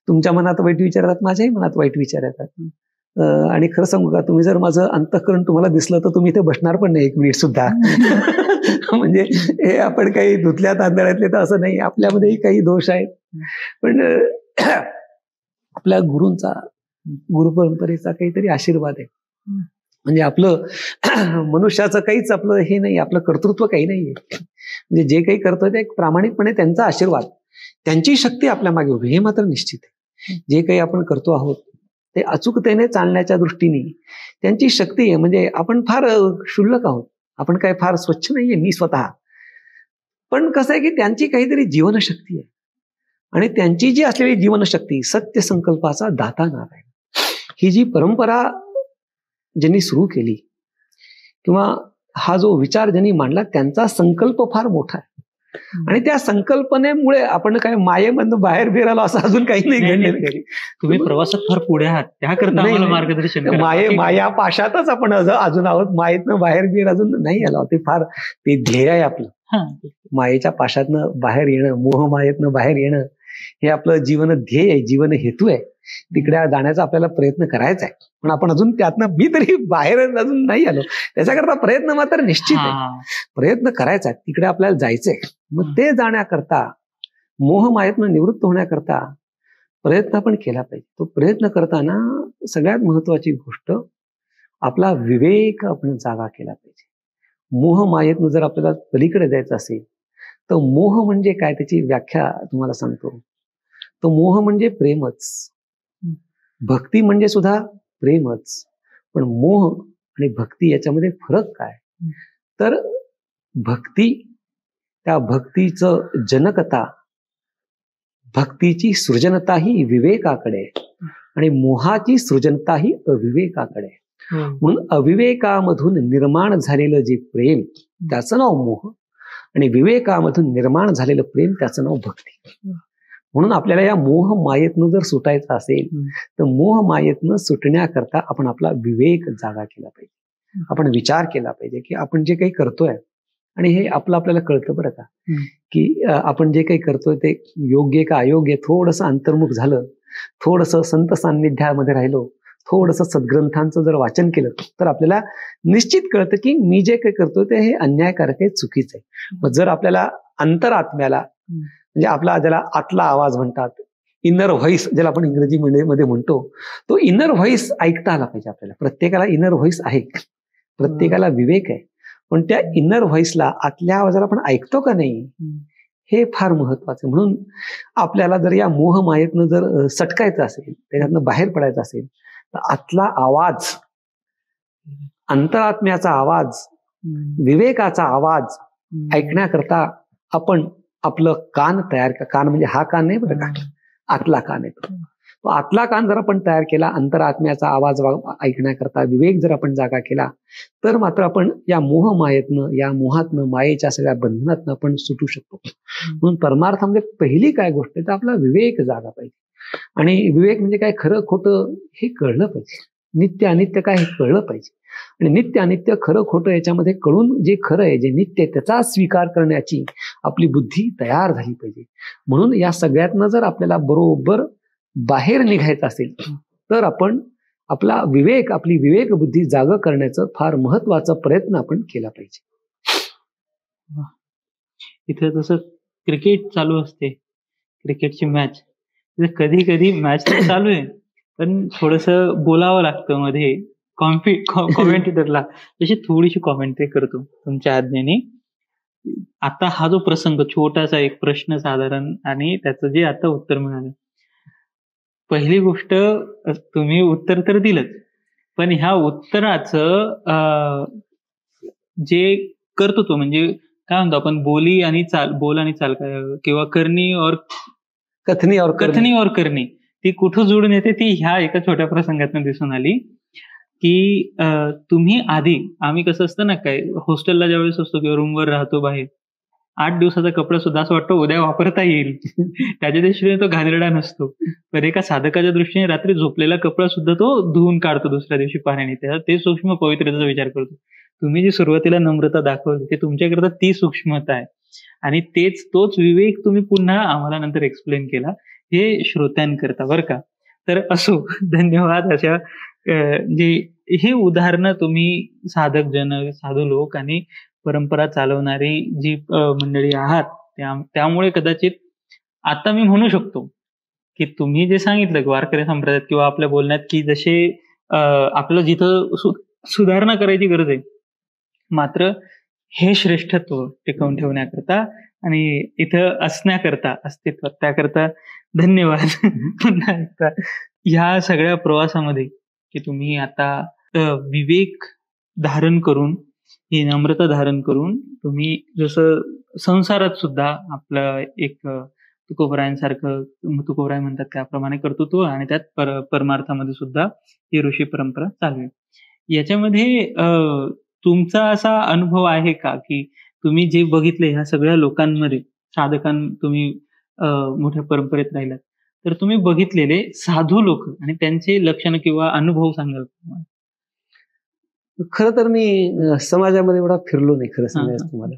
तुमच्या मनात वाईट विचार येतात, माझ्याही मनात वाईट विचार येतात. आणि खरं सांगू का, तुम्ही जर माझं अंतःकरण तुम्हाला दिसलं तर तुम्ही इथे बसणार पण नाही एक मिनिट सुद्धा. म्हणजे हे आपण काही धुतल्या तांदळातले तर असं नाही, आपल्यामध्येही काही दोष आहेत. पण आपल्या गुरूंचा, गुरुपरंपरेचा काहीतरी आशीर्वाद आहे. म्हणजे आपलं मनुष्याचं काहीच आपलं हे नाही, आपलं कर्तृत्व काही नाहीये. म्हणजे जे काही करतोय ते प्रामाणिकपणे त्यांचा आशीर्वाद, त्यांची शक्ती आपल्या मागे उभी, हे मात्र निश्चित आहे. जे काही आपण करतो आहोत ते अचूकतेने चालण्याच्या दृष्टीने त्यांची शक्ती आहे. म्हणजे आपण फार क्षुल्लक आहोत, आपण काय फार स्वच्छ नाहीये मी स्वतः. पण कसं आहे की त्यांची काहीतरी जीवनशक्ती आहे, आणि त्यांची जी असलेली जीवनशक्ती सत्य संकल्पाचा दाता नारायण, ही जी परंपरा ज्यांनी सुरू केली किंवा हा जो विचार ज्यांनी मांडला, त्यांचा संकल्प फार मोठा आहे. आणि त्या संकल्पनेमुळे आपण काय मायेमधून बाहेर फिरायला असं अजून काही नाही घडलेलं. तुम्ही प्रवासात फार पुढे आहात, त्याकरता आम्हाला मार्गदर्शन करा. माया पाशातच आपण अजून आहोत, मायेतनं बाहेर बिर अजून नाही आलो. ते ध्येय आहे आपलं. मायेच्या पाशातनं बाहेर येणं, मोह मायेतनं बाहेर येणं, हे आपलं जीवन ध्येय आहे, जीवन हेतू आहे. तिकडे जाण्याचा आपल्याला प्रयत्न करायचा आहे. पण आपण अजून त्यातनं मी तरी बाहेर अजून नाही आलो. त्याच्याकरता प्रयत्न मात्र निश्चित आहे, प्रयत्न करायचा आहे, तिकडे आपल्याला जायचंय. मग ते जाण्याकरता, मोह मायेतनं निवृत्त होण्याकरता प्रयत्न आपण केला पाहिजे. तो प्रयत्न करताना सगळ्यात महत्वाची गोष्ट, आपला विवेक आपण जागा केला पाहिजे. मोह मायेतनं जर आपल्याला पलीकडे जायचं असेल तर मोह म्हणजे काय, त्याची व्याख्या तुम्हाला सांगतो. तो मोह म्हणजे प्रेमच, भक्ती म्हणजे सुद्धा प्रेमच. पण मोह आणि भक्ती याच्यामध्ये फरक काय, तर भक्ती, त्या भक्तीचं जनकता, भक्तीची सृजनता ही विवेकाकडे आहे आणि मोहाची सृजनता ही अविवेकाकडे आहे. म्हणून अविवेकामधून निर्माण झालेलं जे प्रेम त्याचं नाव मोह, आणि विवेकामधून निर्माण झालेलं प्रेम त्याचं नाव भक्ती. म्हणून आपल्याला या मोह मायेतनं जर सुटायचं असेल तर मोह मायेतनं सुटण्याकरता आपण आपला विवेक जागा केला पाहिजे. आपण विचार केला पाहिजे की आपण जे काही करतोय, आणि हे आपल्याला कळतं बरं का, की आपण जे काही करतोय ते योग्य का अयोग्य. थोडंसं अंतर्मुख झालं, थोडंसं संत सान्निध्यामध्ये राहिलो, थोडंसं सद्ग्रंथांचं जर वाचन केलं तर आपल्याला निश्चित कळतं की मी जे काही करतोय ते हे अन्यायकारक आहे, चुकीचं आहे. मग जर आपल्याला अंतरात्म्याला, म्हणजे आपला ज्याला आतला आवाज म्हणतात, इनर व्हॉइस ज्याला आपण इंग्रजीमध्ये म्हणतो, तो इनर व्हॉइस ऐकता आला पाहिजे आपल्याला. प्रत्येकाला इनर व्हॉइस आहे, प्रत्येकाला विवेक आहे, पण त्या इनर व्हॉइसला, आतल्या आवाजाला आपण ऐकतो का नाही, हे फार महत्वाचं. म्हणून आपल्याला जर या मोह मायेतनं जर सटकायचं असेल, त्याच्यातनं बाहेर पडायचं असेल, तर आतला आवाज, अंतरात्म्याचा आवाज, विवेकाचा आवाज ऐकण्याकरता आपण आपलं कान तयार, कान म्हणजे हा कान नाही बरं का, आतला कान आहे तो आतला कान जर आपण तयार केला, अंतरात्म्याचा आवाज ऐकण्याकरता विवेक जर आपण जागा केला, तर मात्र आपण या मोह मायेतनं, या मोहातनं, मायेच्या सगळ्या बंधनातनं आपण सुटू शकतो. म्हणून परमार्थामध्ये पहिली काय गोष्ट आहे तर आपला विवेक जागा पाहिजे. आणि विवेक म्हणजे काय, खरं खोटं हे कळलं पाहिजे, नित्य अनित्य काय हे कळलं पाहिजे. आणि नित्य अनित्य, खरं खोटं याच्यामध्ये कळून जे खरं आहे, जे नित्य आहे, त्याचा स्वीकार करण्याची आपली बुद्धी तयार झाली पाहिजे. म्हणून या सगळ्यातनं जर आपल्याला बरोबर बाहेर निघायचं असेल तर आपण आपला विवेक, आपली विवेक बुद्धी जाग करण्याचं फार महत्वाचा प्रयत्न आपण केला पाहिजे. इथे जसं क्रिकेट चालू असते, क्रिकेटची मॅच, कधी कधी मॅच चालू आहे पण थोडस बोलावं लागतं मध्ये कॉमेंटेटरला, तशी थोडीशी कॉमेंट्री करतो तुमच्या आज्ञेने. आता हा जो प्रसंग, छोटासा एक प्रश्न साधारण, आणि त्याचं जे आता उत्तर मिळालं. पहिली गोष्ट, तुम्ही उत्तर तर दिलंच, पण ह्या उत्तराचं जे करतो तो, म्हणजे काय म्हणतो आपण, बोल आणि चाल किंवा कथनी और करनी, ती कुठं जोडून येते ती ह्या एका छोट्या प्रसंगातून दिसून आली की तुम्ही आधी, आम्ही कसं असतं ना, काय हॉस्टेलला ज्यावेळेस असतो किंवा रूमवर राहतो बाहेर, 8 दिवसाचा कपडा सुद्धा असं वाटतं उद्या वापरता येईल. त्याच्या दृष्टीने तो घाणेरडा नसतो. पण एका साधकाच्या दृष्टीने रात्री झोपलेला कपडा सुद्धा तो धुवून काढतो दुसऱ्या दिवशी पाण्याने. ते सूक्ष्म पवित्रतेचा विचार करतो. तुम्ही जी सुरुवातीला नम्रता दाखवली ते तुमच्याकरता ती सूक्ष्मता आहे. आणि तोच विवेक तुम्ही पुन्हा आम्हाला नंतर एक्सप्लेन केला, हे श्रोत्यांकरता बरं का. तर असो, धन्यवाद. अशा जे हे उदाहरणं तुम्ही साधक जन, साधू लोक आणि परंपरा चालवणारी जी मंडळी आहात, त्यामुळे कदाचित आता मी म्हणू शकतो की तुम्ही जे सांगितलं की वारकरी संप्रदायात किंवा आपल्या बोलण्यात की जसे आपल्याला जिथं सुधारणा करायची गरज आहे, मात्र हे श्रेष्ठत्व टिकवून ठेवण्याकरता आणि इथं असण्याकरता, अस्तित्वात, त्याकरता धन्यवाद. पुन्हा एकदा ह्या सगळ्या प्रवासामध्ये की तुम्ही आता विवेक धारण करून, ही नम्रता धारण करून तुम्ही जसं संसारात सुद्धा आपलं एक तुकोबरायांसारखं, तुकोबराय म्हणतात त्याप्रमाणे कर्तृत्व, आणि त्यात परमार्थामध्ये सुद्धा ही ऋषी परंपरा चालू आहे. याच्यामध्ये तुमचा असा अनुभव आहे का की तुम्ही जे बघितले ह्या सगळ्या लोकांमध्ये, तुम्ही मोठ्या परंपरेत राहिलात, तर तुम्ही बघितलेले साधू लोक आणि त्यांचे लक्षणं किंवा अनुभव सांगाल का? खरं तर मी समाजामध्ये एवढा फिरलो नाही, खरं सांगायचं तुम्हाला.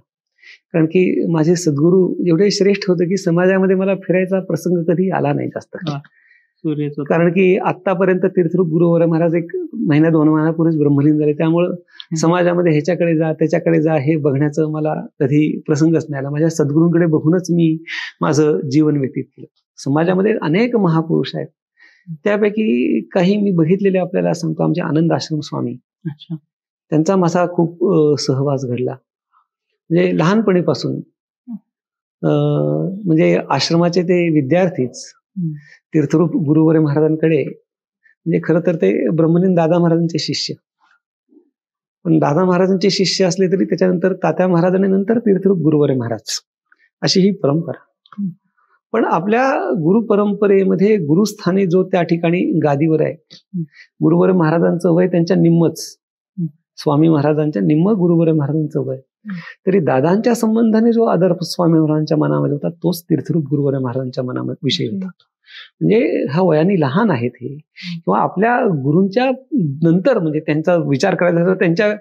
कारण की माझे सद्गुरू एवढे श्रेष्ठ होते की समाजामध्ये मला फिरायचा प्रसंग कधी आला नाही जास्त. कारण की आतापर्यंत तीर्थरूप गुरुवर महाराज 1 महिना 2 महिन्यापूर्वीच ब्रह्मलीन झाले, त्यामुळं समाजामध्ये ह्याच्याकडे जा त्याच्याकडे जा हे बघण्याचं मला कधी प्रसंगच नाही आला. माझ्या सद्गुरूंकडे बघूनच मी माझं जीवन व्यतीत केलं. समाजामध्ये अनेक महापुरुष आहेत, त्यापैकी काही मी बघितलेले आपल्याला सांगतो. आमचे आनंद आश्रम स्वामी, त्यांचा माझा खूप सहवास घडला. म्हणजे लहानपणीपासून म्हणजे आश्रमाचे ते विद्यार्थीच तीर्थरूप गुरुवरे महाराजांकडे, म्हणजे खरं तर ते ब्रह्मलीन दादा महाराजांचे शिष्य, पण दादा महाराजांचे शिष्य असले तरी त्याच्यानंतर तात्या महाराजांनी नंतर तीर्थरूप गुरुवरे महाराज, अशी ही परंपरा. पण आपल्या गुरु परंपरेमध्ये गुरुस्थानी जो त्या ठिकाणी गादीवर आहे, गुरुवरे महाराजांचं वय त्यांच्या निम्मच, स्वामी महाराजांच्या निम्म गुरुवरे महाराजांचं वय, तरी दादांच्या संबंधाने जो आदर स्वामी महाराजांच्या मनामध्ये होता तोच तीर्थरूप गुरुवरे महाराजांच्या मनामध्ये विषय होता. म्हणजे हा वयाने लहान आहेत हे, किंवा आपल्या गुरूंच्या नंतर म्हणजे त्यांचा विचार करायचा तर त्यांच्या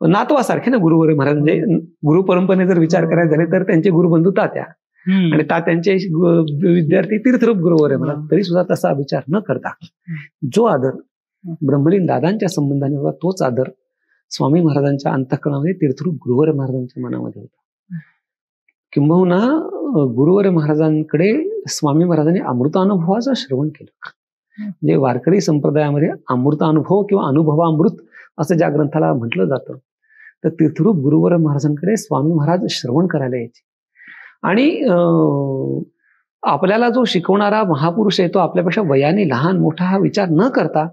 नातवासारखे ना गुरुवरे महाराज. म्हणजे गुरु परंपरेने जर विचार करायचे झाले तर त्यांचे गुरुबंधू तात्या, आणि तात्यांचे विद्यार्थी तीर्थरूप गुरुवरे महाराज. तरी सुद्धा तसा विचार न करता जो आदर ब्रह्मलीन दादांच्या संबंधाने होता तोच आदर स्वामी महाराजांच्या अंतःकरणामध्ये तीर्थरूप गुरुवरे महाराजांच्या मनामध्ये होता. किंबहुना गुरुवरे महाराजांकडे स्वामी महाराजांनी अमृतानुभवाचं श्रवण केलं. म्हणजे वारकरी संप्रदायामध्ये अमृतानुभव किंवा अनुभवामृत असं ज्या ग्रंथाला म्हटलं जातं, तर तीर्थरूप गुरुवरे महाराजांकडे स्वामी महाराज श्रवण करायला यायचे. आणि आपल्याला जो शिकवणारा महापुरुष आहे तो आपल्यापेक्षा वयाने लहान मोठा हा विचार न करता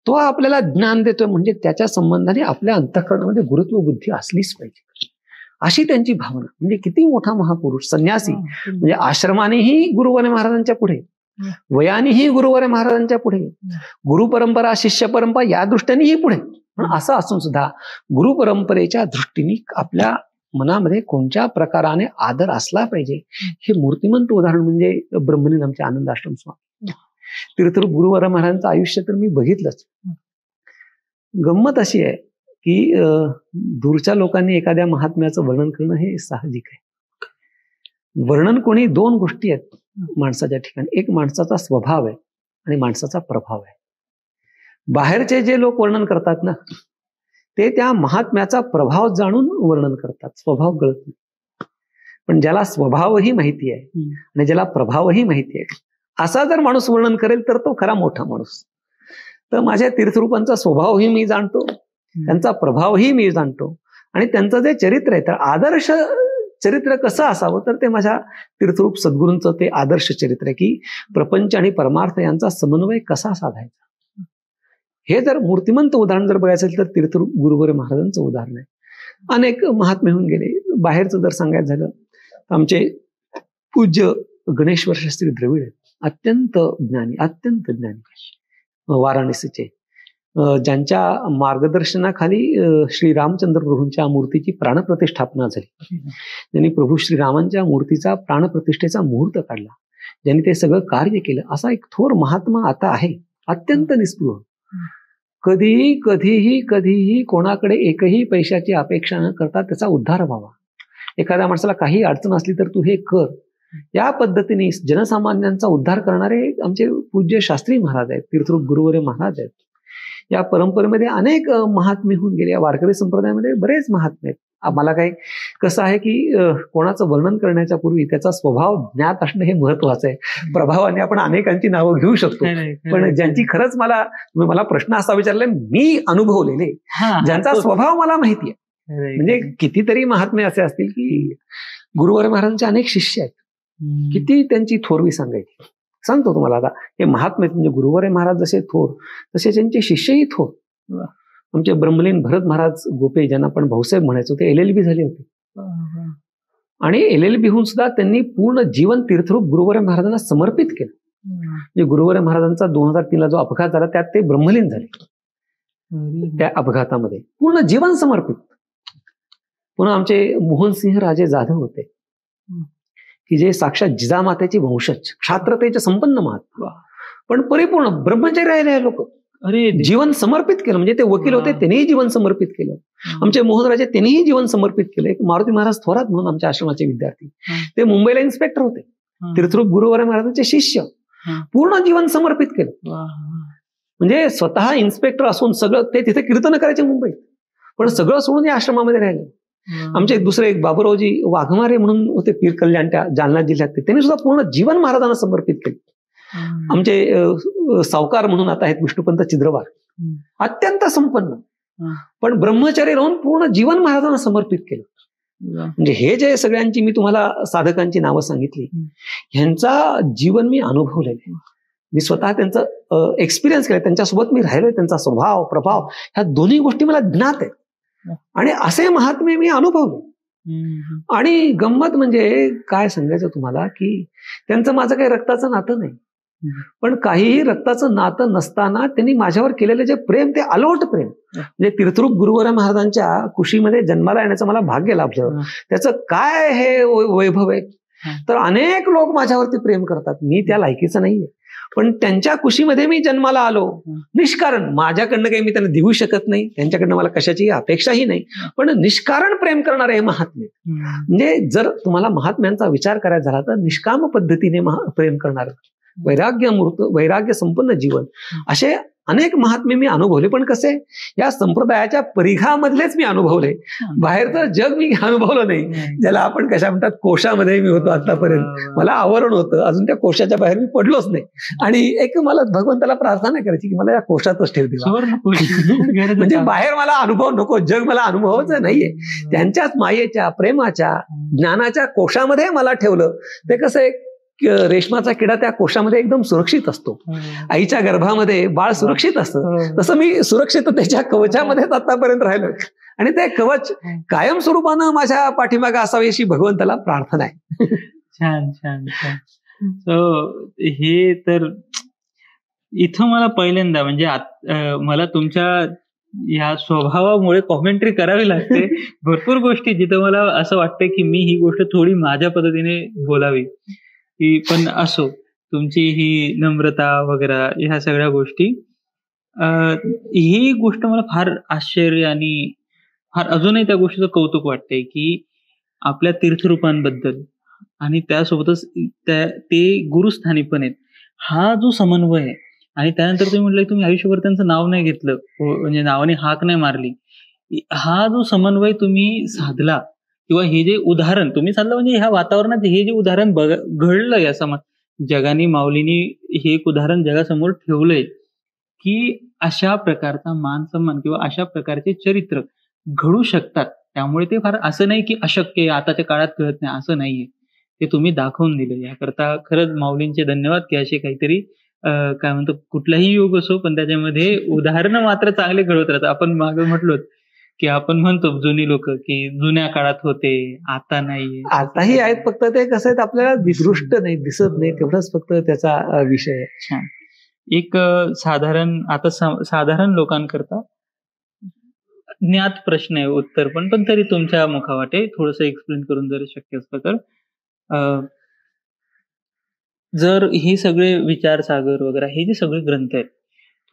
तो आपल्याला ज्ञान देतोय, म्हणजे त्याच्या संबंधाने आपल्या अंतःकरणामध्ये गुरुत्व बुद्धी असलीच पाहिजे, अशी त्यांची भावना. म्हणजे किती मोठा महापुरुष, संन्यासी, म्हणजे आश्रमानेही गुरुवरे महाराजांच्या पुढे, वयानेही गुरुवरे महाराजांच्या पुढे, गुरु परंपरा शिष्य परंपरा या दृष्टीनेही पुढे. पण असं असून सुद्धा गुरु परंपरेच्या दृष्टीने आपल्या मनामध्ये कोणत्या प्रकाराने आदर असला पाहिजे हे मूर्तिमंत उदाहरण म्हणजे ब्रह्मलीन आमचे आनंद आश्रम स्वामी. तीर्थरूप गुरुवरे महाराजांचं आयुष्य तर मी बघितलंच. गंमत अशी आहे की दूरच्या लोकांनी एखाद्या महात्म्याचं वर्णन करणं हे साहजिक आहे. वर्णन कोणी 2 गोष्टी आहेत माणसाच्या ठिकाणी, एक माणसाचा स्वभाव आहे आणि माणसाचा प्रभाव आहे. बाहेरचे जे लोक वर्णन करतात ना ते त्या महात्म्याचा प्रभाव जाणून वर्णन करतात, स्वभाव कळत नाही. पण ज्याला स्वभावही माहिती आहे आणि ज्याला प्रभावही माहिती आहे असा जर माणूस वर्णन करेल तर तो खरा मोठा माणूस. तर माझ्या तीर्थरूपांचा स्वभावही मी जाणतो, त्यांचा प्रभावही मी जाणतो, आणि त्यांचं जे चरित्र आहे तर आदर्श चरित्र कसं असावं तर ते माझ्या तीर्थरूप सद्गुरूंचं ते आदर्श चरित्र आहे की प्रपंच आणि परमार्थ यांचा समन्वय कसा साधायचा. हे जर मूर्तिमंत उदाहरण जर बघायचं असेल तर तीर्थरूप गुरुवरे महाराजांचं उदाहरण आहे. अनेक महात्मे होऊन गेले. बाहेरचं जर सांगायचं झालं तर आमचे पूज्य गणेश्वर शास्त्री द्रविड आहेत. अत्यंत ज्ञानी वाराणसीचे, ज्यांच्या मार्गदर्शनाखाली श्री रामचंद्र प्रभूंच्या मूर्तीची प्राणप्रतिष्ठापना झाली. त्यांनी प्रभू श्रीरामांच्या मूर्तीचा प्राणप्रतिष्ठेचा मुहूर्त काढला, ज्यांनी ते सगळं कार्य केलं. असा एक थोर महात्मा आता आहे, अत्यंत निस्पृह. कधीही कोणाकडे एकही पैशाची अपेक्षा न करता त्याचा उद्धार व्हावा. एखाद्या माणसाला काही अडचण असली तर तू हे कर, या पद्धतीने जनसामान्यांचा उद्धार करणारे आमचे पूज्य शास्त्री महाराज आहेत, तीर्थरूप गुरुवर्य महाराज आहेत. या परंपरेमध्ये अनेक महात्मे होऊन गेले. या वारकरी संप्रदायामध्ये बरेच महात्मे आहेत. मला काय कसं आहे की कोणाचं वर्णन करण्याच्या पूर्वी त्याचा स्वभाव ज्ञात असणं हे महत्वाचं आहे. प्रभावाने आपण अनेकांची नावं घेऊ शकतो, पण ज्यांची खरंच मला प्रश्न असा विचारलाय, मी अनुभवलेले, ज्यांचा स्वभाव मला माहिती आहे. म्हणजे कितीतरी महात्मे असे असतील की गुरुवर्य महाराजांचे अनेक शिष्य आहेत, किती त्यांची थोरवी सांगायची. सांगतो तुम्हाला आता, हे महात्मे म्हणजे गुरुवर्य महाराज जसे थोर तसे त्यांचे शिष्यही थोर. आमचे ब्रह्मलीन भरत महाराज गोपे, ज्यांना आपण भाऊसाहेब म्हणायचो, ते LLB झाले होते. आणि LLB होऊन सुद्धा त्यांनी पूर्ण जीवन तीर्थरूप गुरुवर्य महाराजांना समर्पित केलं. म्हणजे गुरुवर्य महाराजांचा 2003ला जो अपघात झाला त्यात ते ब्रह्मलीन झाले. त्या अपघातामध्ये पूर्ण जीवन समर्पित. पुन्हा आमचे मोहनसिंह राजे जाधव होते की जे साक्षात जिजामातेची वंशज, क्षात्रतेचे संपन्न महात्मा, पण परिपूर्ण ब्रह्मचारी राहिले लोक. जीवन समर्पित केलं. म्हणजे ते वकील होते, त्यांनीही जीवन समर्पित केलं. आमचे मोहनराजे त्यांनीही जीवन समर्पित केलं. एक मारुती महाराज थोरात म्हणून आमच्या आश्रमाचे विद्यार्थी, ते मुंबईला इन्स्पेक्टर होते, तीर्थरूप गुरुवर्य महाराजांचे शिष्य, पूर्ण जीवन समर्पित केलं. म्हणजे स्वतः इन्स्पेक्टर असून सगळं ते तिथे कीर्तन करायचे मुंबईत, पण सगळं सोडून या आश्रमामध्ये राहिले. आमचे दुसरे एक बाबूरावजी वाघमारे म्हणून होते, पीर कल्याण त्या जालना जिल्ह्यात, त्यांनी सुद्धा पूर्ण जीवन महाराजांना समर्पित केले. आमचे सावकार म्हणून आता आहेत विष्णुपंत चिद्रवार, अत्यंत संपन्न, पण ब्रह्मचारी राहून पूर्ण जीवन महाराजांना समर्पित केलं. म्हणजे हे जे सगळ्यांची मी तुम्हाला साधकांची नावं सांगितली, ह्यांचा जीवन मी अनुभवलेलं, मी स्वतः त्यांचं एक्सपिरियन्स केलं, त्यांच्यासोबत मी राहिलोय, त्यांचा स्वभाव प्रभाव ह्या दोन्ही गोष्टी मला ज्ञात आहेत. आणि असे महात्मे मी अनुभवले. आणि गंमत म्हणजे काय सांगायचं तुम्हाला की त्यांचं माझं काही रक्ताचं नातं नाही, पण काहीही रक्ताचं नातं नसताना त्यांनी माझ्यावर केलेलं जे प्रेम, ते अलोट प्रेम. म्हणजे तीर्थरूप गुरुवर्य महाराजांच्या कुशीमध्ये जन्माला येण्याचं मला भाग्य लाभलं. त्याचं काय हे वैभव आहे. तर अनेक लोक माझ्यावरती प्रेम करतात, मी त्या लायकीचं नाहीये, पण त्यांच्या कुशीमध्ये मी जन्माला आलो निष्कारण. माझ्याकडनं काही मी त्यांना देऊ शकत नाही, त्यांच्याकडनं मला कशाची अपेक्षाही नाही, पण निष्कारण प्रेम करणारे हे महात्मे. म्हणजे जर तुम्हाला महात्म्यांचा विचार करायचा झाला तर निष्काम पद्धतीने प्रेम करणार, वैराग्य संपन्न जीवन, असे अनेक महात्मे मी अनुभवले. पण कसे, या संप्रदायाच्या परिघामधलेच मी अनुभवले, बाहेरचं जग मी अनुभवलं नाही. ज्याला आपण कशा म्हणतात, कोशामध्ये मी होतो आतापर्यंत, मला आवरण होतं, अजून त्या कोशाच्या बाहेर मी पडलोच नाही. आणि एक मला भगवंताला प्रार्थना करायची की मला या कोशातच ठेव दिला, म्हणजे बाहेर मला अनुभव नको, जग मला अनुभवायचं नाहीये. त्यांच्याच मायेच्या, प्रेमाच्या, ज्ञानाच्या कोशामध्ये मला ठेवलं. ते कसं एक रेशमाचा किडा त्या कोशामध्ये एकदम सुरक्षित असतो, आईच्या गर्भामध्ये बाळ सुरक्षित असतं, तसं मी सुरक्षिततेच्या कवचामध्येच आतापर्यंत राहिलो. आणि ते कवच कायम स्वरूपानं माझ्या पाठीमागे असावी अशी भगवंताला प्रार्थना आहे. छान छान छान. हे तर इथं मला पहिल्यांदा म्हणजे मला तुमच्या या स्वभावामुळे कॉमेंट्री करावी लागते. भरपूर गोष्टी जिथं मला असं वाटतं की मी ही गोष्ट थोडी माझ्या पद्धतीने बोलावी, की पण असो, तुमची ही नम्रता वगैरे ह्या सगळ्या गोष्टी, ही गोष्ट मला फार आश्चर्य आणि फार अजूनही त्या गोष्टीचं कौतुक वाटतंय की आपल्या तीर्थरूपांबद्दल आणि त्यासोबतच ते गुरुस्थानी पण आहेत, हा जो समन्वय आहे. आणि त्यानंतर तुम्ही म्हटलं तुम्ही आयुष्यभर त्यांचं नाव नाही घेतलं, म्हणजे नावाने हाक नाही मारली, हा जो समन्वय तुम्ही साधला, किंवा हे जे उदाहरण तुम्ही साधलं, म्हणजे ह्या वातावरणात हे जे उदाहरण घडलं या समाज, जगाने, माऊलीनी हे एक उदाहरण जगासमोर ठेवलंय की अशा प्रकारचा मान सन्मान किंवा अशा प्रकारचे चरित्र घडू शकतात. त्यामुळे ते फार असं नाही की अशक्य आताच्या काळात कळत नाही, असं नाहीये, ते तुम्ही दाखवून दिलं. याकरता खरंच माऊलींचे धन्यवाद की असे काहीतरी काय म्हणतो, कुठलाही योग असो पण त्याच्यामध्ये उदाहरणं मात्र चांगले घडवत राहतात. आपण मागे म्हटलो की आपण म्हणतो जुनी लोक की जुन्या काळात होते, आता नाहीये. आताही आहेत, फक्त ते कसं आहेत आपल्याला दृष्ट नाही, दिसत नाही, तेवढाच फक्त त्याचा विषय आहे. छान. एक साधारण आता साधारण लोकांकरता ज्ञात प्रश्न आहे, उत्तर पण तरी तुमच्या मुखावाटे थोडस एक्सप्लेन करून जर शक्य असतं तर, जर हे सगळे विचारसागर वगैरे हे जे सगळे ग्रंथ आहेत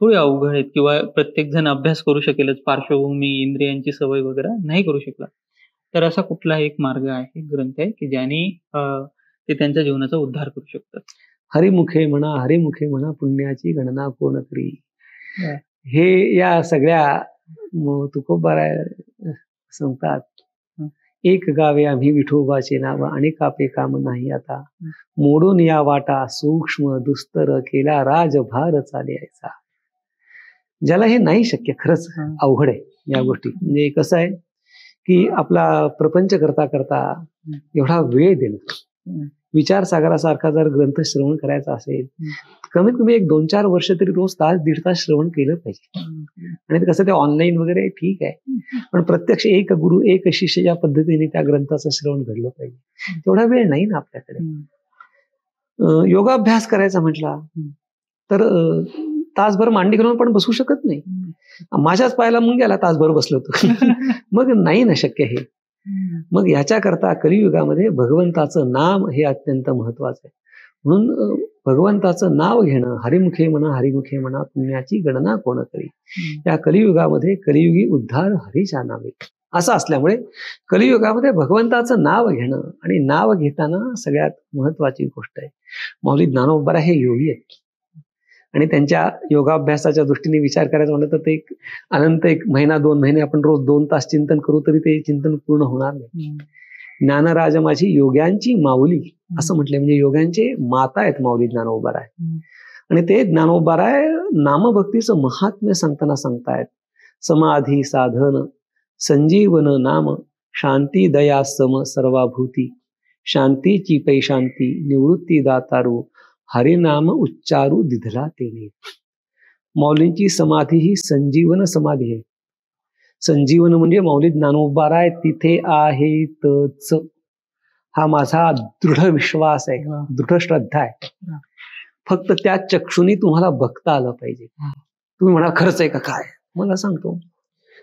थोडे अवघड आहेत किंवा प्रत्येक जण अभ्यास करू शकेलच, पार्श्वभूमी इंद्रियांची सवय वगैरे नाही करू शकला, तर असा कुठला एक मार्ग आहे, ग्रंथ आहे की ज्याने ते त्यांच्या जीवनाचा उद्धार करू शकतात? हरिमुखे म्हणा पुण्याची गणना कोण करी, हे या सगळ्या तुकोबाराय सांगतात. एक गावे आम्ही विठोबाचे नाव आणि कापे काम नाही आता, मोडून या वाटा सूक्ष्म दुस्तर केला राजभार चालायचा. ज्याला हे नाही शक्य, खरंच अवघड आहे या गोष्टी. म्हणजे कसं आहे की आपला प्रपंच करता करता एवढा वेळ देणं, विचारसागरासारखा जर ग्रंथ श्रवण करायचा असेल, कमीत कमी 1-2-4 वर्ष तरी रोज तास 1.5 तास श्रवण केलं पाहिजे. आणि ते कसं ते ऑनलाईन वगैरे ठीक आहे, पण प्रत्यक्ष एक गुरु एक शिष्य या पद्धतीने त्या ग्रंथाचं श्रवण घडलं पाहिजे. तेवढा वेळ नाही ना आपल्याकडे. योगाभ्यास करायचा म्हटला तर तासभर मांडी घालून पण बसू शकत नाही. माझ्याच पायाला मुंग्याला तासभर बसलो होतो. मग नाही ना शक्य हे. मग याच्याकरता कलियुगामध्ये भगवंताचं नाम हे अत्यंत महत्वाचं आहे. म्हणून भगवंताचं नाव घेणं, हरिमुखे म्हणा पुण्याची गणना कोण करी. या कलियुगामध्ये कलियुगी उद्धार हरीच्या नावे, असं असल्यामुळे कलियुगामध्ये भगवंताचं नाव घेणं, आणि नाव घेताना सगळ्यात महत्वाची गोष्ट आहे, माऊली ज्ञानोबा हे योगी आहेत, आणि त्यांच्या योगाभ्यासाच्या दृष्टीने विचार करायचा म्हणलं तर ते अनंत 1 महिना 2 महिने आपण रोज 2 तास चिंतन करू तरी ते चिंतन पूर्ण होणार नाही. ज्ञानराज माझी योग्यांची माऊली असं म्हटलंय, म्हणजे योग्यांचे माता आहेत माऊली ज्ञानोबाराय. आणि ते ज्ञानोबाराय नामभक्तीचं महात्म्य सांगताना सांगतायत, समाधी साधन संजीवन नाम शांती दया सम सर्वाभूती, शांतीची पै शांती निवृत्ती दातारू, हरिनाम उच्चारू दिधला तेने. माऊलींची समाधी ही संजीवन समाधी आहे. संजीवन म्हणजे माऊली ज्ञानोबाराय तिथे आहेतच, हा माझा दृढ विश्वास आहे, दृढ श्रद्धा आहे. फक्त त्या चक्षुनी तुम्हाला बघता आलं पाहिजे. तुम्ही म्हणा खरंच आहे का काय? मला सांगतो,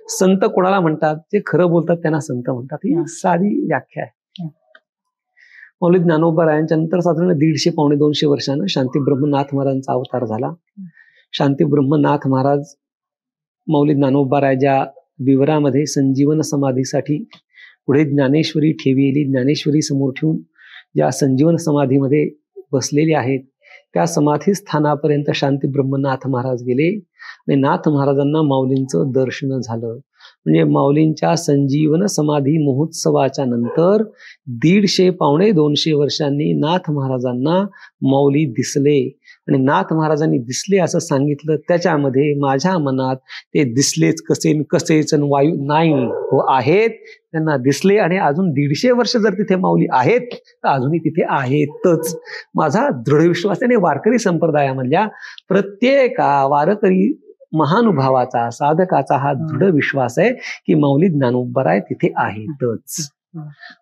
संत कोणाला म्हणतात? जे खरं बोलतात त्यांना संत म्हणतात. ही साधी व्याख्या आहे. माऊली ज्ञानोबारायांच्या नंतर साधारण 150-200 वर्षानं शांती ब्रह्मनाथ महाराजांचा अवतार झाला. शांती ब्रह्मनाथ महाराज माऊली ज्ञानोबाराय ज्या विवरामध्ये संजीवन समाधीसाठी पुढे ज्ञानेश्वरी ठेवलेली, ज्ञानेश्वरी समोर ठेवून ज्या संजीवन समाधीमध्ये बसलेले आहेत, त्या समाधी स्थानापर्यंत शांती ब्रह्मनाथ महाराज गेले आणि नाथ महाराजांना माऊलींचं दर्शन झालं. म्हणजे माऊलींच्या संजीवन समाधी महोत्सवाच्या नंतर 150-200 वर्षांनी नाथ महाराजांना माऊली दिसले. आणि नाथ महाराजांनी दिसले असं सांगितलं, त्याच्यामध्ये माझ्या मनात ते दिसलेच कसेच वायू नाही हो, आहेत, त्यांना दिसले. आणि अजून 150 वर्ष जर तिथे माऊली आहेत तर अजूनही तिथे आहेतच, माझा दृढ विश्वास आहे. आणि वारकरी संप्रदायामधल्या प्रत्येक वारकरी महानुभावाचा, साधकाचा हा दृढ विश्वास आहे की माऊली ज्ञानोबाराय तिथे आहेतच.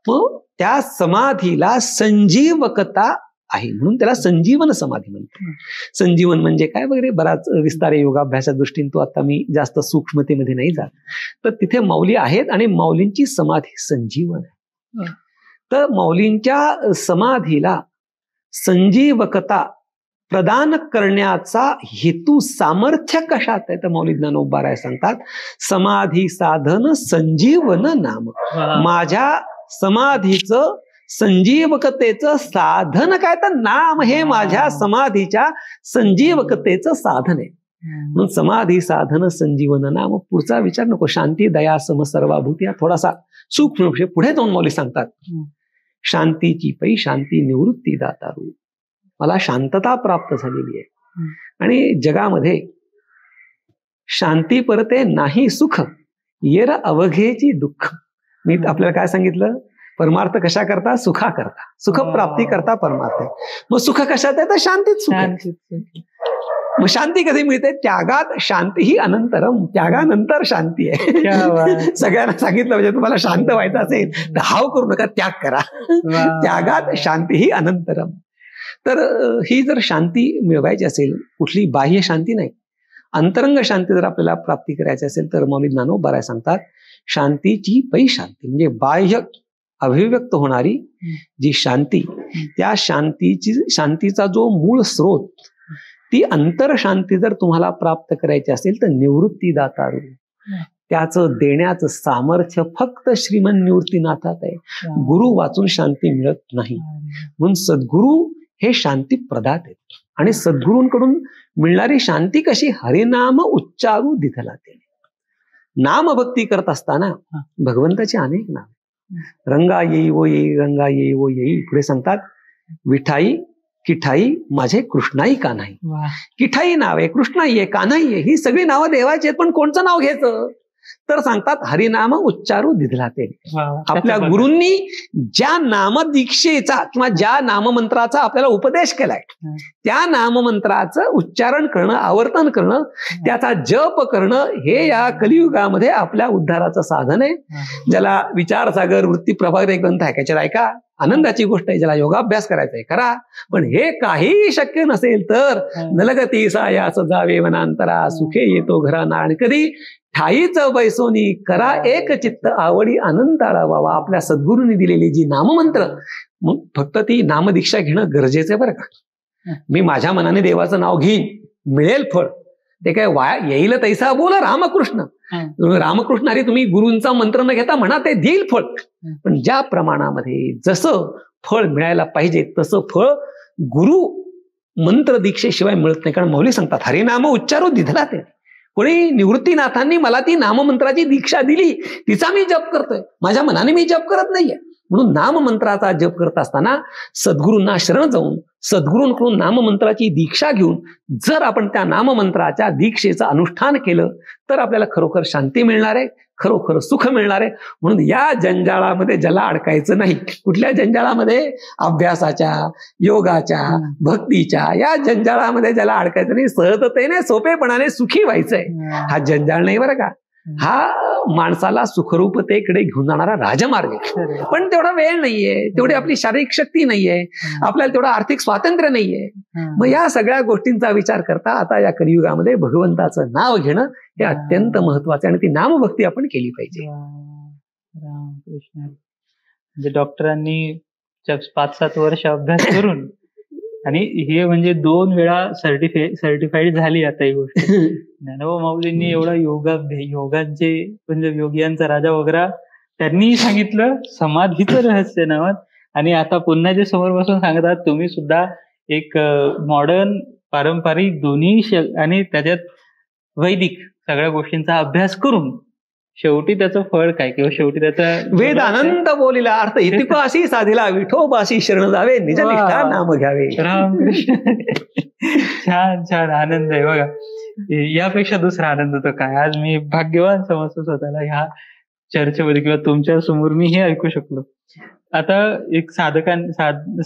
मग त्या समाधीला संजीवकता आहे, म्हणून त्याला संजीवन समाधी म्हणतात. संजीवन म्हणजे काय वगैरे बराच विस्तार आहे योगाभ्यासाच्या दृष्टीने, तो आता मी जास्त सूक्ष्मतेमध्ये नाही जात. तर तिथे माऊली आहेत आणि माऊलींची समाधी संजीवन आहे. तर माऊलींच्या समाधीला संजीवकता प्रदान करण्याचा हेतू, सामर्थ्य कशात आहे? तर माऊली ज्ञानोबाराय सांगतात, समाधी साधन संजीवन नाम. माझ्या समाधीचं संजीवकतेचं साधन काय? तर नाम हे माझ्या समाधीच्या संजीवकतेचं साधन आहे. म्हणून समाधी साधन संजीवन नाम. पुढचा विचार नको, शांती दया सम सर्वाभूती, हा थोडासा सूक्ष्म विषय पुढे जाऊन माऊली सांगतात, शांतीची पै शांती निवृत्ती दातारू. मला शांतता प्राप्त झालेली आहे आणि जगामध्ये शांती परते नाही सुख, येर अवघेची दुःख. मी आपल्याला काय सांगितलं? परमार्थ कशा करता? सुखा करता, सुख प्राप्ती करता परमार्थ. मग सुख कशात आहे? तर शांतीत सुख आहे. मग शांती कधी मिळते? त्यागात शांती ही अनंतरम, त्यागानंतर शांती आहे. सगळ्यांना सांगितलं म्हणजे तुम्हाला शांत व्हायचं असेल तर हाव करू नका, त्याग करा. त्यागात शांती ही अनंतरम. तर ही जर शांती मिळवायची असेल, कुठली बाह्य शांती नाही, अंतरंग शांती जर आपल्याला प्राप्ती करायची असेल तर मौली ज्ञानोबा सांगतात शांतीची पै शांती, म्हणजे बाह्य अभिव्यक्त होणारी जी शांती, त्या शांतीचा जो मूळ स्रोत, ती अंतर शांती जर तुम्हाला प्राप्त करायची असेल तर निवृत्ती दातारू, त्याचं देण्याचं सामर्थ्य फक्त श्रीमन निवृत्तीनाथात आहे. गुरु वाचून शांती मिळत नाही. म्हणून सद्गुरु हे शांती प्रदात आहेत. आणि सद्गुरूंकडून मिळणारी शांती कशी? हरिनाम उच्चारू दिधलाते. नामभक्ती करत असताना भगवंताची अनेक नाम, रंगा येई वो येई, रंगा येई वो येई. पुढे सांगतात विठाई किठाई माझे कृष्णाई कान्हाई. किठाई नाव आहे, कृष्णाई आहे, कान्हाई आहे, ही सगळी नावं देवाची आहेत. पण कोणचं नाव घ्यायचं? तर सांगतात हरिनाम उच्चारू दिधलाते. आपल्या गुरूंनी ज्या नामदीक्षेचा किंवा ज्या नाममंत्राचा आपल्याला उपदेश केलाय, त्या नाममंत्राचं उच्चारण करणं, आवर्तन करणं, त्याचा जप करणं, हे या कलियुगामध्ये आपल्या उद्धाराचं साधन आहे. ज्याला विचारसागर वृत्ती प्रभाकर एक ग्रंथ ऐकायचे ऐका, आनंदाची गोष्ट आहे. ज्याला योगाभ्यास करायचा आहे करा. पण हे काही शक्य नसेल तर नलगती सायास जावे वनांतरा, सुखे येतो घरा नाण कधी, ठाईच बैसोनी करा एक चित्त आवडी आनंदाळा व्हावा. आपल्या सद्गुरूंनी दिलेली जी नाममंत्र, मग फक्त ती नामदीक्षा घेणं गरजेचं आहे बरं का. मी माझ्या मनाने देवाचं नाव घेईन, मिळेल फळ, ते काय वाया येईल तैसा बोल रामकृष्ण. रामकृष्ण अरे तुम्ही गुरूंचा मंत्र न घेता म्हणा, ते देईल फळ. पण ज्या प्रमाणामध्ये जसं फळ मिळायला पाहिजे तसं फळ गुरु मंत्र दीक्षेशिवाय मिळत नाही. कारण मौली सांगतात हरिनाम उच्चारू दिधला ते. कोणी निवृत्तीनाथांनी मला ती नाममंत्राची दीक्षा दिली, तिचा मी जप करतोय, माझ्या मनाने मी जप करत नाहीये. म्हणून नाममंत्राचा जप करत असताना सद्गुरूंना शरण जाऊन सद्गुरूंकडून नाममंत्राची दीक्षा घेऊन जर आपण त्या नाममंत्राच्या दीक्षेचं अनुष्ठान केलं तर आपल्याला खरोखर शांती मिळणार आहे, खरोखर सुख मिळणार आहे. म्हणून या जंजाळामध्ये ज्याला अडकायचं नाही, कुठल्या जंजाळामध्ये? अभ्यासाच्या, योगाच्या, भक्तीच्या या जंजाळामध्ये ज्याला अडकायचं नाही, सहजतेने सोपेपणाने सुखी व्हायचंय, हा जंजाळ नाही बरं का. हा माणसाला सुखरूपतेकडे घेऊन जाणारा राजमार्ग आहे. पण तेवढा वेळ नाहीये, तेवढी आपली शारीरिक शक्ती नाहीये, आपल्याला तेवढं आर्थिक स्वातंत्र्य नाहीये. मग या सगळ्या गोष्टींचा विचार करता आता या कलियुगामध्ये भगवंताचं नाव घेणं हे अत्यंत महत्वाचं आहे. आणि ती नामभक्ती आपण केली पाहिजे. रामकृष्ण. म्हणजे डॉक्टरांनी 5-7 वर्ष अभ्यास करून आणि हे म्हणजे 2 वेळा सर्टिफाईड झाली आता ही गोष्ट. ज्ञानोबा माऊलींनी एवढा योगांचे म्हणजे योगियांचा राजा वगैरे त्यांनी सांगितलं, समाधीचं रहस्य नावात. आणि आता पुन्हा जे समोर बसून सांगतात तुम्ही सुद्धा एक मॉडर्न पारंपरिक दोन्ही आणि त्याच्यात वैदिक सगळ्या गोष्टींचा अभ्यास करून शेवटी त्याचं फळ काय किंवा शेवटी त्याचा वेद आनंद बोलिला अर्थ इतिपाशी साधिला विठोबाशी शरण जावे निज निष्ठा नाम घ्यावे. रामकृष्ण. छान छान आनंद आहे बघा. यापेक्षा दुसरा आनंद तर काय. आज मी भाग्यवान समजतो स्वतःला ह्या चर्चेमध्ये किंवा तुमच्या समोर मी हे ऐकू शकलो. आता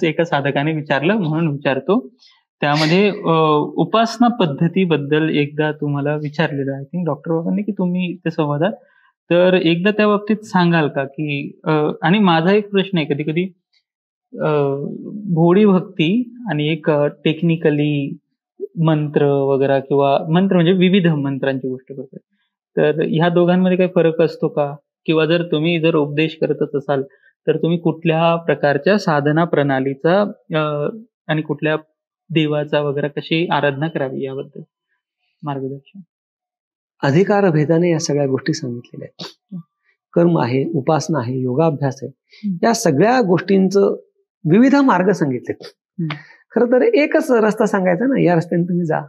एका साधकाने विचारलं म्हणून विचारतो. त्यामध्ये उपासना पद्धतीबद्दल एकदा तुम्हाला विचारलेलं आहे की डॉक्टर बाबांनी की तुम्ही ते संवादात, तर एकदा त्या बाबतीत सांगाल का की आणि माझा एक प्रश्न आहे, कधी कधी भोळी भक्ती आणि एक टेक्निकली मंत्र वगैरे किंवा मंत्र म्हणजे विविध मंत्रांची गोष्ट करतोय, तर ह्या दोघांमध्ये काही फरक असतो का? किंवा जर तुम्ही उपदेश करतच असाल तर तुम्ही कुठल्या प्रकारच्या साधना प्रणालीचा आणि कुठल्या देवाचा वगैरे कशी आराधना करावी याबद्दल मार्गदर्शन. अधिकार भेदाने या सगळ्या गोष्टी सांगितलेल्या आहेत. कर्म आहे, उपासना आहे, योगाभ्यास आहे, या सगळ्या गोष्टींचं विविध मार्ग सांगितले. खरं तर एकच रस्ता सांगायचा ना, या रस्त्याने तुम्ही जा,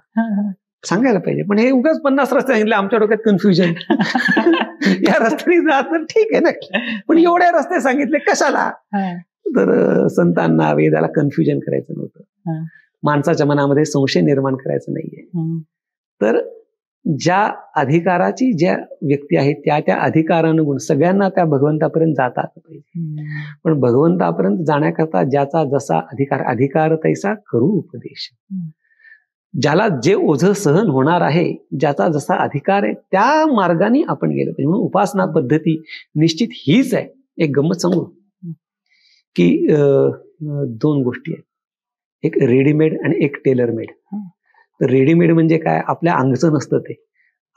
सांगायला पाहिजे. पण हे उगाच 50 रस्ते सांगितले, आमच्या डोक्यात कन्फ्युजन. या रस्त्याने जा तर ठीक आहे ना, पण एवढे रस्ते सांगितले कशाला? तर संतांना वेदाला कन्फ्युजन करायचं नव्हतं, माणसाच्या मनामध्ये संशय निर्माण करायचा नाहीये. तर ज्या अधिकाराची ज्या व्यक्ती आहेत त्या अधिकारानुगुण सगळ्यांना त्या भगवंतापर्यंत जाता आलं पाहिजे. पण भगवंतापर्यंत जाण्याकरता ज्याचा जसा अधिकार तैसा करू उपदेश. ज्याला जे ओझं सहन होणार आहे, ज्याचा जसा अधिकार आहे, त्या मार्गाने आपण गेलो पाहिजे. म्हणून उपासना पद्धती निश्चित हीच आहे. एक गंमत सांगू की 2 गोष्टी आहेत, एक रेडीमेड आणि एक टेलर मेड. तर रेडीमेड म्हणजे काय, आपल्या अंगचं नसतं, ते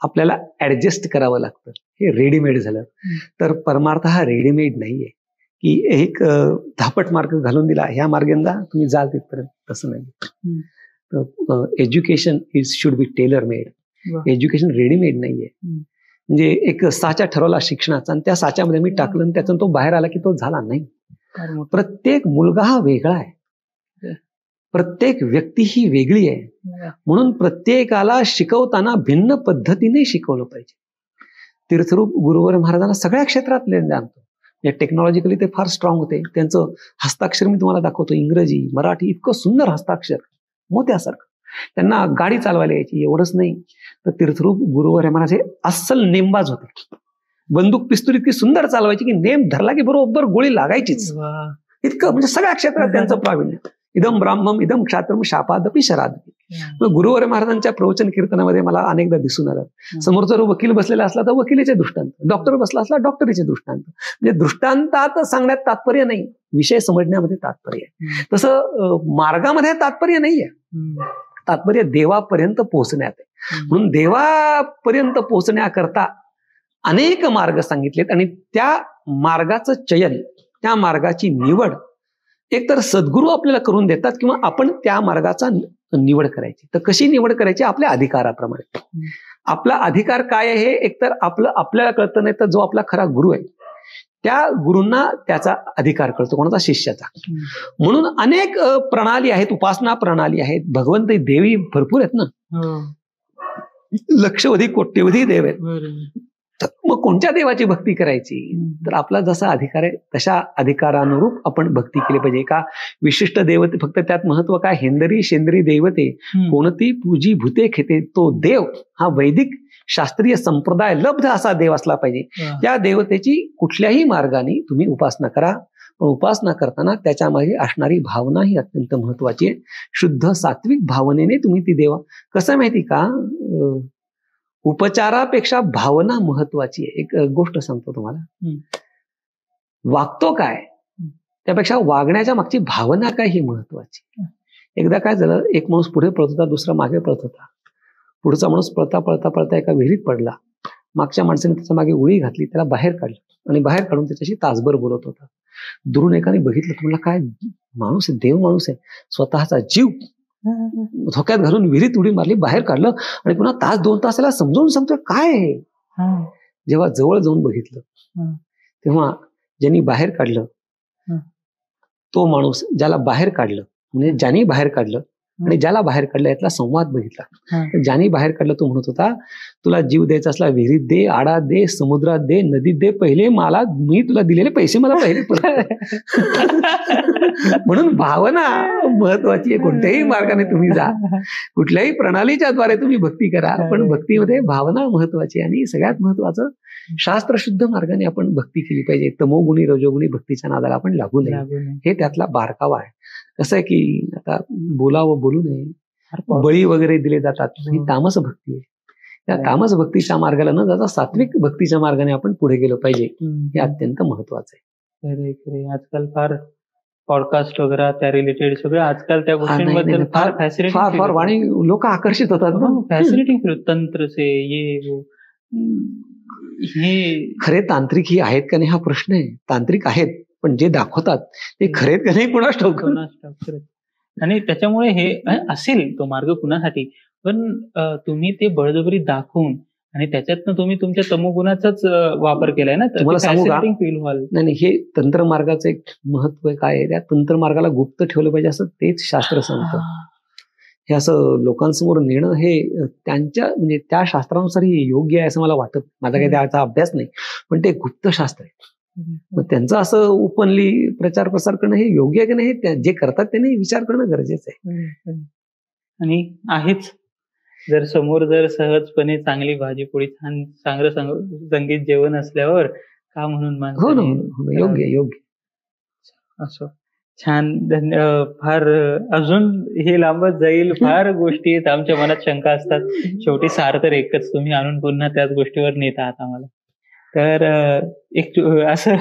आपल्याला ऍडजस्ट करावं लागतं, हे रेडीमेड झालं. तर परमार्थ हा रेडीमेड नाहीये की एक धापट मार्ग घालून दिला, ह्या मार्गाने तुम्ही जाल तिथपर्यंत, तसं नाही. Education should be tailor made. Education readymade नाहीये. म्हणजे एक साचा ठरवला शिक्षणाचा आणि त्या साच्यामध्ये मी टाकलं आणि त्यातून तो बाहेर आला की तो झाला नाही. प्रत्येक मुलगा हा वेगळा आहे, प्रत्येक व्यक्ती ही वेगळी आहे. म्हणून प्रत्येकाला शिकवताना भिन्न पद्धतीने शिकवलं पाहिजे. तीर्थरूप गुरुवर महाराजांना सगळ्या क्षेत्रात जाणतो. टेक्नॉलॉजिकली ते फार स्ट्रॉंग होते. त्यांचं हस्ताक्षर मी तुम्हाला दाखवतो, इंग्रजी मराठी इतकं सुंदर हस्ताक्षर, मोत्यासारखं. त्यांना गाडी चालवायला यायची, एवढंच नाही तर तीर्थरूप गुरुवर महाराज हे अस्सल नेमबाज होते. बंदूक पिस्तूल इतकी सुंदर चालवायची की नेम धरला की बरोबर गोळी लागायचीच, इतकं म्हणजे सगळ्या क्षेत्रात त्यांचं प्रावीण्य. इदम ब्राह्मम इदम क्षात्रम शापादपी शरादपी. गुरुवर महाराजांच्या प्रवचन कीर्तनामध्ये मला अनेकदा दिसून आलं, समोर जर वकील बसलेला असला तर वकिलीचे दृष्टांत, डॉक्टर बसला असला डॉक्टरीचे दृष्टांत. म्हणजे दृष्टांतात सांगण्यात तात्पर्य नाही, विषय समजण्यामध्ये तात्पर्य आहे. तसं मार्गामध्ये तात्पर्य नाहीये, तात्पर्य देवापर्यंत पोहोचण्यात आहे. म्हणून देवापर्यंत पोहोचण्याकरता अनेक मार्ग सांगितलेत आणि त्या मार्गाचं चयन, त्या मार्गाची निवड एकतर सद्गुरू आपल्याला करून देतात किंवा आपण त्या मार्गाचा निवड करायची. तर कशी निवड करायची, आपल्या अधिकाराप्रमाणे. आपला अधिकार काय आहे हे एकतर आपल्याला कळतं, नाही तर जो आपला खरा गुरु आहे त्या गुरूंना त्याचा अधिकार कळतो, कोणाचा, शिष्याचा. म्हणून अनेक प्रणाली आहेत, उपासना प्रणाली आहेत. भगवंत देवी भरपूर आहेत ना, लक्षवधी कोट्यवधी देव आहेत. तर मग कोणत्या देवाची भक्ती करायची, तर आपला जसा अधिकार आहे तशा अधिकारानुरूप आपण भक्ती केली पाहिजे. का विशिष्ट देवते, फक्त त्यात महत्व काय, हेंदरी शेंदरी देवते कोणती पूजी भूते खेते, तो देव हा वैदिक शास्त्रीय संप्रदाय लब्ध असा देव असला पाहिजे. त्या देवतेची कुठल्याही मार्गाने तुम्ही उपासना करा, पण उपासना करताना त्याच्यामागे असणारी भावना ही अत्यंत महत्वाची आहे. शुद्ध सात्विक भावनेने तुम्ही ती देवा, कसं माहिती का, उपचारापेक्षा भावना महत्वाची आहे. एक गोष्ट सांगतो तुम्हाला, वागतो काय त्यापेक्षा वागण्याच्या मागची भावना काय ही महत्वाची. एकदा काय झालं, एक माणूस पुढे पळत होता, दुसरा मागे पळत होता. पुढचा माणूस पळता पळता पळता एका विहिरीत पडला. मागच्या माणसाने त्याच्या मागे उडी घातली, त्याला बाहेर काढलं आणि बाहेर काढून त्याच्याशी तासभर बोलत होता. दुरून एकाने बघितलं, तुम्हाला काय माणूस आहे, देव माणूस आहे, स्वतःचा जीव धोक्यात घालून विहिरीत उडी मारली, बाहेर काढलं आणि पुन्हा तास 2 तास त्याला समजावून सांगतोय काय आहे. जेव्हा जवळ जाऊन बघितलं तेव्हा ज्यांनी बाहेर काढलं तो माणूस ज्याला बाहेर काढलं, म्हणजे ज्यांनी बाहेर काढलं आणि ज्याला बाहेर काढलं यातला संवाद बघितला. तर ज्याने बाहेर काढलं तो म्हणत होता, तुला जीव द्यायचा असला विहिरीत दे, आडात दे, समुद्रात दे, नदीत दे, पहिले मला, मी तुला दिलेले पैसे मला पहिले परत. म्हणून भावना महत्वाची आहे. कोणत्याही मार्गाने तुम्ही जा, कुठल्याही प्रणालीच्या द्वारे तुम्ही भक्ती करा, पण भक्तीमध्ये भावना महत्वाची. आणि सगळ्यात महत्वाचं, शास्त्रशुद्ध मार्गाने आपण भक्ती केली पाहिजे. तमोगुणी रजोगुणी भक्तीच्या नादाला आपण लागू नये, हे त्यातला बारकावा आहे. कसं आहे की आता बोलावं बोलू नये, बळी वगैरे दिले जातात, ही तामस भक्ती आहे. त्या तामस भक्तीच्या मार्गाला न जाता सात्विक भक्तीच्या मार्गाने आपण पुढे गेलो पाहिजे, हे अत्यंत महत्वाचं आहे. आजकाल फार पॉडकास्ट वगैरे त्या रिलेटेड सगळं आजकाल त्या गोष्टींबद्दल फार फॅसिनेटिंग, फार वाणी लोक आकर्षित होतात ना. फॅसिनेटिंग तंत्र से ये हे खरे तांत्रिक ही आहेत का नाही हा प्रश्न आहे. तांत्रिक आहेत, पण जे दाखवतात ते खरेत का नाही कुणास ठाऊक. आणि त्याच्यामुळे हे असेल तो मार्ग कुणासाठी, पण तुम्ही ते बळजबरी दाखवून आणि त्याच्यातनं तुम्ही तुमच्या तमोगुणाचाच वापर केलाय ना. तुम्हाला सांगू का, नाही हे तंत्र मार्गाचं एक महत्व काय आहे, त्या तंत्र मार्गाला गुप्त ठेवलं पाहिजे असं तेच शास्त्र सांगतं. हे असं लोकांसमोर नेणं हे त्यांच्या, म्हणजे त्या शास्त्रानुसार योग्य आहे असं मला वाटत. माझा काही त्याचा अभ्यास नाही, पण ते गुप्त शास्त्र आहे. मग त्यांचं असं ओपनली प्रचार प्रसार करणं हे योग्य आहे की नाही, जे करतात त्यांनी विचार करणं गरजेचं आहे. आणि आहेच, जर समोर जर सहजपणे चांगली भाजी पोळी छान चांगलं संगीत जेवण असल्यावर का म्हणून हो ना, योग्य योग्य असं. छान. फार अजून हे लांबत जाईल. फार गोष्टी आहेत, आमच्या मनात शंका असतात. शेवटी सार तर एकच, तुम्ही आणून पुन्हा त्याच गोष्टीवर नेत आहात आम्हाला. तर एक असं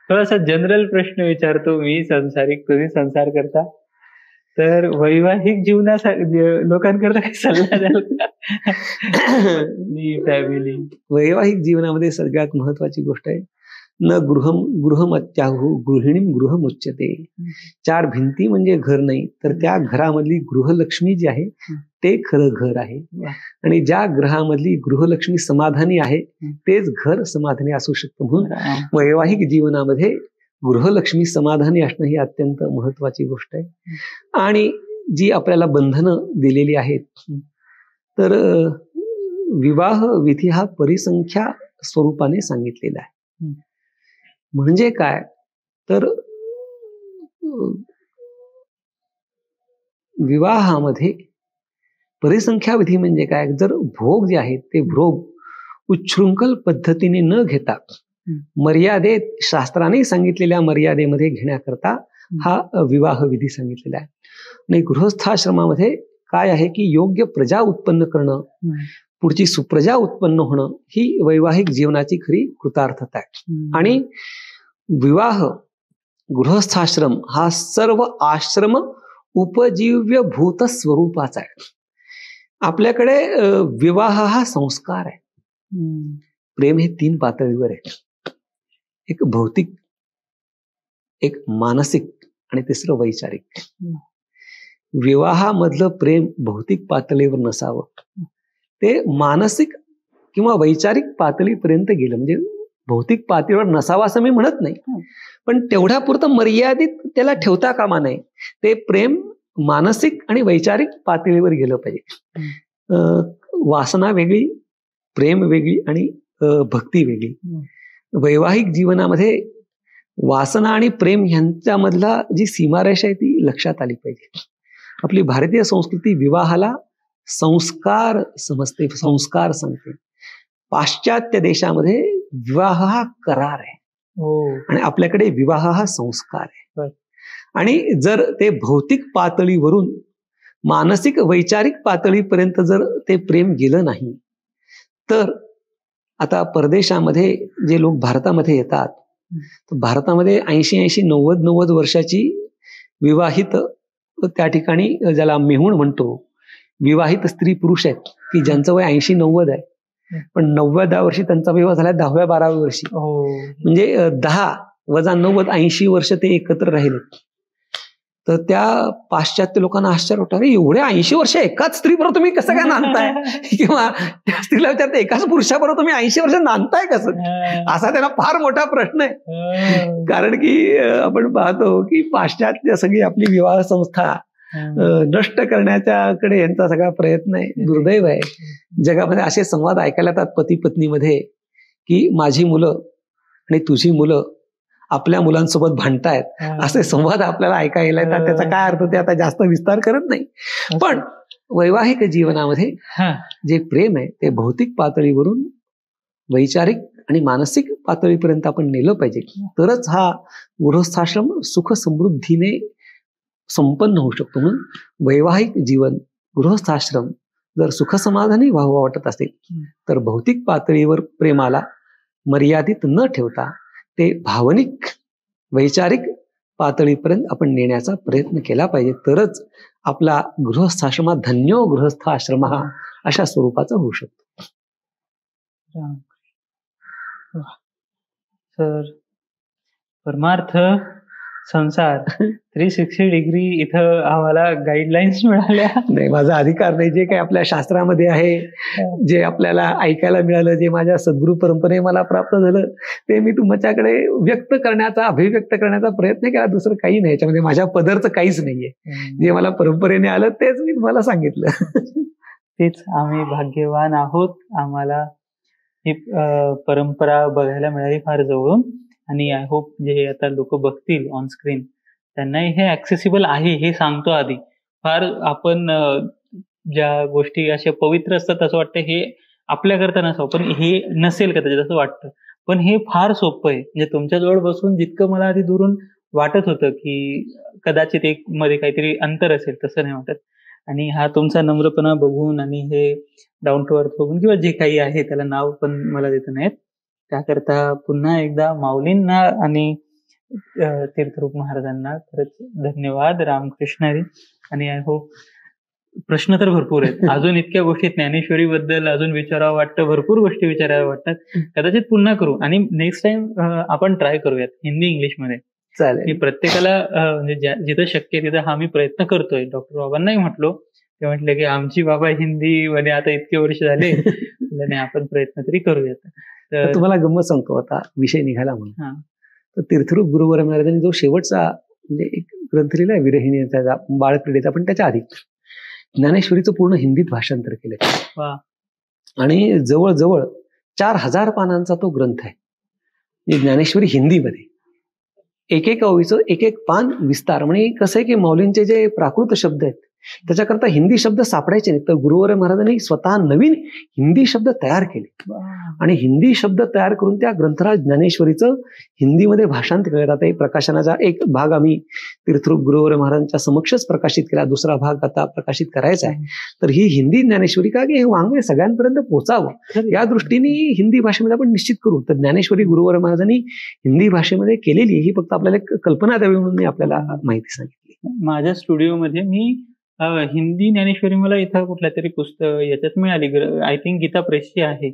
थोडासा जनरल प्रश्न विचारतो मी. संसारिक, तुम्ही संसार करता, तर वैवाहिक लोकांकरता काही सल्ला द्याल का? फॅमिली वैवाहिक जीवनामध्ये सगळ्यात महत्वाची गोष्ट आहे, न गृहमत्याहु गृहिणीम गृहमुच्यते. चार भिंती म्हणजे घर नाही, तर त्या घरामधली गृहलक्ष्मी जी आहे ते खरं घर आहे. आणि ज्या ग्रहामधली गृहलक्ष्मी समाधानी आहे तेच घर समाधानी असू शकतं. म्हणून वैवाहिक जीवनामध्ये गृहलक्ष्मी समाधानी असणं ही अत्यंत महत्वाची गोष्ट आहे. आणि जी आपल्याला बंधनं दिलेली आहेत, तर विवाह विधी हा परिसंख्या स्वरूपाने सांगितलेला आहे. म्हणजे काय, तर विवाहामध्ये परिसंख्या विधी म्हणजे काय, जर भोग जे आहेत ते भोग उच्छृंखल पद्धतीने न घेता मर्यादेत, शास्त्राने सांगितलेल्या मर्यादेमध्ये घेण्याकरता हा विवाह विधी सांगितलेला आहे. आणि गृहस्थाश्रमामध्ये काय आहे की योग्य प्रजा उत्पन्न करणं, पुढची सुप्रजा उत्पन्न होणं ही वैवाहिक जीवनाची खरी कृतार्थता आहे. आणि विवाह, गृहस्थाश्रम हा सर्व आश्रम उपजीव्य भूत स्वरूपाचा आहे. आपल्याकडे विवाह हा संस्कार आहे. प्रेम हे 3 पातळीवर आहे, एक भौतिक, एक मानसिक आणि तिसरं वैचारिक. विवाहामधलं प्रेम भौतिक पातळीवर नसावं, ते मानसिक किंवा वैचारिक पातळीपर्यंत गेलं. म्हणजे भौतिक पातळीवर नसावं असं मी म्हणत नाही, पण तेवढ्या पुरतं मर्यादित त्याला ठेवता कामा नये. ते प्रेम मानसिक आणि वैचारिक पातळीवर गेलं पाहिजे. वासना वेगळी, प्रेम वेगळी आणि भक्ती वेगळी. वैवाहिक जीवनामध्ये वासना आणि प्रेम यांच्यामधला जी सीमारेषा आहे ती लक्षात आली पाहिजे. आपली भारतीय संस्कृती विवाहाला संस्कार समजते, संस्कार सांगते. पाश्चात्य देशामध्ये विवाह हा करार आहे आणि आपल्याकडे विवाह हा संस्कार आहे. आणि जर ते भौतिक पातळीवरून मानसिक वैचारिक पातळीपर्यंत जर ते प्रेम गेलं नाही, तर आता परदेशामध्ये जे लोक भारतामध्ये येतात, तर भारतामध्ये 80-90 वर्षाची विवाहित, त्या ठिकाणी ज्याला मेहुण म्हणतो, विवाहित स्त्री पुरुष आहेत की ज्यांचं वय 80-90 आहे, पण 90व्या वर्षी त्यांचा विवाह झाला 10व्या-12व्या वर्षी. म्हणजे 10 वजा 90 80 वर्ष ते एकत्र राहिले. तर त्या पाश्चात्य लोकांना आश्चर्य होतं, अरे एवढे 80 वर्ष एकाच स्त्रीबरोबर तुम्ही कसं काय नांदताय? किंवा त्या स्त्रीला विचारते, एकाच पुरुषाबरोबर तुम्ही 80 वर्ष नांदताय कसं? असा त्यांना फार मोठा प्रश्न आहे. कारण की आपण पाहतो की पाश्चात्य सगळी आपली विवाह संस्था नष्ट करण्याच्याकडे यांचा सगळा प्रयत्न आहे. दुर्दैव आहे, जगामध्ये असे संवाद ऐकायला येतात पती पत्नीमध्ये की माझी मुलं आणि तुझी मुलं आपल्या मुलांसोबत भांडतायत, असे संवाद आपल्याला ऐकायला येतात. त्याचा काय अर्थ ते आता जास्त विस्तार करत नाही. पण वैवाहिक जीवनामध्ये जे प्रेम आहे ते भौतिक पातळीवरून वैचारिक आणि मानसिक पातळीपर्यंत आपण नेलं पाहिजे, तरच हा गृहस्थाश्रम सुख समृद्धीने संपन्न होऊ शकतो. म्हणून वैवाहिक जीवन, गृहस्थाश्रम जर सुखसमाधानी व्हावं वाटत असेल तर भौतिक पातळीवर प्रेमाला मर्यादित न ठेवता ते भावनिक वैचारिक पातळीपर्यंत आपण नेण्याचा प्रयत्न केला पाहिजे, तरच आपला गृहस्थाश्रमात धन्यो गृहस्थाश्रम हा अशा स्वरूपाचा होऊ शकतो. सर, परमार्थ संसार 360 डिग्री इथं आम्हाला गाईडलाईन्स मिळाल्या. नाही, माझा अधिकार नाही. जे काही आपल्या शास्त्रामध्ये आहे, जे आपल्याला ऐकायला मिळालं, जे माझ्या सद्गुरू परंपरे मला प्राप्त झालं, ते मी तुमच्याकडे व्यक्त करण्याचा, अभिव्यक्त करण्याचा प्रयत्न केला. दुसरं काही नाही, याच्यामध्ये माझ्या पदरचं काहीच नाहीये. जे मला परंपरेने आलं तेच मी तुम्हाला सांगितलं. तेच आम्ही भाग्यवान आहोत. आम्हाला ही परंपरा बघायला मिळाली फार जवळून. आणि आय होप जे आता लोक बघतील ऑन स्क्रीन त्यांनाही हे ऍक्सेसिबल आहे हे सांगतो आधी. फार आपण ज्या गोष्टी अशा पवित्र असतात असं वाटतं हे आपल्याकरता नसावं, पण हे नसेल का त्याच्यात असं वाटतं. पण हे फार सोपं आहे. म्हणजे तुमच्याजवळ बसून जितकं मला आधी दुरून वाटत होतं की कदाचित एक मध्ये काहीतरी अंतर असेल, तसं नाही वाटत. आणि हा तुमचा नम्रपणा बघून आणि हे डाऊन टू अर्थ बघून किंवा जे काही आहे त्याला नाव पण मला देता नाहीत, त्याकरता पुन्हा एकदा माऊलींना आणि तीर्थरूप महाराजांना खरंच धन्यवाद. रामकृष्ण हरी. आणि आय होप प्रश्न तर भरपूर आहेत. अजून इतक्या गोष्टी ज्ञानेश्वरी बद्दल अजून विचारावं वाटतं, भरपूर गोष्टी विचाराव्या वाटतात. कदाचित पुन्हा करू आणि नेक्स्ट टाइम आपण ट्राय करूयात हिंदी इंग्लिश मध्ये. चालेल. मी प्रत्येकाला म्हणजे जिथं शक्य आहे तिथं हा मी प्रयत्न करतोय. डॉक्टर बाबांनाही म्हटलो, ते म्हटले की आमची बाबा हिंदी मध्ये आता इतके वर्ष झाले, नाही आपण प्रयत्न तरी करूयात. तर तुम्हाला गंमत सांगतो, आता विषय निघाला म्हणून. हा तर तीर्थरूप गुरुवर महाराजांनी जो शेवटचा म्हणजे एक ग्रंथ लिहिलाय विरहिणीचा बाळक्रीडेचा, पण त्याच्या आधी ज्ञानेश्वरीचं पूर्ण हिंदीत भाषांतर केलंय. वा. आणि जवळजवळ 4000 पानांचा तो ग्रंथ आहे. म्हणजे ज्ञानेश्वरी हिंदीमध्ये एक एक ओळीचं एक एक पान विस्तार. म्हणजे कसं आहे की माऊलींचे जे प्राकृत शब्द आहेत त्याच्याकरता हिंदी शब्द सापडायचे नाही, तर गुरुवर महाराजांनी स्वतः नवीन हिंदी शब्द तयार केले आणि हिंदी शब्द तयार करून त्या ग्रंथराज ज्ञानेश्वरीचं हिंदीमध्ये भाषांतर केलं जातं. प्रकाशनाचा एक भाग आम्ही तीर्थरूप गुरुवर महाराजांच्या समक्षच प्रकाशित केला, दुसरा भाग आता प्रकाशित करायचा आहे. तर ही हिंदी ज्ञानेश्वरी का की हे वाङ्मय सगळ्यांपर्यंत पोहोचावं या दृष्टीने हिंदी भाषेमध्ये आपण निश्चित करू. तर ज्ञानेश्वरी गुरुवर महाराजांनी हिंदी भाषेमध्ये केलेली ही फक्त आपल्याला एक कल्पना द्यावी म्हणून मी आपल्याला माहिती सांगितली. माझ्या स्टुडिओमध्ये मी हिंदी ज्ञानेश्वरी मला इथं कुठल्या तरी पुस्तक याच्यात मिळाली, आय थिंक गीता प्रेसची आहे.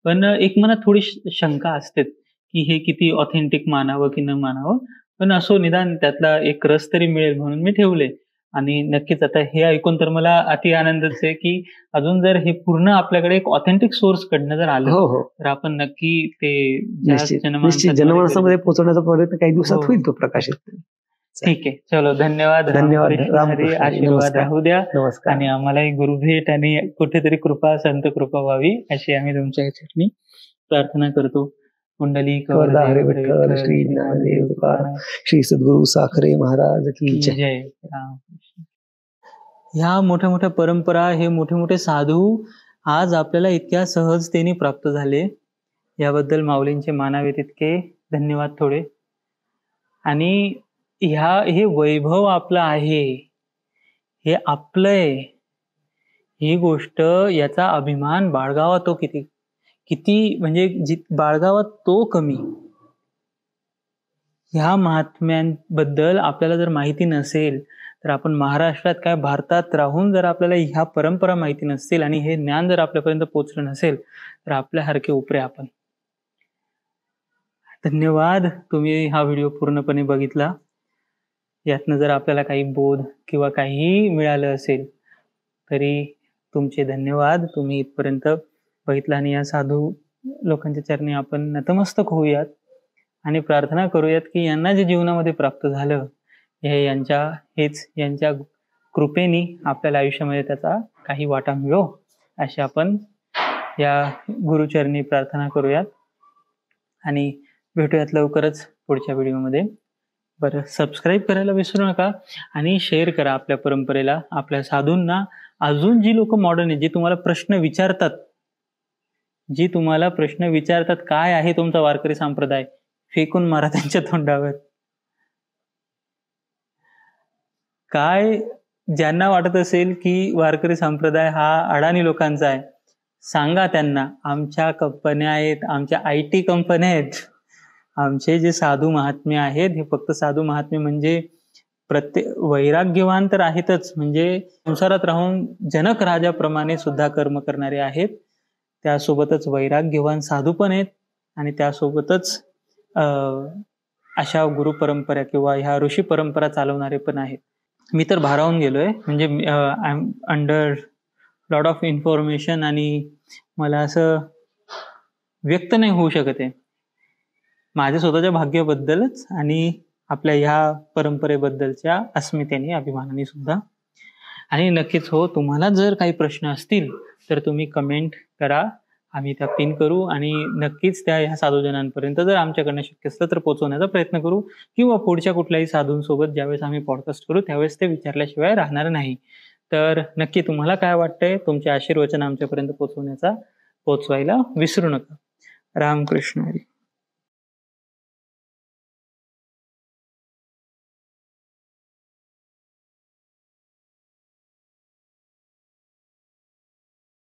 पण एक मनात थोडी शंका असते की हे किती ऑथेंटिक मानावं की न मानावं, पण असो निदान त्यातला एक रस तरी मिळेल म्हणून मी ठेवले. आणि नक्कीच आता हे ऐकून तर मला अति आनंदच आहे की अजून जर हे पूर्ण आपल्याकडे एक ऑथेंटिक सोर्स कडनं जर आलं हो हो तर आपण नक्की ते निश्चित जनमानसामध्ये पोहोचवण्याचा प्रयत्न काही दिवसात होईल तो प्रकाशित. ठीक आहे, चलो धन्यवाद. धन्यवाद. हरी. आशीर्वाद राहू द्या. नमस्कार. आणि आम्हालाही गुरुभेट आणि कुठेतरी कृपा, संत कृपा व्हावी अशी आम्ही तुमच्या ह्याच्यात प्रार्थना करतो. कुंडली वरदा हरी विठ्ठल श्री ज्ञानदेव तुकाराम श्री सद्गुरु साखरे महाराज की जय. जय रामकृष्ण. ह्या मोठ्या मोठ्या परंपरा, हे मोठे मोठे साधू आज आपल्याला इतक्या सहजतेने प्राप्त झाले, याबद्दल माऊलींचे मानावे तितके धन्यवाद थोडे. आणि हे वैभव आपलं आहे, हे आपलंय, ही गोष्ट याचा अभिमान बाळगावा तो किती म्हणजे बाळगावा तो कमी. ह्या महात्म्यांबद्दल आपल्याला जर माहिती नसेल तर आपण महाराष्ट्रात काय भारतात राहून जर आपल्याला ह्या परंपरा माहिती नसतील आणि हे ज्ञान जर आपल्यापर्यंत पोहोचलं नसेल तर आपल्यासारखे उपरे आपण. धन्यवाद, तुम्ही हा व्हिडिओ पूर्णपणे बघितला. यातनं जर आपल्याला काही बोध किंवा काहीही मिळालं असेल तरी तुमचे धन्यवाद. तुम्ही इथपर्यंत बघितलं आणि या साधू लोकांच्या चरणी आपण नतमस्तक होऊयात आणि प्रार्थना करूयात की यांना जे जीवनामध्ये प्राप्त झालं हे यांच्या कृपेने आपल्याला आयुष्यामध्ये त्याचा काही वाटा मिळो, अशी आपण या गुरुचरणी प्रार्थना करूयात. आणि भेटूयात लवकरच पुढच्या व्हिडिओमध्ये. बरं, सबस्क्राईब करायला विसरू नका आणि शेअर करा आपल्या परंपरेला, आपल्या साधूंना. अजून जी लोक मॉडर्न आहेत, जे तुम्हाला प्रश्न विचारतात काय आहे तुमचा वारकरी संप्रदाय, फेकून मारा त्यांच्या तोंडावर. काय ज्यांना वाटत असेल की वारकरी संप्रदाय हा अडाणी लोकांचा आहे, सांगा त्यांना आमच्या कंपन्या आहेत, आमच्या IT कंपन्या आहेत. आमचे जे साधू महात्मे आहेत हे फक्त साधू महात्मे म्हणजे वैराग्यवान तर आहेतच, म्हणजे संसारात राहून जनक राजाप्रमाणे सुद्धा कर्म करणारे आहेत. त्यासोबतच वैराग्यवान साधू पण आहेत आणि त्यासोबतच अशा गुरु परंपरा किंवा ह्या ऋषी परंपरा चालवणारे पण आहेत. मी तर भारावून गेलोय, म्हणजे I am under lot of information आणि मला असं व्यक्त नाही होऊ शकत आहे माझ्या स्वतःच्या भाग्याबद्दलच आणि आपल्या ह्या परंपरेबद्दलच्या अस्मितेने, अभिमानाने सुद्धा. आणि नक्कीच हो, तुम्हाला जर काही प्रश्न असतील तर तुम्ही कमेंट करा, आम्ही त्या पिन करू आणि नक्कीच त्या ह्या साधूजनांपर्यंत जर आमच्याकडनं शक्य असलं तर पोहोचवण्याचा प्रयत्न करू, किंवा पुढच्या कुठल्याही साधूंसोबत ज्यावेळेस आम्ही पॉडकास्ट करू त्यावेळेस ते विचारल्याशिवाय राहणार नाही. तर नक्की तुम्हाला काय वाटतंय, तुमचे आशीर्वचन आमच्यापर्यंत पोहोचवायला विसरू नका. रामकृष्ण हरी.